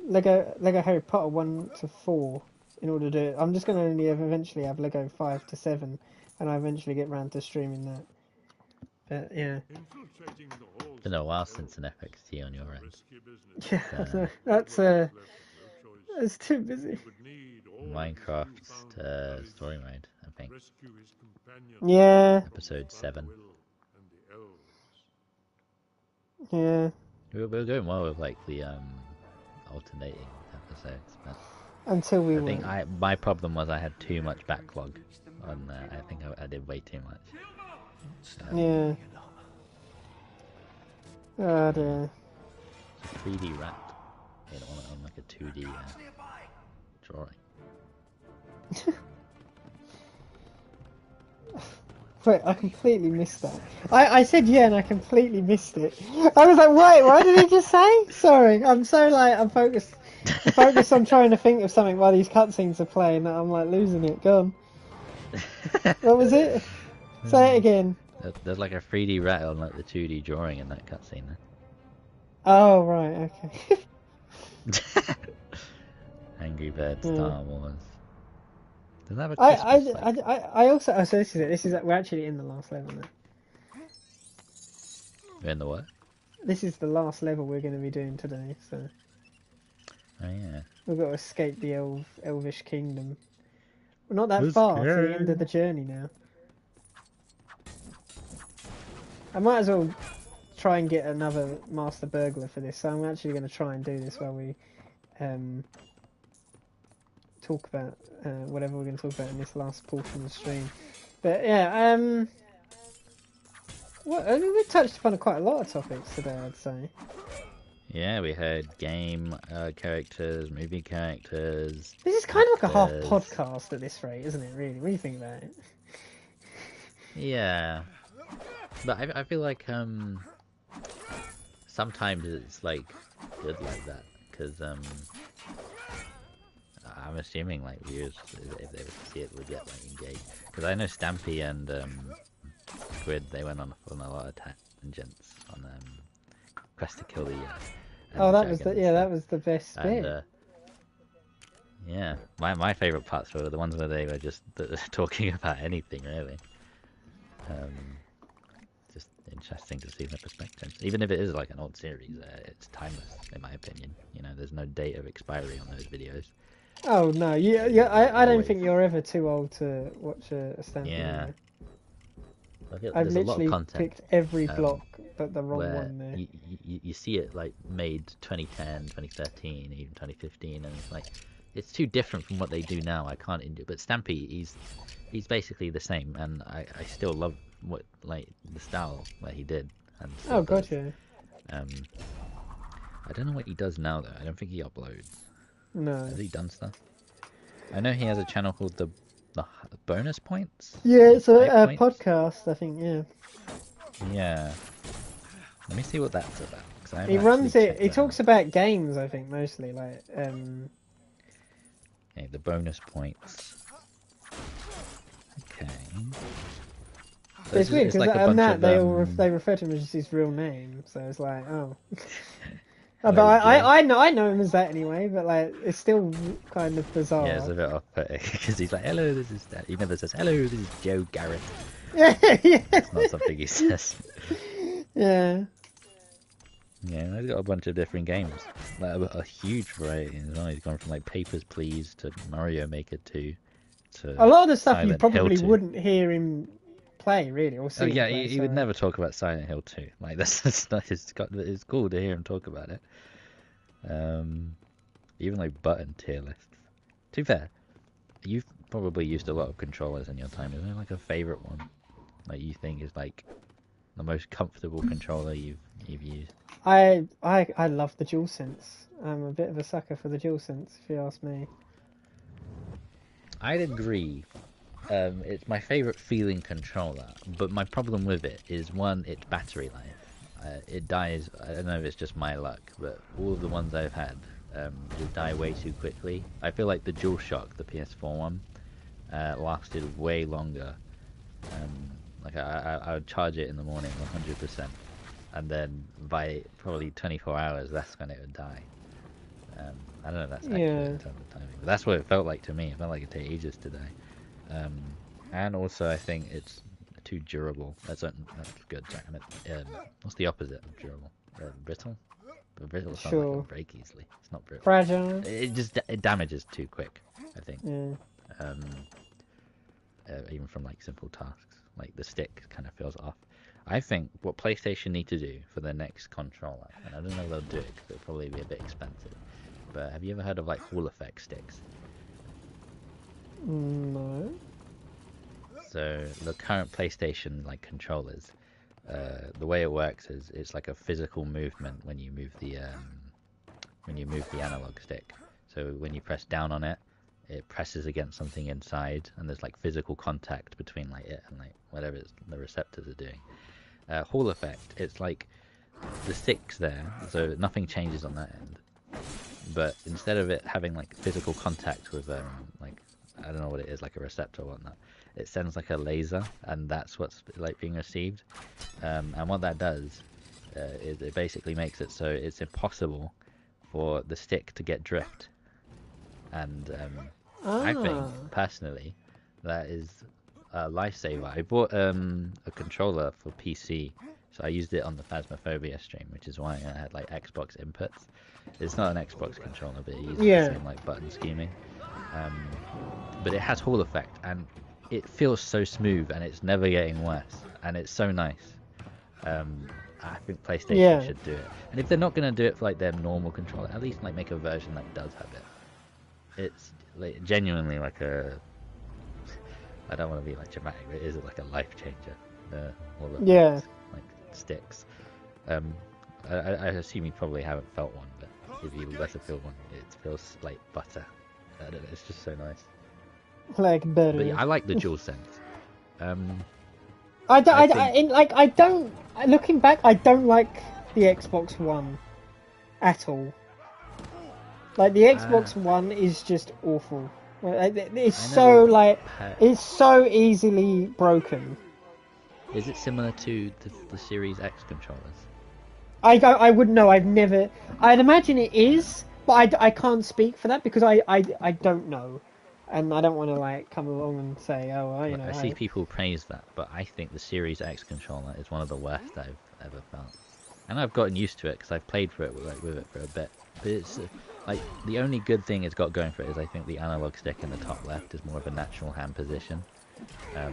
Lego Harry Potter 1 to 4 in order to. I'm just gonna only eventually have Lego 5 to 7, and I eventually get round to streaming that. But yeah. It's been a while since an FXT on your end. Yeah, that's too busy. Minecraft story mode, I think. Yeah. Episode 7. Yeah. We were going well with like the alternating episodes, but until we. I think my problem was I had too much backlog on that. I think I did way too much. Yeah. Oh dear. 3D wrapped on like a 2D drawing. Wait, I completely missed that. I said yeah, and I completely missed it. I was like, wait, what did he just say? Sorry, I'm so like I'm focused on trying to think of something while these cutscenes are playing that I'm like losing it. Go on. What was it? Say it again. There's like a 3D rat on like the 2D drawing in that cutscene there. Oh right, okay. Angry Birds Star Wars. Does that have a I also so this is it. We're actually in the last level now. We're in the what? This is the last level we're going to be doing today. So. Oh yeah. We've got to escape the elvish kingdom. We're not that far to the end of the journey now. I might as well try and get another master burglar for this. So I'm actually going to try and do this while we talk about whatever we're going to talk about in this last portion of the stream. But yeah, we touched upon quite a lot of topics today, I'd say. Yeah, we had game characters, movie characters. This is kind of like a half podcast at this rate, isn't it? Really, what do you think about it? Yeah, but I feel like sometimes it's like good like that, because I'm assuming like viewers, if they were to see it, would get like engaged. Because I know Stampy and Squid, they went on a lot of tangents on Quest to kill the Oh, that was dragon and that stuff. was the best And bit. yeah, my favourite parts were the ones where they were just talking about anything really. Just interesting to see their perspectives. Even if it is like an old series, it's timeless in my opinion. You know, there's no date of expiry on those videos. Oh no, I don't Always. think you're ever too old to watch a Stampy Yeah. video. I've There's a lot of literally content picked every block but the wrong where one there. you see it like made 2010, 2013, even 2015, and it's like it's too different from what they do now. I can't endure. But Stampy, he's basically the same, and I still love what like the style that he did. And still Oh, does. gotcha. I don't know what he does now though. I don't think he uploads. No. Has he done stuff? I know he has a channel called the bonus points. Yeah, it's a High points? podcast, I think. Yeah. Yeah. Let me see what that's about. 'Cause I He haven't runs actually it. checked He that talks out. about games, I think, mostly. Like, Okay, the bonus points. Okay. So it's weird it's because like a on bunch that of, they refer to him as his real name, so it's like, oh. But Hello, I know him as that anyway. But like, it's still kind of bizarre. Yeah, it's a bit off-putting because he's like, "Hello, this is Dad." He never says, "Hello, this is Joe Garrett." Yeah, yeah. It's not something he says. Yeah. Yeah, he's got a bunch of different games, like a huge variety. As well. He's gone from like Papers, Please to Mario Maker 2 to A lot of the stuff you Silent probably Hill 2. wouldn't hear him play, really, or see. Oh him yeah, play, he would so- never talk about Silent Hill 2. Like that's not. It's cool to hear him talk about it. Even like button tier lists. To be fair, you've probably used a lot of controllers in your time. Is there like a favorite one, like you think is like the most comfortable controller you've used? I love the DualSense. I'm a bit of a sucker for the DualSense, if you ask me. I'd agree. It's my favorite feeling controller, but my problem with it is one, its battery life. It dies. I don't know if it's just my luck, but all of the ones I've had just die way too quickly. I feel like the DualShock, the PS4 one, lasted way longer. Like I would charge it in the morning 100%, and then by probably 24 hours, that's when it would die. I don't know if that's accurate in terms of timing, but that's what it felt like to me. It felt like it'd take ages to die. And also, I think it's too durable. That's good. Jack. What's the opposite of durable? Brittle? But brittle sounds like it'll break easily. It's not brittle. Fragile. It damages too quick, I think. Yeah. Even from like simple tasks, like the stick kind of feels off. I think what PlayStation need to do for their next controller, and I don't know if they'll do it because it'll probably be a bit expensive, but have you ever heard of like Hall Effect sticks? No. So the current PlayStation like controllers, the way it works is it's like a physical movement when you move the analog stick. So when you press down on it, it presses against something inside, and there's like physical contact between like it and like whatever the receptors are doing. Hall Effect, it's like the stick's there, so nothing changes on that end. But instead of it having like physical contact with like I don't know what it is, like a receptor or whatnot, it sends like a laser, and that's what's like being received. And what that does is it basically makes it so it's impossible for the stick to get drift. And I think personally that is a lifesaver. I bought a controller for PC, so I used it on the Phasmophobia stream, which is why I had like Xbox inputs. It's not an Xbox controller, but it uses the same like button scheming. But it has Hall Effect, and it feels so smooth, and it's never getting worse, and it's so nice. I think PlayStation should do it, and if they're not going to do it for like their normal controller, at least like make a version that does have it. It's like genuinely like a. I don't want to be like dramatic, but it is like a life changer. All the like sticks. I assume you probably haven't felt one, but if you were to feel one, it feels like butter. I don't know, it's just so nice. Like butter. But yeah, I like the DualSense. I don't. Looking back, I don't like the Xbox One. at all. Like the Xbox One is just awful. It's so it's so easily broken. Is it similar to the Series X controllers? I wouldn't know. I've never. I'd imagine it is, but I can't speak for that because I don't know, and I don't want to like come along and say, oh, well, you know. I see people praise that, but I think the Series X controller is one of the worst I've ever felt. And I've gotten used to it because I've played with it for a bit. But it's like the only good thing it's got going for it is I think the analog stick in the top left is more of a natural hand position. So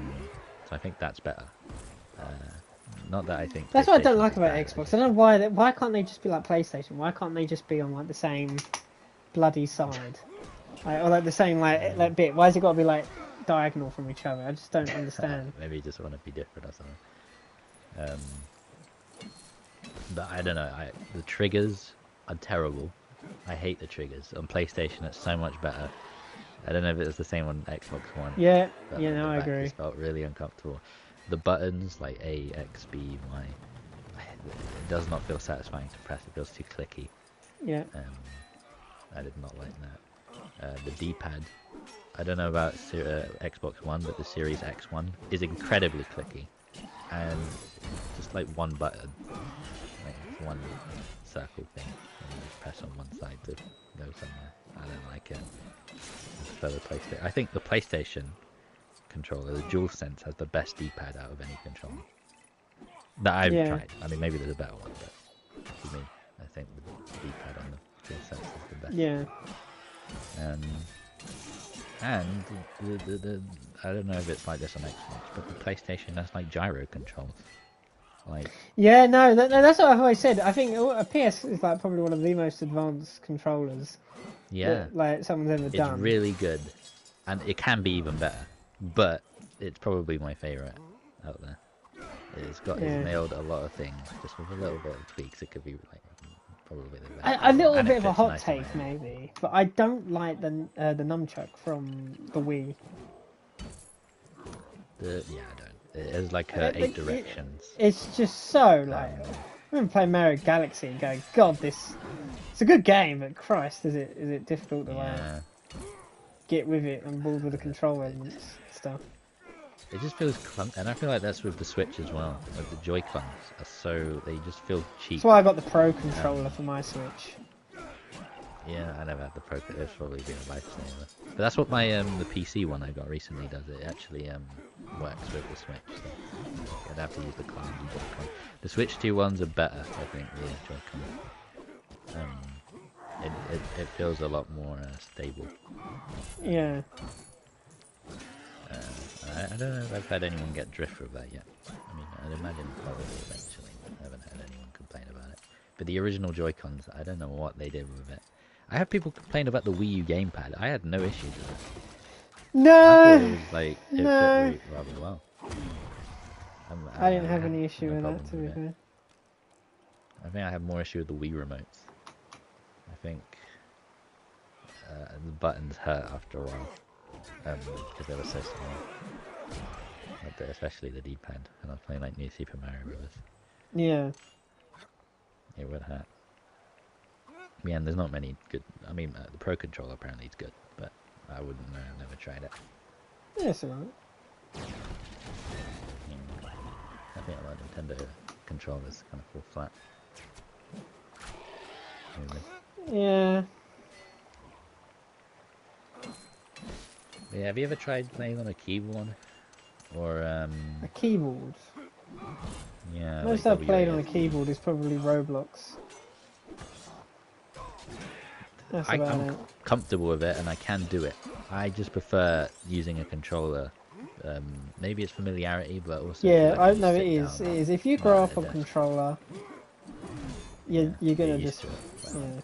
I think that's better. Not that I think. That's what I don't like about Xbox. I don't know why can't they just be like PlayStation? Why can't they just be on like the same bloody side, or like the same like bit? Why has it got to be like diagonal from each other? I just don't understand. Maybe you just want to be different or something. But I don't know. The triggers are terrible. I hate the triggers. On PlayStation, it's so much better. I don't know if it was the same on Xbox One. Yeah, no, I agree. It felt really uncomfortable. The buttons, like A, X, B, Y, it does not feel satisfying to press. It feels too clicky. Yeah. I did not like that. The D-pad, I don't know about Xbox One, but the Series X one is incredibly clicky. And just like one button, like one circle thing, and you just press on one side to go somewhere. I don't like it. For the PlayStation, I think the PlayStation controller, the DualSense, has the best D-pad out of any controller that I've tried. I mean, maybe there's a better one, but for me, I think the D-pad on the DualSense is the best. Yeah. And the I don't know if it's like this on Xbox, but the PlayStation has like gyro controls. Like. Yeah, no, that's what I've always said. I think a PS is like probably one of the most advanced controllers. Yeah. That, like someone's ever done. It's really good, and it can be even better. But it's probably my favourite out there. It's nailed a lot of things, just with a little bit of tweaks. It could be like probably the best. A little bit of a hot take, maybe, but I don't like the nunchuck from the Wii. I don't. It has like 8 directions. It's just so like. I remember playing Mario Galaxy and going, God, it's a good game, but Christ, is it difficult to like get with it and board with the control elements and stuff. It just feels clunky, and I feel like that's with the Switch as well. Like the Joy-Cons are they just feel cheap. That's why I got the Pro controller for my Switch. Yeah, I never had the Pro. It's probably been a lifesaver. But that's what my the PC one I got recently does. It actually works with the Switch. So I'd have to use the cloud and Joy-Con. The Switch 2 ones are better, I think. The Joy-Con. It feels a lot more stable. Yeah. I don't know if I've had anyone get drift with that yet. I mean, I'd imagine probably eventually. I haven't had anyone complain about it. But the original Joy-Cons, I don't know what they did with it. I have people complain about the Wii U gamepad. I had no issues with it. No! I thought it was like, it fit rather well. I didn't have any issue with that, to be fair. I think I have more issue with the Wii remotes. I think the buttons hurt after a while. Because they were so small. Especially the D-pad. And I was playing like New Super Mario Bros. Yeah. It would hurt. Yeah, and there's not many good. I mean, the Pro controller apparently is good, but I wouldn't know. I've never tried it. Yeah, it's alright. I think a lot of Nintendo controllers kind of fall flat. Maybe. Yeah. Yeah, have you ever tried playing on a keyboard? Or, A keyboard? Yeah. Most I've played on a keyboard is probably Roblox. I'm comfortable with it and I can do it. I just prefer using a controller. Maybe it's familiarity, but also... Yeah, I know it is. It is. If you grow up on controller, you're gonna just... Yeah.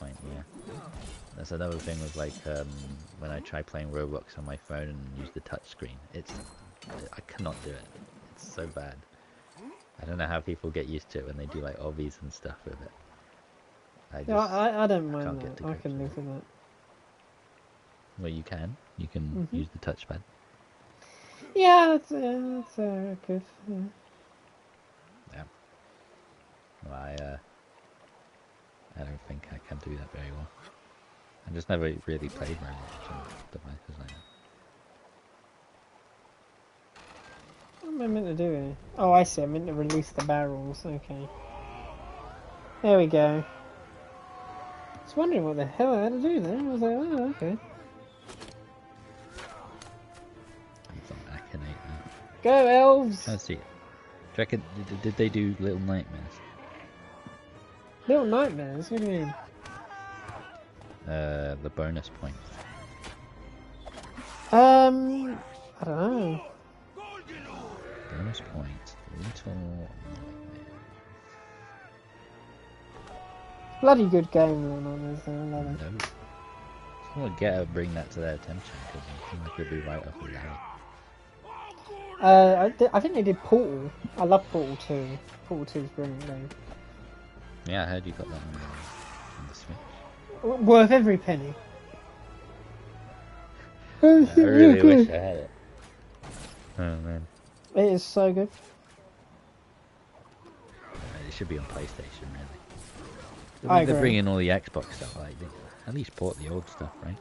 That's another thing with like when I try playing Roblox on my phone and use the touch screen. I cannot do it. It's so bad. I don't know how people get used to it when they do like obbies and stuff with it. I don't mind that. I can live with that. Well, you can. You can use the touchpad. Yeah, that's good. Yeah. Yeah. Well, I don't think I can do that very well. I just never really played very much on devices like that. What am I meant to do here? Oh, I see. I meant to release the barrels. Okay. There we go. I was wondering what the hell I had to do there. I was like, oh, okay. Some Aconite now. Go, elves! Let's see. Do you reckon, did they do Little Nightmares? Little Nightmares? What do you mean? The bonus points. I don't know. Bonus points. Little Nightmares. Bloody good game, Little Nightmares, though. I love it. No. Just want to bring that to their attention because I think it could be right up his alley. I think they did Portal. I love Portal 2. Portal 2 is brilliant game. Yeah, I heard you got that on the Switch. Worth every penny. I really wish I had it. Oh man. It is so good. It should be on PlayStation, really. I They're agree. bringing all the Xbox stuff, like, at least port the old stuff, right?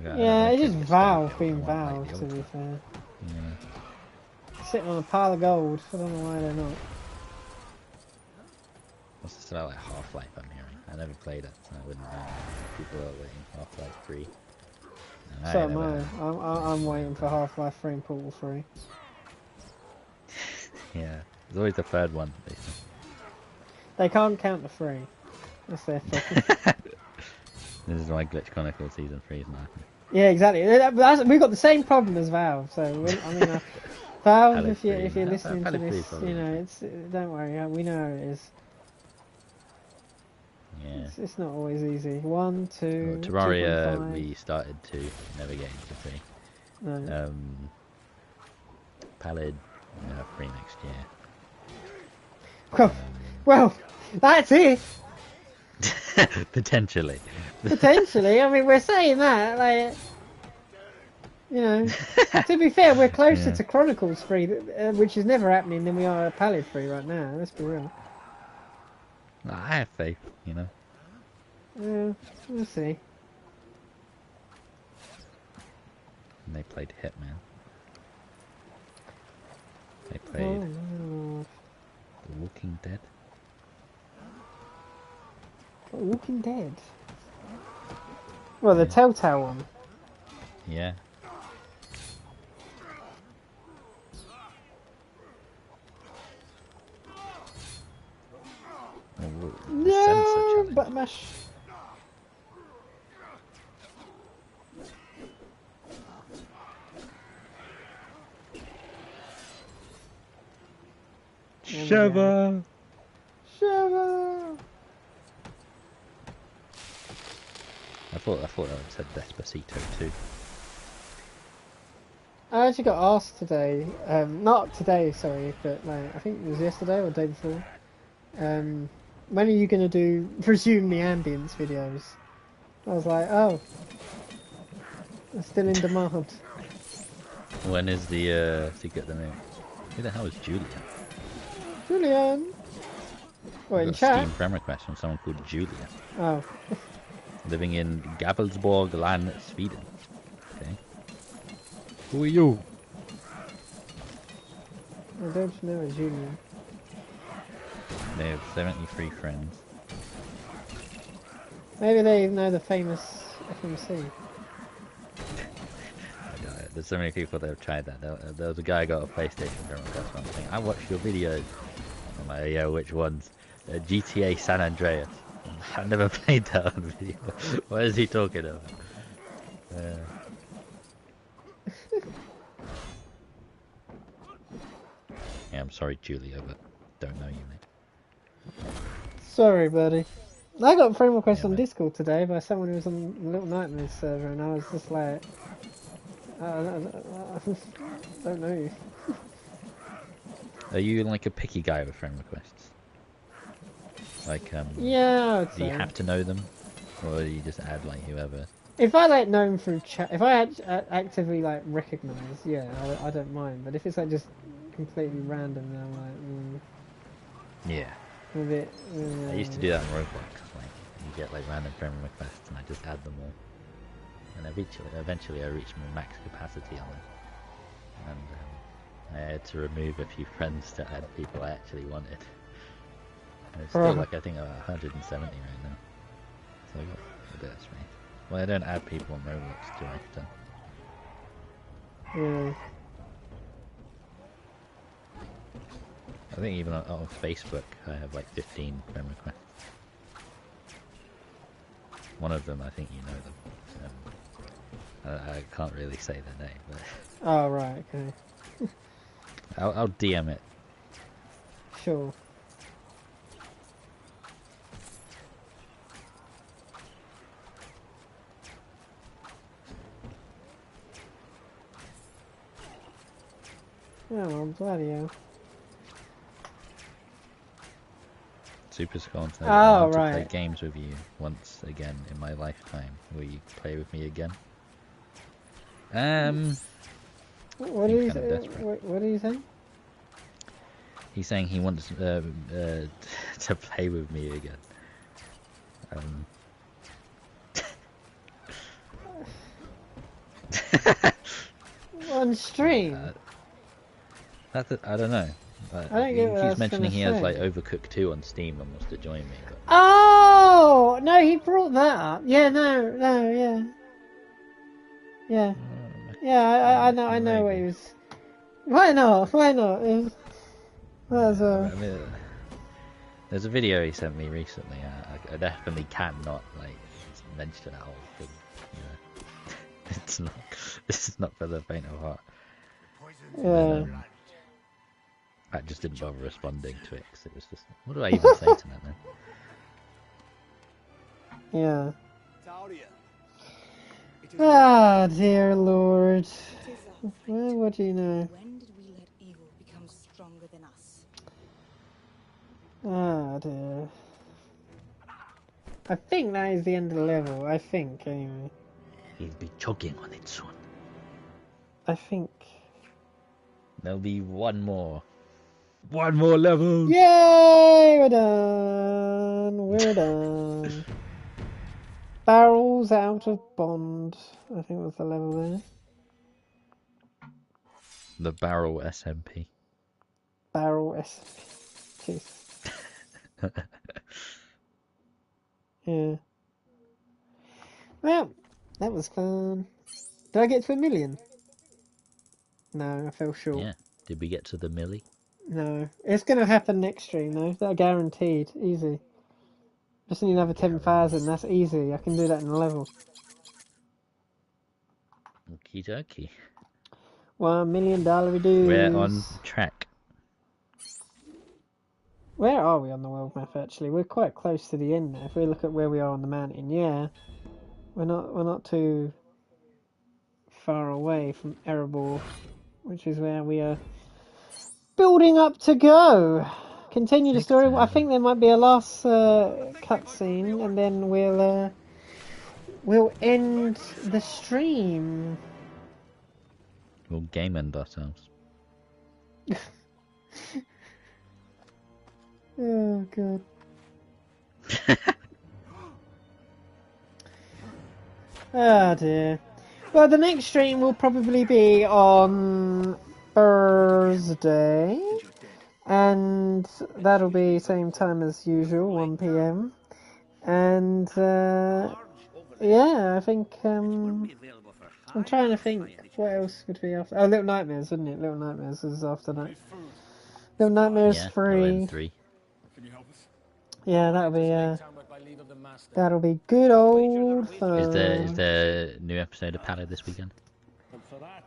Yeah, it's just Valve being Valve, to be fair. Yeah. Sitting on a pile of gold. I don't know why they're not. What's this about, like Half-Life, I'm hearing? I never played it, so I wouldn't know. People are waiting for Half-Life 3. So am I. I'm waiting for Half-Life 3 and Portal 3. Yeah, there's always the third one, basically. They can't count the 3. That's their fucking... This is why Glitch Chronicle Season 3 is not happening. Yeah, exactly. We've got the same problem as Valve, so Valve, if you're listening to this, you know, it's don't worry, we know how it is. Yeah. It's not always easy. 1, 2, Terraria, 2.5. we started 2, never get into 3. No. Pallid, 3 next year. Well, that's it. Potentially. Potentially. I mean, we're saying that, like, you know. To be fair, we're closer to Chronicles 3, which is never happening, than we are Pallid 3 right now. Let's be real. I have faith, you know. Yeah, we'll see. And they played Hitman. They played The Walking Dead. Walking Dead. Well, the Telltale one. Yeah. No, but mash. Shiver. Shiver. I thought that said Despacito too. I actually got asked today, not today, sorry, but like, I think it was yesterday or the day before. When are you going to resume the ambience videos? I was like, oh, they're still in demand. When is the Secret the Moon? Who the hell is Julia? Julian! What, in Got a chat? Steam friend request from someone called Julia. Oh. Living in Gavelsborg land, Sweden. Okay. Who are you? I don't know a Julian. They have 73 friends. Maybe they know the famous FMC. There's so many people that have tried that. There was a guy who got a PlayStation friend request one thing. I watched your videos. I'm like, yeah, which ones? GTA San Andreas. I've never played that on video. What is he talking about? Yeah, I'm sorry, Julia, but don't know you, mate. Sorry, buddy. I got a friend request on Discord today by someone who was on the Little Nightmares server, and I was just like, I don't know you. Are you like a picky guy with friend requests? Like, yeah, I'd do say. you have to know them, or do you just add like whoever? If I like know them through chat, if I actively like recognise, yeah, I don't mind. But if it's like just completely random, then I'm like, Yeah. A bit. I used to do that in Roblox. Like you get like random friend requests, and I just add them all. And eventually I reached my max capacity on it, and I had to remove a few friends to add people I actually wanted. And it's still like I think 170 right now. So I got a bit of space. Well, I don't add people on Roblox too often. Yeah. I think even on Facebook I have like 15 friend requests. One of them I think you know them. I can't really say their name, but Oh right, okay. I'll DM it. Sure. Oh, well, bloody hell. Super Skull said, Oh, I want to play right. games with you once again in my lifetime. Will you play with me again? What Seems did he kind of say? desperate. What did he say? He's saying he wants to play with me again. On stream? I don't know. But I don't get what he I keeps was mentioning gonna he has say. like Overcooked 2 on Steam and wants to join me. But... Oh no, he brought that up. Yeah, yeah, yeah. I know what he Maybe. was. Why not? Why not? That's I mean, there's a video he sent me recently. I definitely cannot like mention that whole thing. You know? It's not. This is not for the faint of heart. yeah. I just didn't bother responding to it because it was just. What do I even say to that then? Yeah. Ah, dear Lord. Well, what do you know? When did we let evil become stronger than us? Ah, dear. I think that is the end of the level. I think, anyway. He'll be choking on it soon. I think. There'll be one more. One more level! Yay! We're done! We're done. Barrels out of bond. I think was the level there. The barrel SMP. Barrel SP. Jeez. Yeah. Well, that was fun. Did I get to 1 million? No, I fell short. Yeah. Did we get to the millie? No. It's going to happen next stream, though. That's guaranteed. Easy. Just need another 10,000. That's easy. I can do that in a level. Okie dokie. $1 million dues. We're on track. Where are we on the world map, actually? We're quite close to the end now. If we look at where we are on the mountain, yeah. We're not too far away from Erebor, which is where we are building up to go. Continue the story. I think there might be a last cutscene, and then we'll end the stream. We'll game end ourselves. Oh god. Oh dear. Well, the next stream will probably be on Thursday, and that'll be same time as usual, 1 PM. And yeah, I think I'm trying to think what else would be after. Oh, Little Nightmares, wouldn't it? Little Nightmares is after that. Little Nightmares Yeah, 3. 3. Yeah, that'll be good old fun. Is there new episode of Palo this weekend?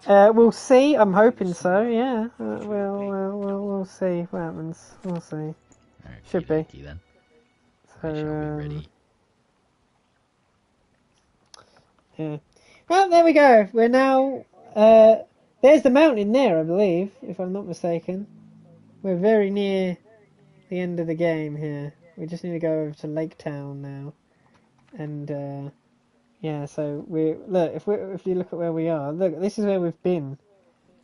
We'll see. I'm hoping so. Yeah. We'll see what happens. We'll see. Should be. Then. So, I shall be ready. Yeah. Well, there we go. We're now. There's the mountain there, I believe, if I'm not mistaken. We're very near the end of the game here. We just need to go over to Lake Town now, and yeah. So if you look at where we are, look. This is where we've been.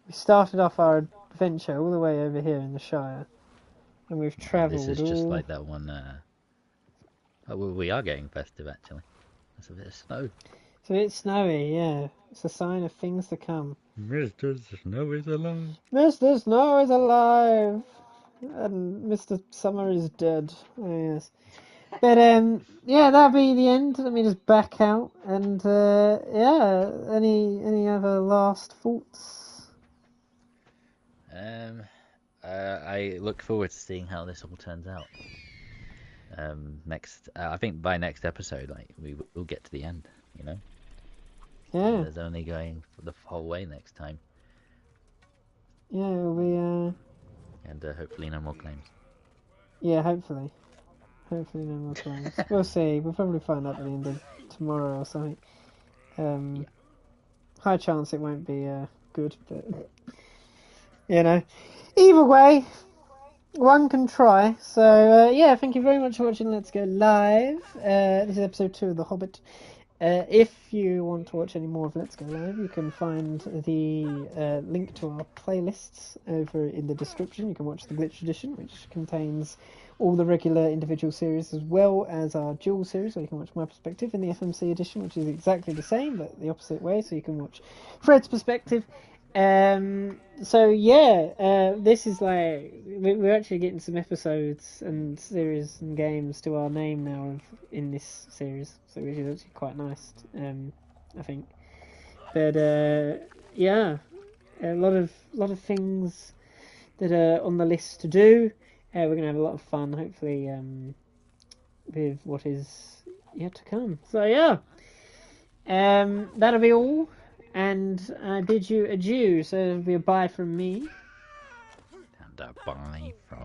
We started off our adventure all the way over here in the Shire, and we've This travelled is just all. like that one. Oh, we are getting festive actually. There's a bit of snow. It's a bit snowy, yeah. It's a sign of things to come. Mr. Snow is alive. Mr. Snow is alive, and Mr. Summer is dead. Oh, yes. But yeah, that'll be the end. Let me just back out, and yeah. Any other last thoughts? I look forward to seeing how this all turns out. Next, I think by next episode, like we will get to the end. You know. Yeah. There's only going the whole way next time. Yeah, it'll be And hopefully no more claims. yeah, hopefully. Hopefully no more claims. We'll see. We'll probably find out at the end of tomorrow or something. High chance it won't be good, but you know. Either way, one can try. So yeah, thank you very much for watching Let's Go Live. This is episode 2 of The Hobbit. If you want to watch any more of Let's Go Live, you can find the link to our playlists over in the description. You can watch the Glitch Edition, which contains all the regular individual series as well as our dual series, where you can watch my perspective, and the FMC edition, which is exactly the same but the opposite way, so you can watch Fred's perspective. So yeah, this is like we're actually getting some episodes and series and games to our name now in this series, so which is actually quite nice. I think, but yeah, a lot of things that are on the list to do. We're gonna have a lot of fun, hopefully, with what is yet to come. So yeah, that'll be all. And I bid you adieu, so it'll be a bye from me. And a bye from